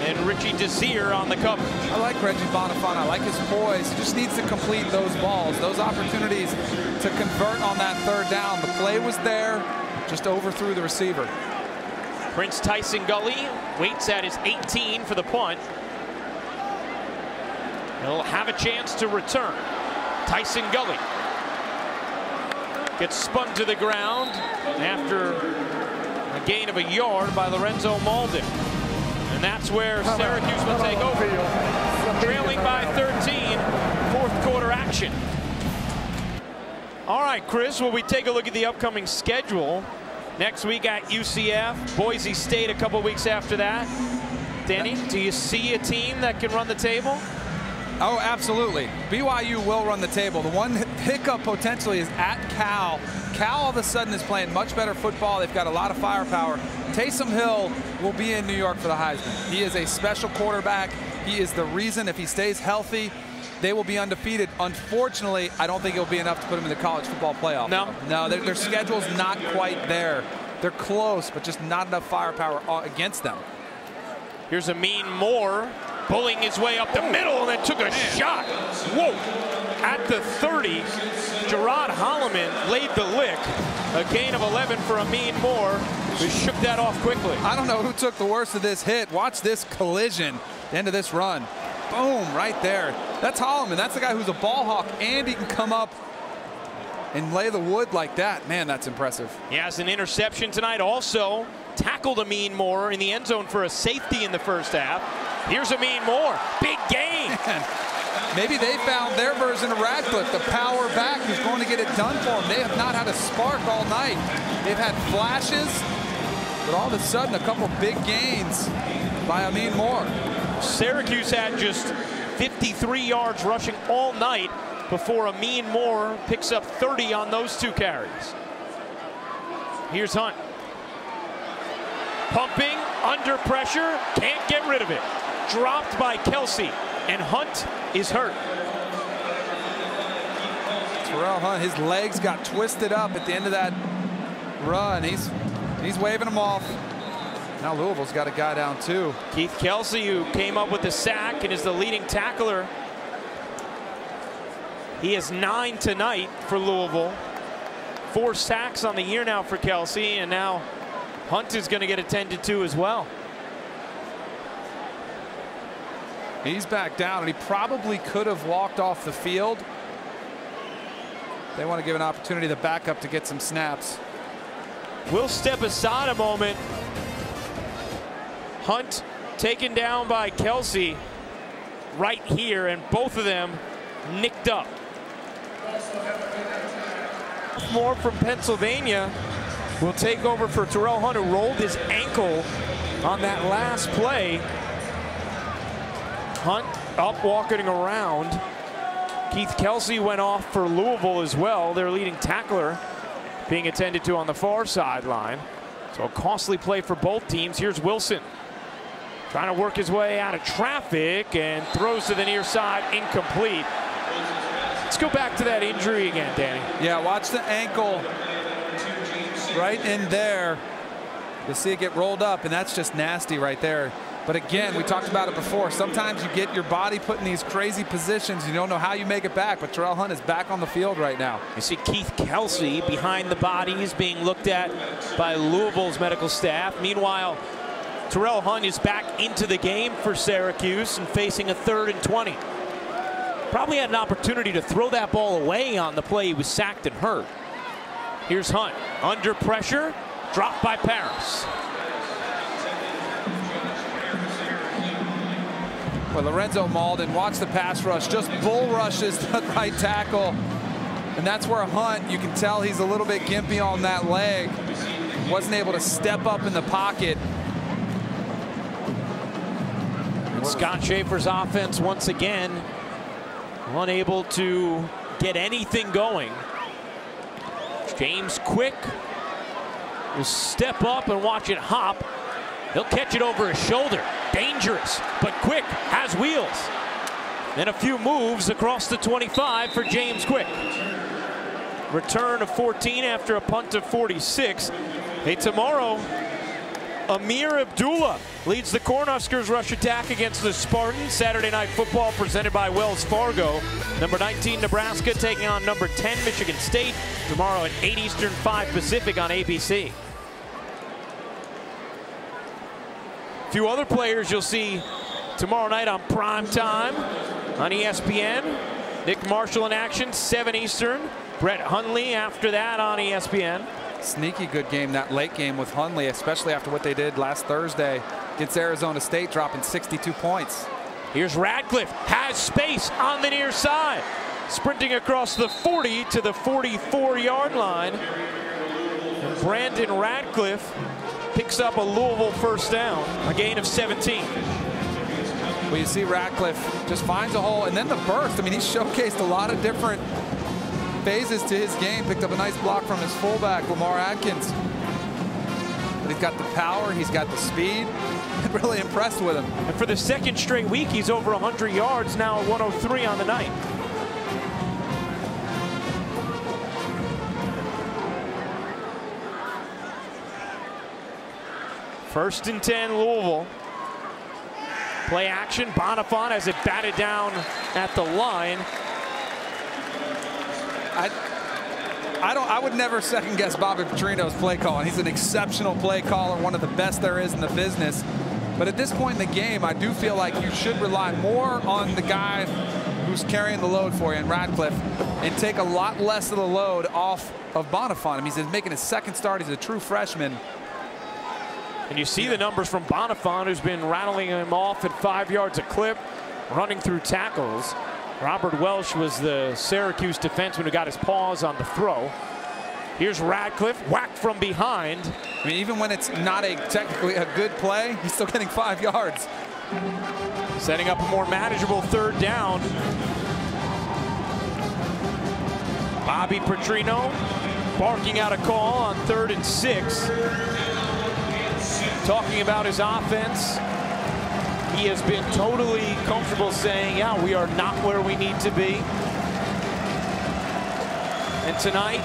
and Richie Desir on the coverage. I like Reggie Bonifant. I like his poise. He just needs to complete those balls, those opportunities to convert on that 3rd down. The play was there, just overthrew the receiver. Prince Tyson Gully waits at his 18 for the punt. He'll have a chance to return. Tyson Gully gets spun to the ground after a gain of a yard by Lorenzo Malden. And that's where Syracuse will take over. Trailing by 13, fourth quarter action. All right, Chris, will we take a look at the upcoming schedule? Next week at UCF, Boise State a couple weeks after that. Danny, do you see a team that can run the table? Oh, absolutely. BYU will run the table. The one hiccup potentially is at Cal. Cal all of a sudden is playing much better football. They've got a lot of firepower. Taysom Hill will be in New York for the Heisman. He is a special quarterback. He is the reason, if he stays healthy, they will be undefeated. Unfortunately, I don't think it'll be enough to put them in the college football playoff. No, their schedule's not quite there. They're close, but just not enough firepower against them. Here's Amin Moore pulling his way up the middle and then took a shot. Whoa. At the 30, Gerard Holloman laid the lick. A gain of 11 for Amin Moore, who shook that off quickly. I don't know who took the worst of this hit. Watch this collision, the end of this run. Boom, right there. That's Holloman. That's the guy who's a ball hawk, and he can come up and lay the wood like that. Man, that's impressive. He has an interception tonight. Also tackled Amin Moore in the end zone for a safety in the first half. Here's Amin Moore. Big gain. Man, maybe they found their version of Radcliffe, the power back who's going to get it done for them. They have not had a spark all night. They've had flashes, but all of a sudden a couple big gains by Amin Moore. Syracuse had just 53 yards rushing all night before Amin Moore picks up 30 on those 2 carries. Here's Hunt. Pumping, under pressure, can't get rid of it. Dropped by Kelsey, and Hunt is hurt. Terrell Hunt, his legs got twisted up at the end of that run. He's waving them off. Now Louisville's got a guy down too. Keith Kelsey, who came up with the sack and is the leading tackler. He has 9 tonight for Louisville. 4 sacks on the year now for Kelsey, and now Hunt is going to get attended to as well. He's back down, and he probably could have walked off the field. They want to give an opportunity to the backup to get some snaps. We'll step aside a moment. Hunt taken down by Kelsey right here, and both of them nicked up. More from Pennsylvania will take over for Terrell Hunt, who rolled his ankle on that last play. Hunt up walking around. Keith Kelsey went off for Louisville as well, their leading tackler, being attended to on the far sideline. So a costly play for both teams. Here's Wilson trying to work his way out of traffic and throws to the near side, incomplete. Let's go back to that injury again, Danny. Yeah, watch the ankle right in there. You'll see it get rolled up, and that's just nasty right there. But again, we talked about it before. Sometimes you get your body put in these crazy positions. You don't know how you make it back, but Terrell Hunt is back on the field right now. You see Keith Kelsey behind the bodies being looked at by Louisville's medical staff. Meanwhile, Terrell Hunt is back into the game for Syracuse and facing a 3rd and 20. Probably had an opportunity to throw that ball away on the play. He was sacked and hurt. Here's Hunt under pressure, dropped by Paris. Well, Lorenzo Malden, watch the pass rush, just bull rushes the right tackle. And that's where Hunt, you can tell he's a little bit gimpy on that leg. Wasn't able to step up in the pocket. And Scott Schaefer's offense once again unable to get anything going. James Quick will step up and watch it hop. He'll catch it over his shoulder. Dangerous, but Quick has wheels. Then a few moves across the 25 for James Quick. Return of 14 after a punt of 46. Hey, tomorrow, Amir Abdullah leads the Cornhuskers rush attack against the Spartans. Saturday Night Football presented by Wells Fargo. Number 19 Nebraska taking on number 10 Michigan State tomorrow at 8 Eastern, 5 Pacific on ABC. A few other players you'll see tomorrow night on prime time on ESPN. Nick Marshall in action, 7 Eastern. Brett Hundley after that on ESPN. Sneaky good game, that late game with Hundley, especially after what they did last Thursday against Arizona State, dropping 62 points. Here's Radcliffe, has space on the near side. Sprinting across the 40 to the 44-yard line. And Brandon Radcliffe picks up a Louisville first down, a gain of 17. Well, you see Radcliffe just finds a hole, and then the burst. I mean, he showcased a lot of different phases to his game. Picked up a nice block from his fullback, Lamar Atkins. But he's got the power, he's got the speed. I'm really impressed with him. And for the second straight week, he's over 100 yards, now at 103 on the night. First and 10, Louisville. Play action. Bonifant has it batted down at the line. I would never second guess Bobby Petrino's play calling. He's an exceptional play caller, one of the best there is in the business. But at this point in the game, I do feel like you should rely more on the guy who's carrying the load for you in Radcliffe and take a lot less of the load off of Bonifant. I mean, he's making his second start. He's a true freshman. And you see the numbers from Bonifant, who's been rattling him off at 5 yards a clip, running through tackles. Robert Welsh was the Syracuse defenseman who got his paws on the throw. Here's Radcliffe, whacked from behind. I mean, even when it's not technically a good play, he's still getting 5 yards. Setting up a more manageable third down. Bobby Petrino barking out a call on 3rd and 6. Talking about his offense. He has been totally comfortable saying, yeah, we are not where we need to be. And tonight,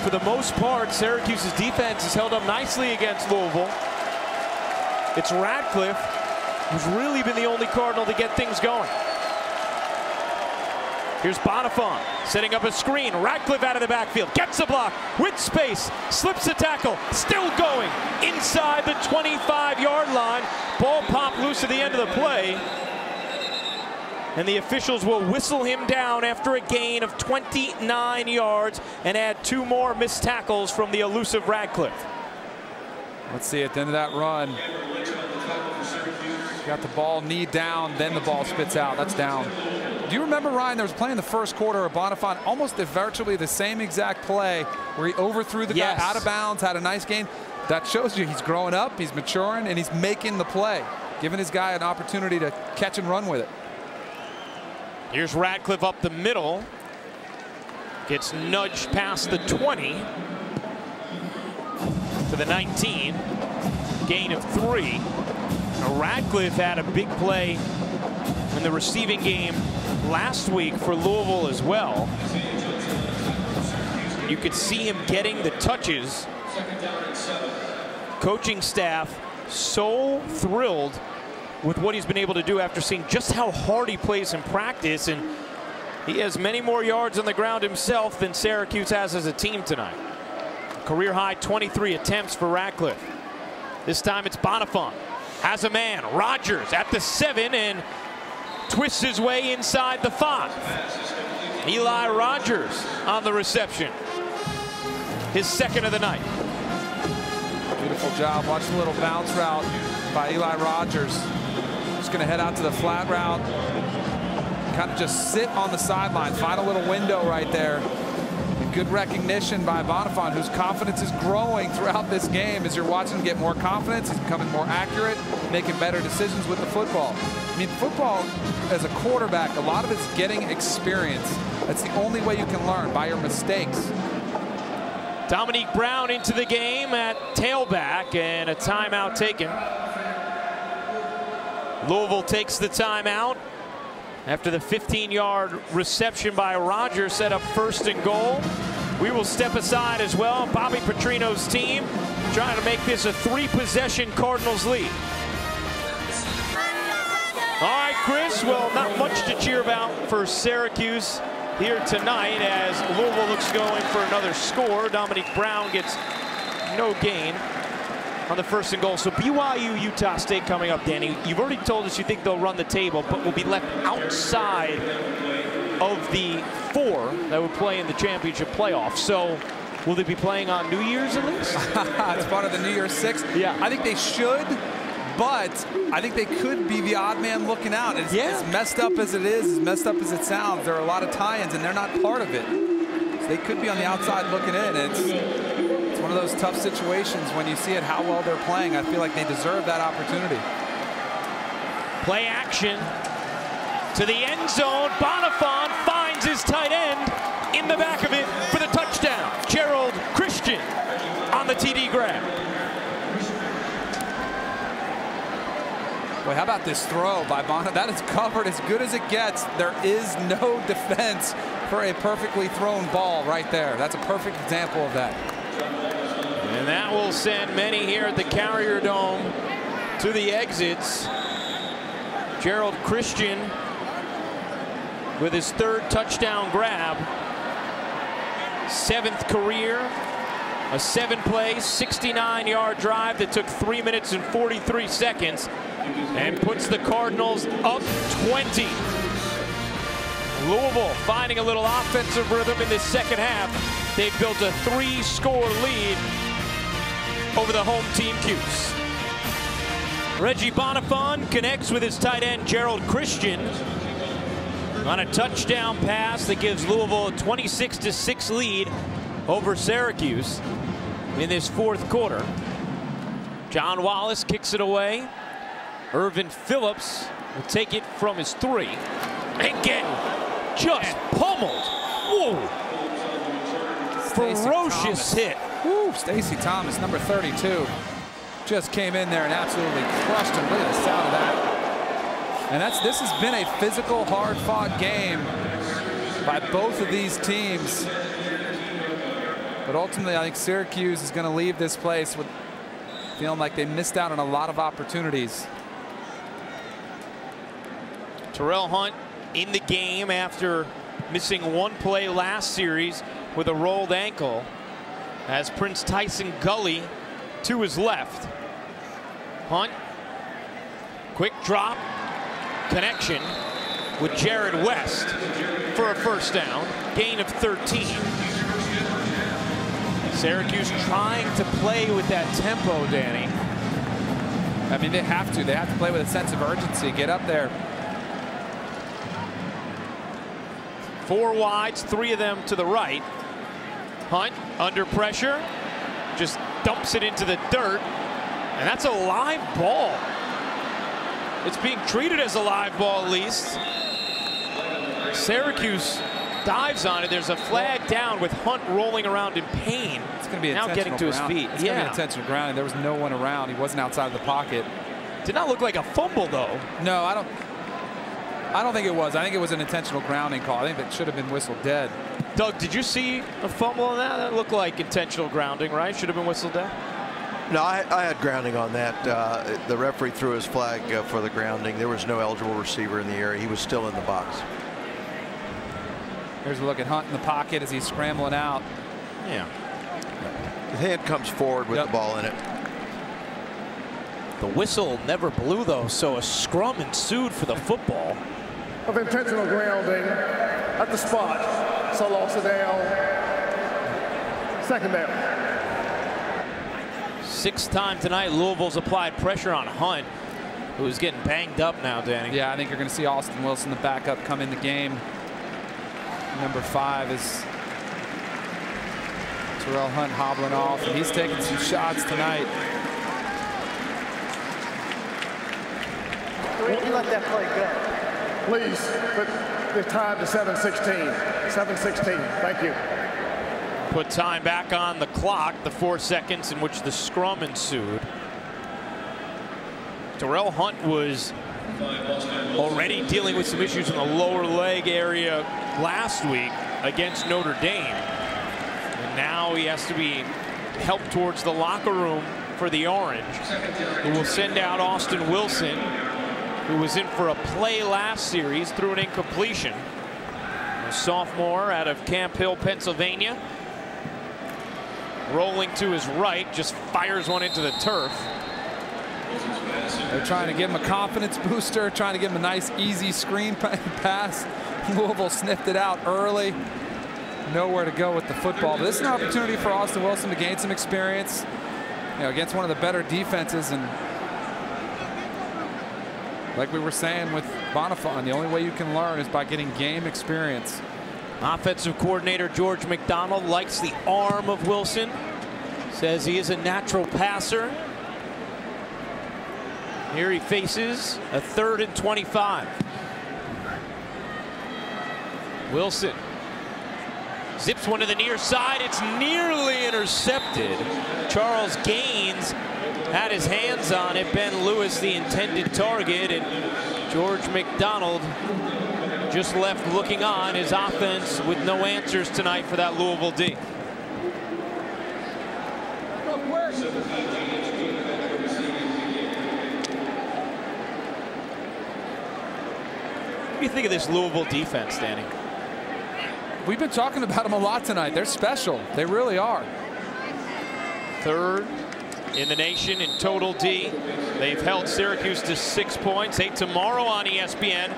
for the most part, Syracuse's defense has held up nicely against Louisville. It's Radcliffe who's really been the only Cardinal to get things going. Here's Bonifant setting up a screen. Radcliffe out of the backfield, gets a block with space, slips the tackle, still going inside the 25-yard line. Ball popped loose at the end of the play. And the officials will whistle him down after a gain of 29 yards and add 2 more missed tackles from the elusive Radcliffe. Let's see at the end of that run. Got the ball knee down, then the ball spits out. That's down. Do you remember, Ryan, there was a play in the first quarter of Bonifant, almost virtually the same exact play where he overthrew the guy out of bounds, had a nice game. That shows you he's growing up, he's maturing, and he's making the play, giving his guy an opportunity to catch and run with it. Here's Radcliffe up the middle. Gets nudged past the 20 to the 19. Gain of 3. Now Radcliffe had a big play in the receiving game last week for Louisville as well. You could see him getting the touches. Coaching staff so thrilled with what he's been able to do after seeing just how hard he plays in practice, and he has many more yards on the ground himself than Syracuse has as a team tonight. Career high 23 attempts for Radcliffe. This time it's Bonifant. Has a man, Rogers at the 7, and twists his way inside the 5. Eli Rogers on the reception. His second of the night. Beautiful job. Watch the little bounce route by Eli Rogers. Just going to head out to the flat route. Kind of just sit on the sideline. Find a little window right there. And good recognition by Bonifant, whose confidence is growing throughout this game. As you're watching him get more confidence, he's becoming more accurate, making better decisions with the football. I mean, football as a quarterback, a lot of it's getting experience. That's the only way you can learn, by your mistakes. Dominique Brown into the game at tailback, and a timeout taken. Louisville takes the timeout after the 15-yard reception by Rogers set up 1st and goal. We will step aside as well. Bobby Petrino's team trying to make this a 3-possession Cardinals lead. All right, Chris, well, not much to cheer about for Syracuse here tonight as Louisville looks going for another score. Dominique Brown gets no gain on the 1st and goal. So BYU, Utah State coming up, Danny. You've already told us you think they'll run the table, but will be left outside of the 4 that would play in the championship playoffs. So will they be playing on New Year's at least? It's part of the New Year's 6. Yeah. I think they should, but I think they could be the odd man looking out. As messed up as it is, as messed up as it sounds, there are a lot of tie-ins, and they're not part of it. So they could be on the outside looking in. It's one of those tough situations when you see it, how well they're playing. I feel like they deserve that opportunity. Play action to the end zone. Bonifant finds his tight end in the back of it for the touchdown. Gerald Christian on the TD grab. Boy, how about this throw by Bonifant? That is covered as good as it gets. There is no defense for a perfectly thrown ball right there. That's a perfect example of that. And that will send many here at the Carrier Dome to the exits. Gerald Christian with his 3rd touchdown grab. 7th career. A 7-play, 69-yard drive that took 3 minutes and 43 seconds and puts the Cardinals up 20. Louisville finding a little offensive rhythm in this second half. They've built a 3-score lead over the home team Cuse. Reggie Bonifant connects with his tight end Gerald Christian on a touchdown pass that gives Louisville a 26-6 lead over Syracuse in this 4th quarter. John Wallace kicks it away. Irvin Phillips will take it from his 3 and get just pummeled. Whoa! Ferocious hit. Woo! Stacey Thomas, number 32, just came in there and absolutely crushed him. Look at the sound of that. And this has been a physical, hard-fought game by both of these teams. But ultimately, I think Syracuse is going to leave this place with feeling like they missed out on a lot of opportunities. Terrell Hunt in the game after missing 1 play last series with a rolled ankle, as Prince Tyson Gully to his left. Hunt, quick drop, connection with Jared West for a 1st down, gain of 13. Syracuse trying to play with that tempo, Danny. I mean, they have to. They have to play with a sense of urgency. Get up there. 4 wides, 3 of them to the right. Hunt under pressure, just dumps it into the dirt, and that's a live ball. It's being treated as a live ball, at least. Syracuse dives on it. There's a flag down with Hunt rolling around in pain. It's going to be now getting to his feet. It's going to be intentional grounding. There was no one around. He wasn't outside of the pocket. Did not look like a fumble, though. No, I don't think it was. I think it was an intentional grounding call. I think that should have been whistled dead. Doug, did you see a fumble on that? That looked like intentional grounding, right? Should have been whistled dead. No, I had grounding on that. The referee threw his flag for the grounding. There was no eligible receiver in the area. He was still in the box. Here's a look at Hunt in the pocket as he's scrambling out. Yeah. The hand comes forward with the ball in it. The whistle never blew, though, so a scrum ensued for the football. Of intentional grounding at the spot. So loss of down. 2nd down. 6th time tonight, Louisville's applied pressure on Hunt, who's getting banged up now, Danny. Yeah, I think you're going to see Austin Wilson, the backup, come in the game. Number 5 is Terrell Hunt hobbling off, and he's taking some shots tonight. You let that play go. Please put the time to 7:16. 7:16. Thank you. Put time back on the clock, the 4 seconds in which the scrum ensued. Terrell Hunt was already dealing with some issues in the lower leg area last week against Notre Dame. And now he has to be helped towards the locker room for the Orange, who will send out Austin Wilson, who was in for a play last series through an incompletion. A sophomore out of Camp Hill, Pennsylvania. Rolling to his right, just fires one into the turf. They're trying to give him a confidence booster, trying to give him a nice, easy screen pass. Louisville sniffed it out early. Nowhere to go with the football. But this is an opportunity for Austin Wilson to gain some experience, against one of the better defenses. And like we were saying with Bonifant, the only way you can learn is by getting game experience. Offensive coordinator George McDonald likes the arm of Wilson. Says he is a natural passer. Here he faces a 3rd and 25. Wilson zips one to the near side. It's nearly intercepted. Charles Gaines had his hands on it. Ben Lewis, the intended target, and George McDonald just left looking on. His offense with no answers tonight for that Louisville D. What do you think of this Louisville defense, Danny? We've been talking about them a lot tonight. They're special. They really are. 3rd in the nation in total D. They've held Syracuse to 6 points. Hey, tomorrow on ESPN.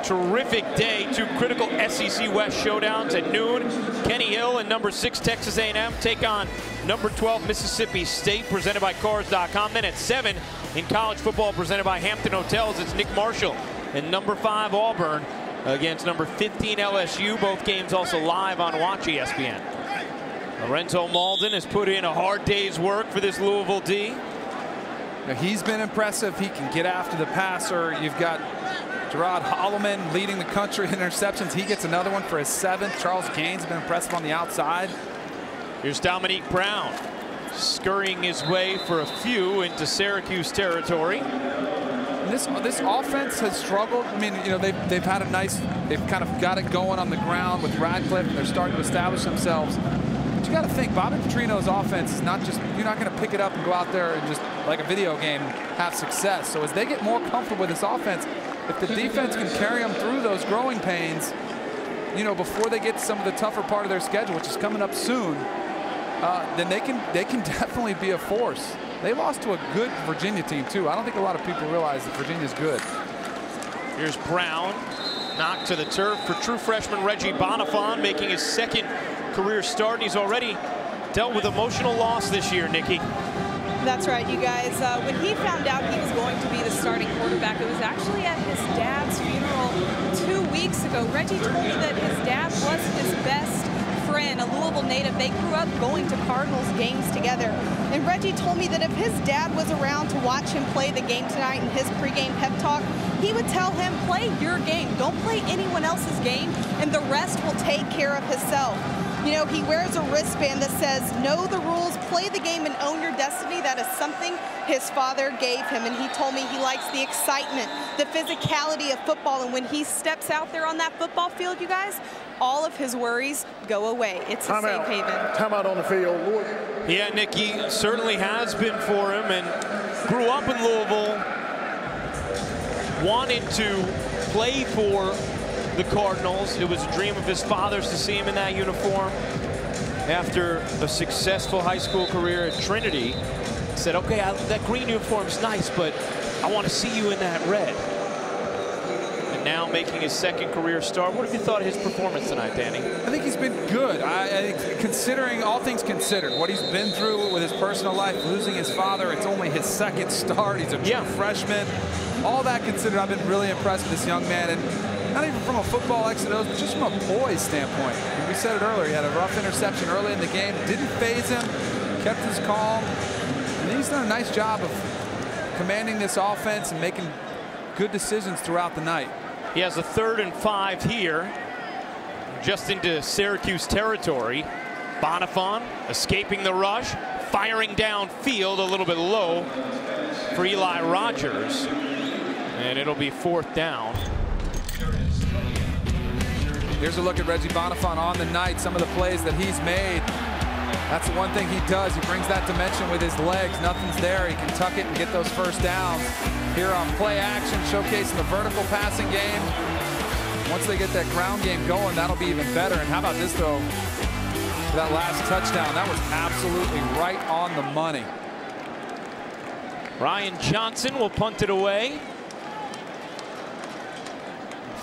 Terrific day. 2 critical SEC West showdowns at noon. Kenny Hill and number 6 Texas A&M take on number 12 Mississippi State, presented by Cars.com. Then at 7 in college football, presented by Hampton Hotels, it's Nick Marshall and number 5 Auburn against number 15 LSU. Both games also live on Watch ESPN. Lorenzo Malden has put in a hard day's work for this Louisville D. Now, he's been impressive. He can get after the passer. You've got Gerard Holloman leading the country in interceptions. He gets another one for his 7th. Charles Gaines has been impressive on the outside. Here's Dominique Brown scurrying his way for a few into Syracuse territory. And this offense has struggled. I mean, they've had a nice, they've kind of got it going on the ground with Radcliffe, and they're starting to establish themselves. But you got to think, Bobby Petrino's offense is not just, you're not going to pick it up and go out there and just like a video game have success. So as they get more comfortable with this offense, if the defense can carry them through those growing pains, before they get to some of the tougher part of their schedule, which is coming up soon, then they can definitely be a force. They lost to a good Virginia team too. I don't think a lot of people realize that Virginia's good. Here's Brown, knocked to the turf for true freshman Reggie Bonifant, making his 2nd career start, and he's already dealt with emotional loss this year, Nikki. That's right, you guys. When he found out he was going to be the starting quarterback, it was actually at his dad's funeral 2 weeks ago. Reggie told me that his dad was his best friend, a Louisville native. They grew up going to Cardinals games together. And Reggie told me that if his dad was around to watch him play the game tonight in his pregame pep talk, he would tell him, play your game. Don't play anyone else's game, and the rest will take care of himself. He wears a wristband that says, know the rules, play the game, and own your destiny. That is something his father gave him. And he told me he likes the excitement, the physicality of football. And when he steps out there on that football field, you guys, all of his worries go away. It's a safe haven. Time out on the field. Yeah, Nikki, certainly has been for him, and grew up in Louisville, wanted to play for the Cardinals. It was a dream of his father's to see him in that uniform. After a successful high school career at Trinity, said, okay, that green uniform's nice, but I want to see you in that red. And now making his 2nd career start. What have you thought of his performance tonight, Danny? I think he's been good. I think, considering all things considered, what he's been through with his personal life, losing his father, it's only his 2nd start. He's a true freshman. All that considered, I've been really impressed with this young man. And not even from a football exodus, but just from a poise standpoint. And we said it earlier, he had a rough interception early in the game, didn't faze him, kept his calm. And he's done a nice job of commanding this offense and making good decisions throughout the night. He has a 3rd and 5 here, just into Syracuse territory. Bonifant escaping the rush, firing downfield a little bit low for Eli Rogers. And it'll be 4th down. Here's a look at Reggie Bonifant on the night, some of the plays that he's made. That's the one thing he does. He brings that dimension with his legs. Nothing's there. He can tuck it and get those first downs. Here on play action, showcasing the vertical passing game. Once they get that ground game going, that'll be even better. And how about this, though? For that last touchdown, that was absolutely right on the money. Ryan Johnson will punt it away.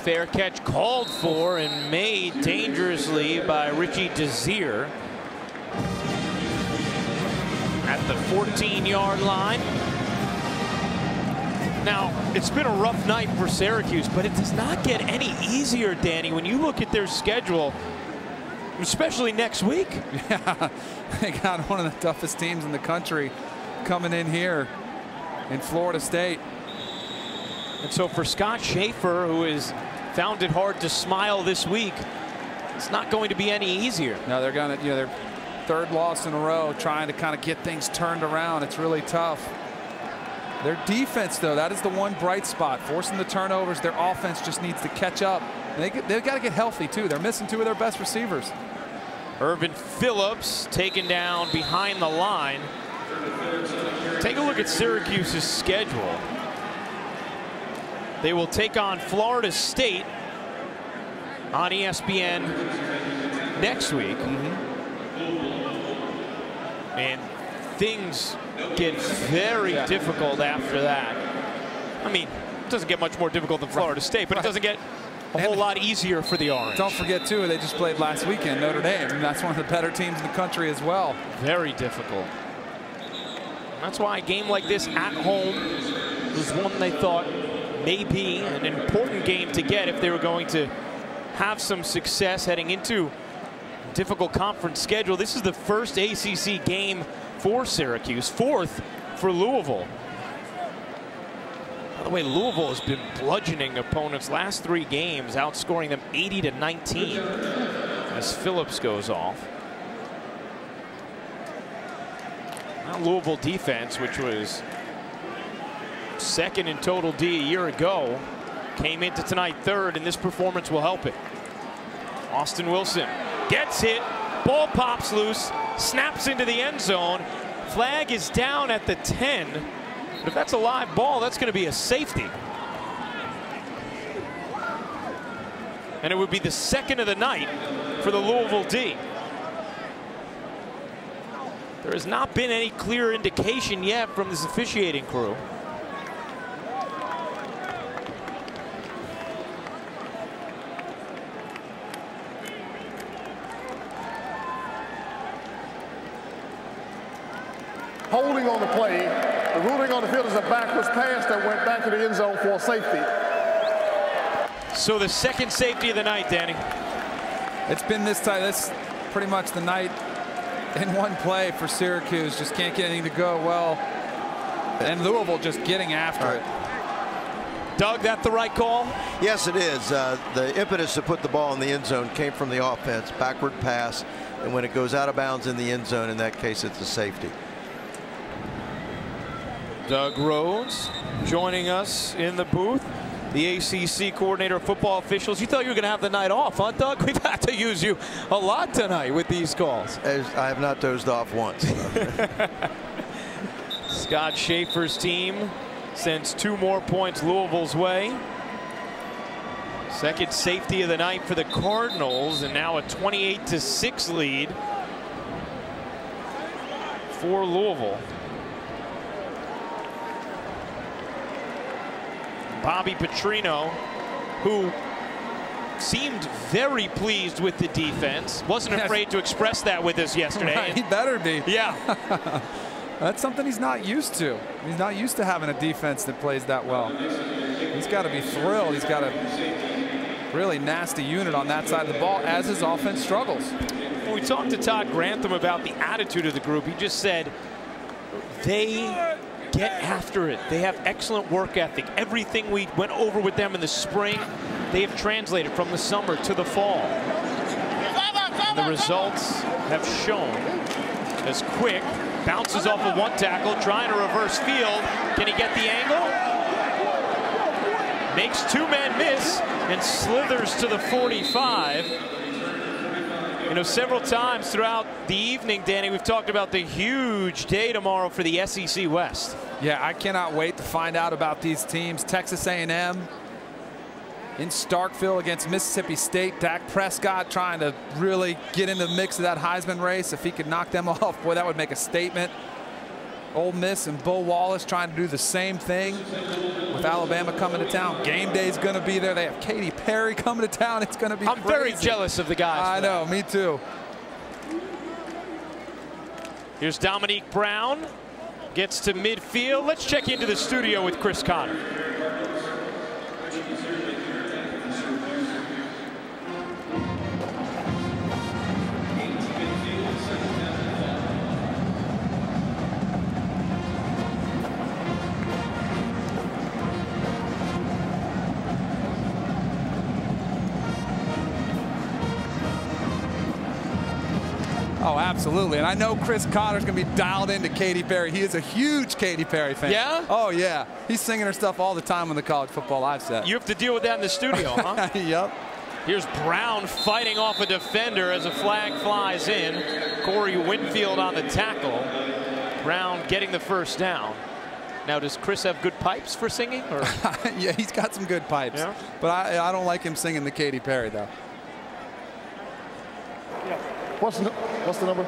Fair catch called for and made dangerously by Richie Desir at the 14-yard line. Now, it's been a rough night for Syracuse, but it does not get any easier, Danny, when you look at their schedule, especially next week. Yeah, they got one of the toughest teams in the country coming in here in Florida State. And so for Scott Schaefer, who has found it hard to smile this week, it's not going to be any easier. No, they're going to, you know, their third loss in a row, trying to kind of get things turned around. It's really tough. Their defense, though, that is the one bright spot. Forcing the turnovers, their offense just needs to catch up. They've got to get healthy, too. They're missing two of their best receivers. Irvin Phillips taken down behind the line. Take a look at Syracuse's schedule. They will take on Florida State on ESPN next week. And things get very difficult after that. I mean, it doesn't get much more difficult than Florida State, but it doesn't get a whole lot easier for the Orange. Don't forget, too, they just played last weekend, Notre Dame, and that's one of the better teams in the country as well. Very difficult. That's why a game like this at home was one they thought may be an important game to get if they were going to have some success heading into a difficult conference schedule. This is the first ACC game for Syracuse, fourth for Louisville. By the way, Louisville has been bludgeoning opponents last 3 games, outscoring them 80-19 as Phillips goes off. Now Louisville defense, which was second in total D a year ago, came into tonight third, and this performance will help it. Austin Wilson gets hit, ball pops loose, snaps into the end zone. Flag is down at the 10. But if that's a live ball, that's going to be a safety. And it would be the second of the night for the Louisville D. There has not been any clear indication yet from this officiating crew. Holding on the play, the ruling on the field is a backwards pass that went back to the end zone for a safety. So the second safety of the night, Danny. It's been this time. That's pretty much the night in one play for Syracuse. Just can't get anything to go well. And Louisville just getting after it. Doug, that the right call? Yes, it is. The impetus to put the ball in the end zone came from the offense, backward pass, and when it goes out of bounds in the end zone, in that case, it's a safety. Doug Rhodes joining us in the booth, the ACC coordinator of football officials. You thought you were going to have the night off, huh, Doug? We've had to use you a lot tonight with these calls. I have not dozed off once. Scott Schaefer's team sends 2 more points Louisville's way. Second safety of the night for the Cardinals, and now a 28-6 lead for Louisville. Bobby Petrino, who seemed very pleased with the defense, wasn't afraid to express that with us yesterday. Right, he better be. Yeah. That's something he's not used to. He's not used to having a defense that plays that well. He's got to be thrilled. He's got a really nasty unit on that side of the ball as his offense struggles. When we talked to Todd Grantham about the attitude of the group, he just said they get after it. They have excellent work ethic. Everything we went over with them in the spring, they have translated from the summer to the fall. And the results have shown as Quick bounces off of one tackle, trying to reverse field. Can he get the angle? Makes 2 men miss and slithers to the 45. You know, several times throughout the evening, Danny, we've talked about the huge day tomorrow for the SEC West. Yeah, I cannot wait to find out about these teams. Texas A&M in Starkville against Mississippi State. Dak Prescott trying to really get in the mix of that Heisman race. If he could knock them off, boy, that would make a statement. Ole Miss and Bo Wallace trying to do the same thing with Alabama coming to town. Game day's going to be there. They have Katy Perry coming to town. It's going to be I'm very jealous of the guys. I know, me too. Here's Dominique Brown. Gets to midfield. Let's check into the studio with Chris Cotter. Oh, absolutely. And I know Chris Cotter's going to be dialed into Katy Perry. He is a huge Katy Perry fan. Yeah? Oh, yeah. He's singing her stuff all the time on the College Football Live set. You have to deal with that in the studio, huh? Yep. Here's Brown fighting off a defender as a flag flies in. Corey Winfield on the tackle. Brown getting the first down. Now, does Chris have good pipes for singing? Or? Yeah, he's got some good pipes. Yeah. But I don't like him singing the Katy Perry, though. What's the number?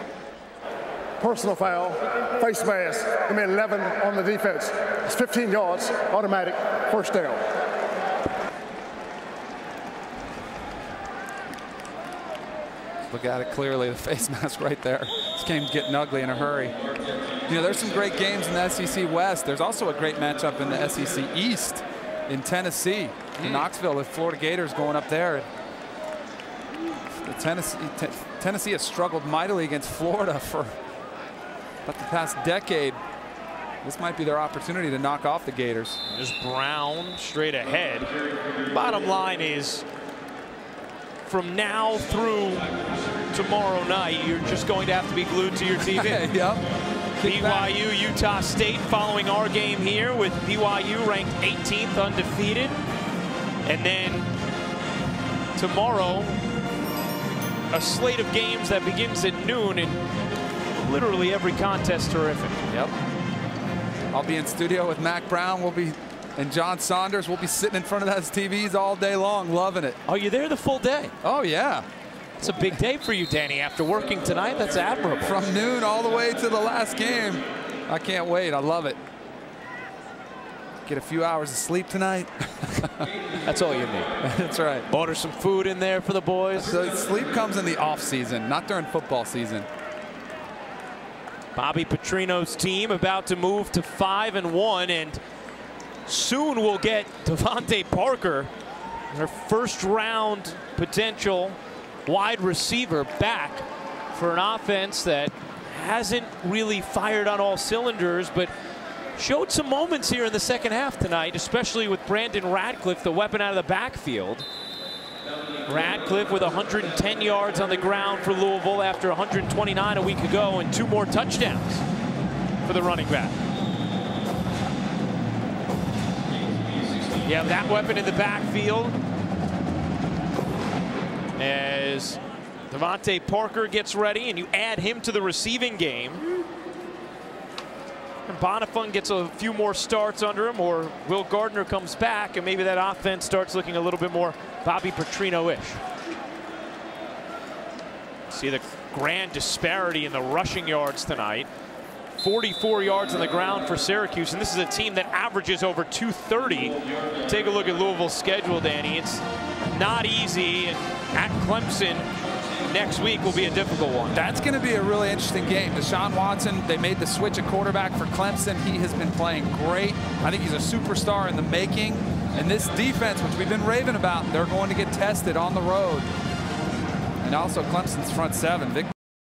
Personal foul, face mask. I mean 11 on the defense. It's 15 yards, automatic, first down. Look at it clearly, the face mask right there. This game's getting ugly in a hurry. You know, there's some great games in the SEC West. There's also a great matchup in the SEC East in Tennessee. In Knoxville, with Florida Gators going up there. Tennessee has struggled mightily against Florida for about the past decade. This might be their opportunity to knock off the Gators. There's Brown straight ahead. Bottom line is, from now through tomorrow night, you're just going to have to be glued to your TV. Yep. BYU, Utah State following our game here with BYU ranked 18th undefeated. And then tomorrow, a slate of games that begins at noon, and literally every contest terrific. Yep. I'll be in studio with Mac Brown. And John Saunders. We'll be sitting in front of those TVs all day long, loving it. Oh, you're there the full day? Oh, yeah. It's a big day for you, Danny. After working tonight, that's admirable. From noon all the way to the last game. I can't wait. I love it. Get a few hours of sleep tonight. That's all you need. That's right. Order some food in there for the boys. So sleep comes in the off season, not during football season. Bobby Petrino's team about to move to 5-1, and soon we'll get Devontae Parker, their first round potential wide receiver, back for an offense that hasn't really fired on all cylinders, but showed some moments here in the second half tonight, especially with Brandon Radcliffe, the weapon out of the backfield. Radcliffe with 110 yards on the ground for Louisville after 129 a week ago, and 2 more touchdowns for the running back. You have that weapon in the backfield as Devontae Parker gets ready, and you add him to the receiving game. And Bonifant gets a few more starts under him, or Will Gardner comes back, and maybe that offense starts looking a little bit more Bobby Petrino-ish. See the grand disparity in the rushing yards tonight. 44 yards on the ground for Syracuse, and this is a team that averages over 230. Take a look at Louisville's schedule, Danny. It's not easy, and at Clemson next week will be a difficult one. That's going to be a really interesting game. Deshaun Watson, they made the switch at quarterback for Clemson. He has been playing great. I think he's a superstar in the making. And this defense, which we've been raving about, they're going to get tested on the road. And also Clemson's front seven. Vic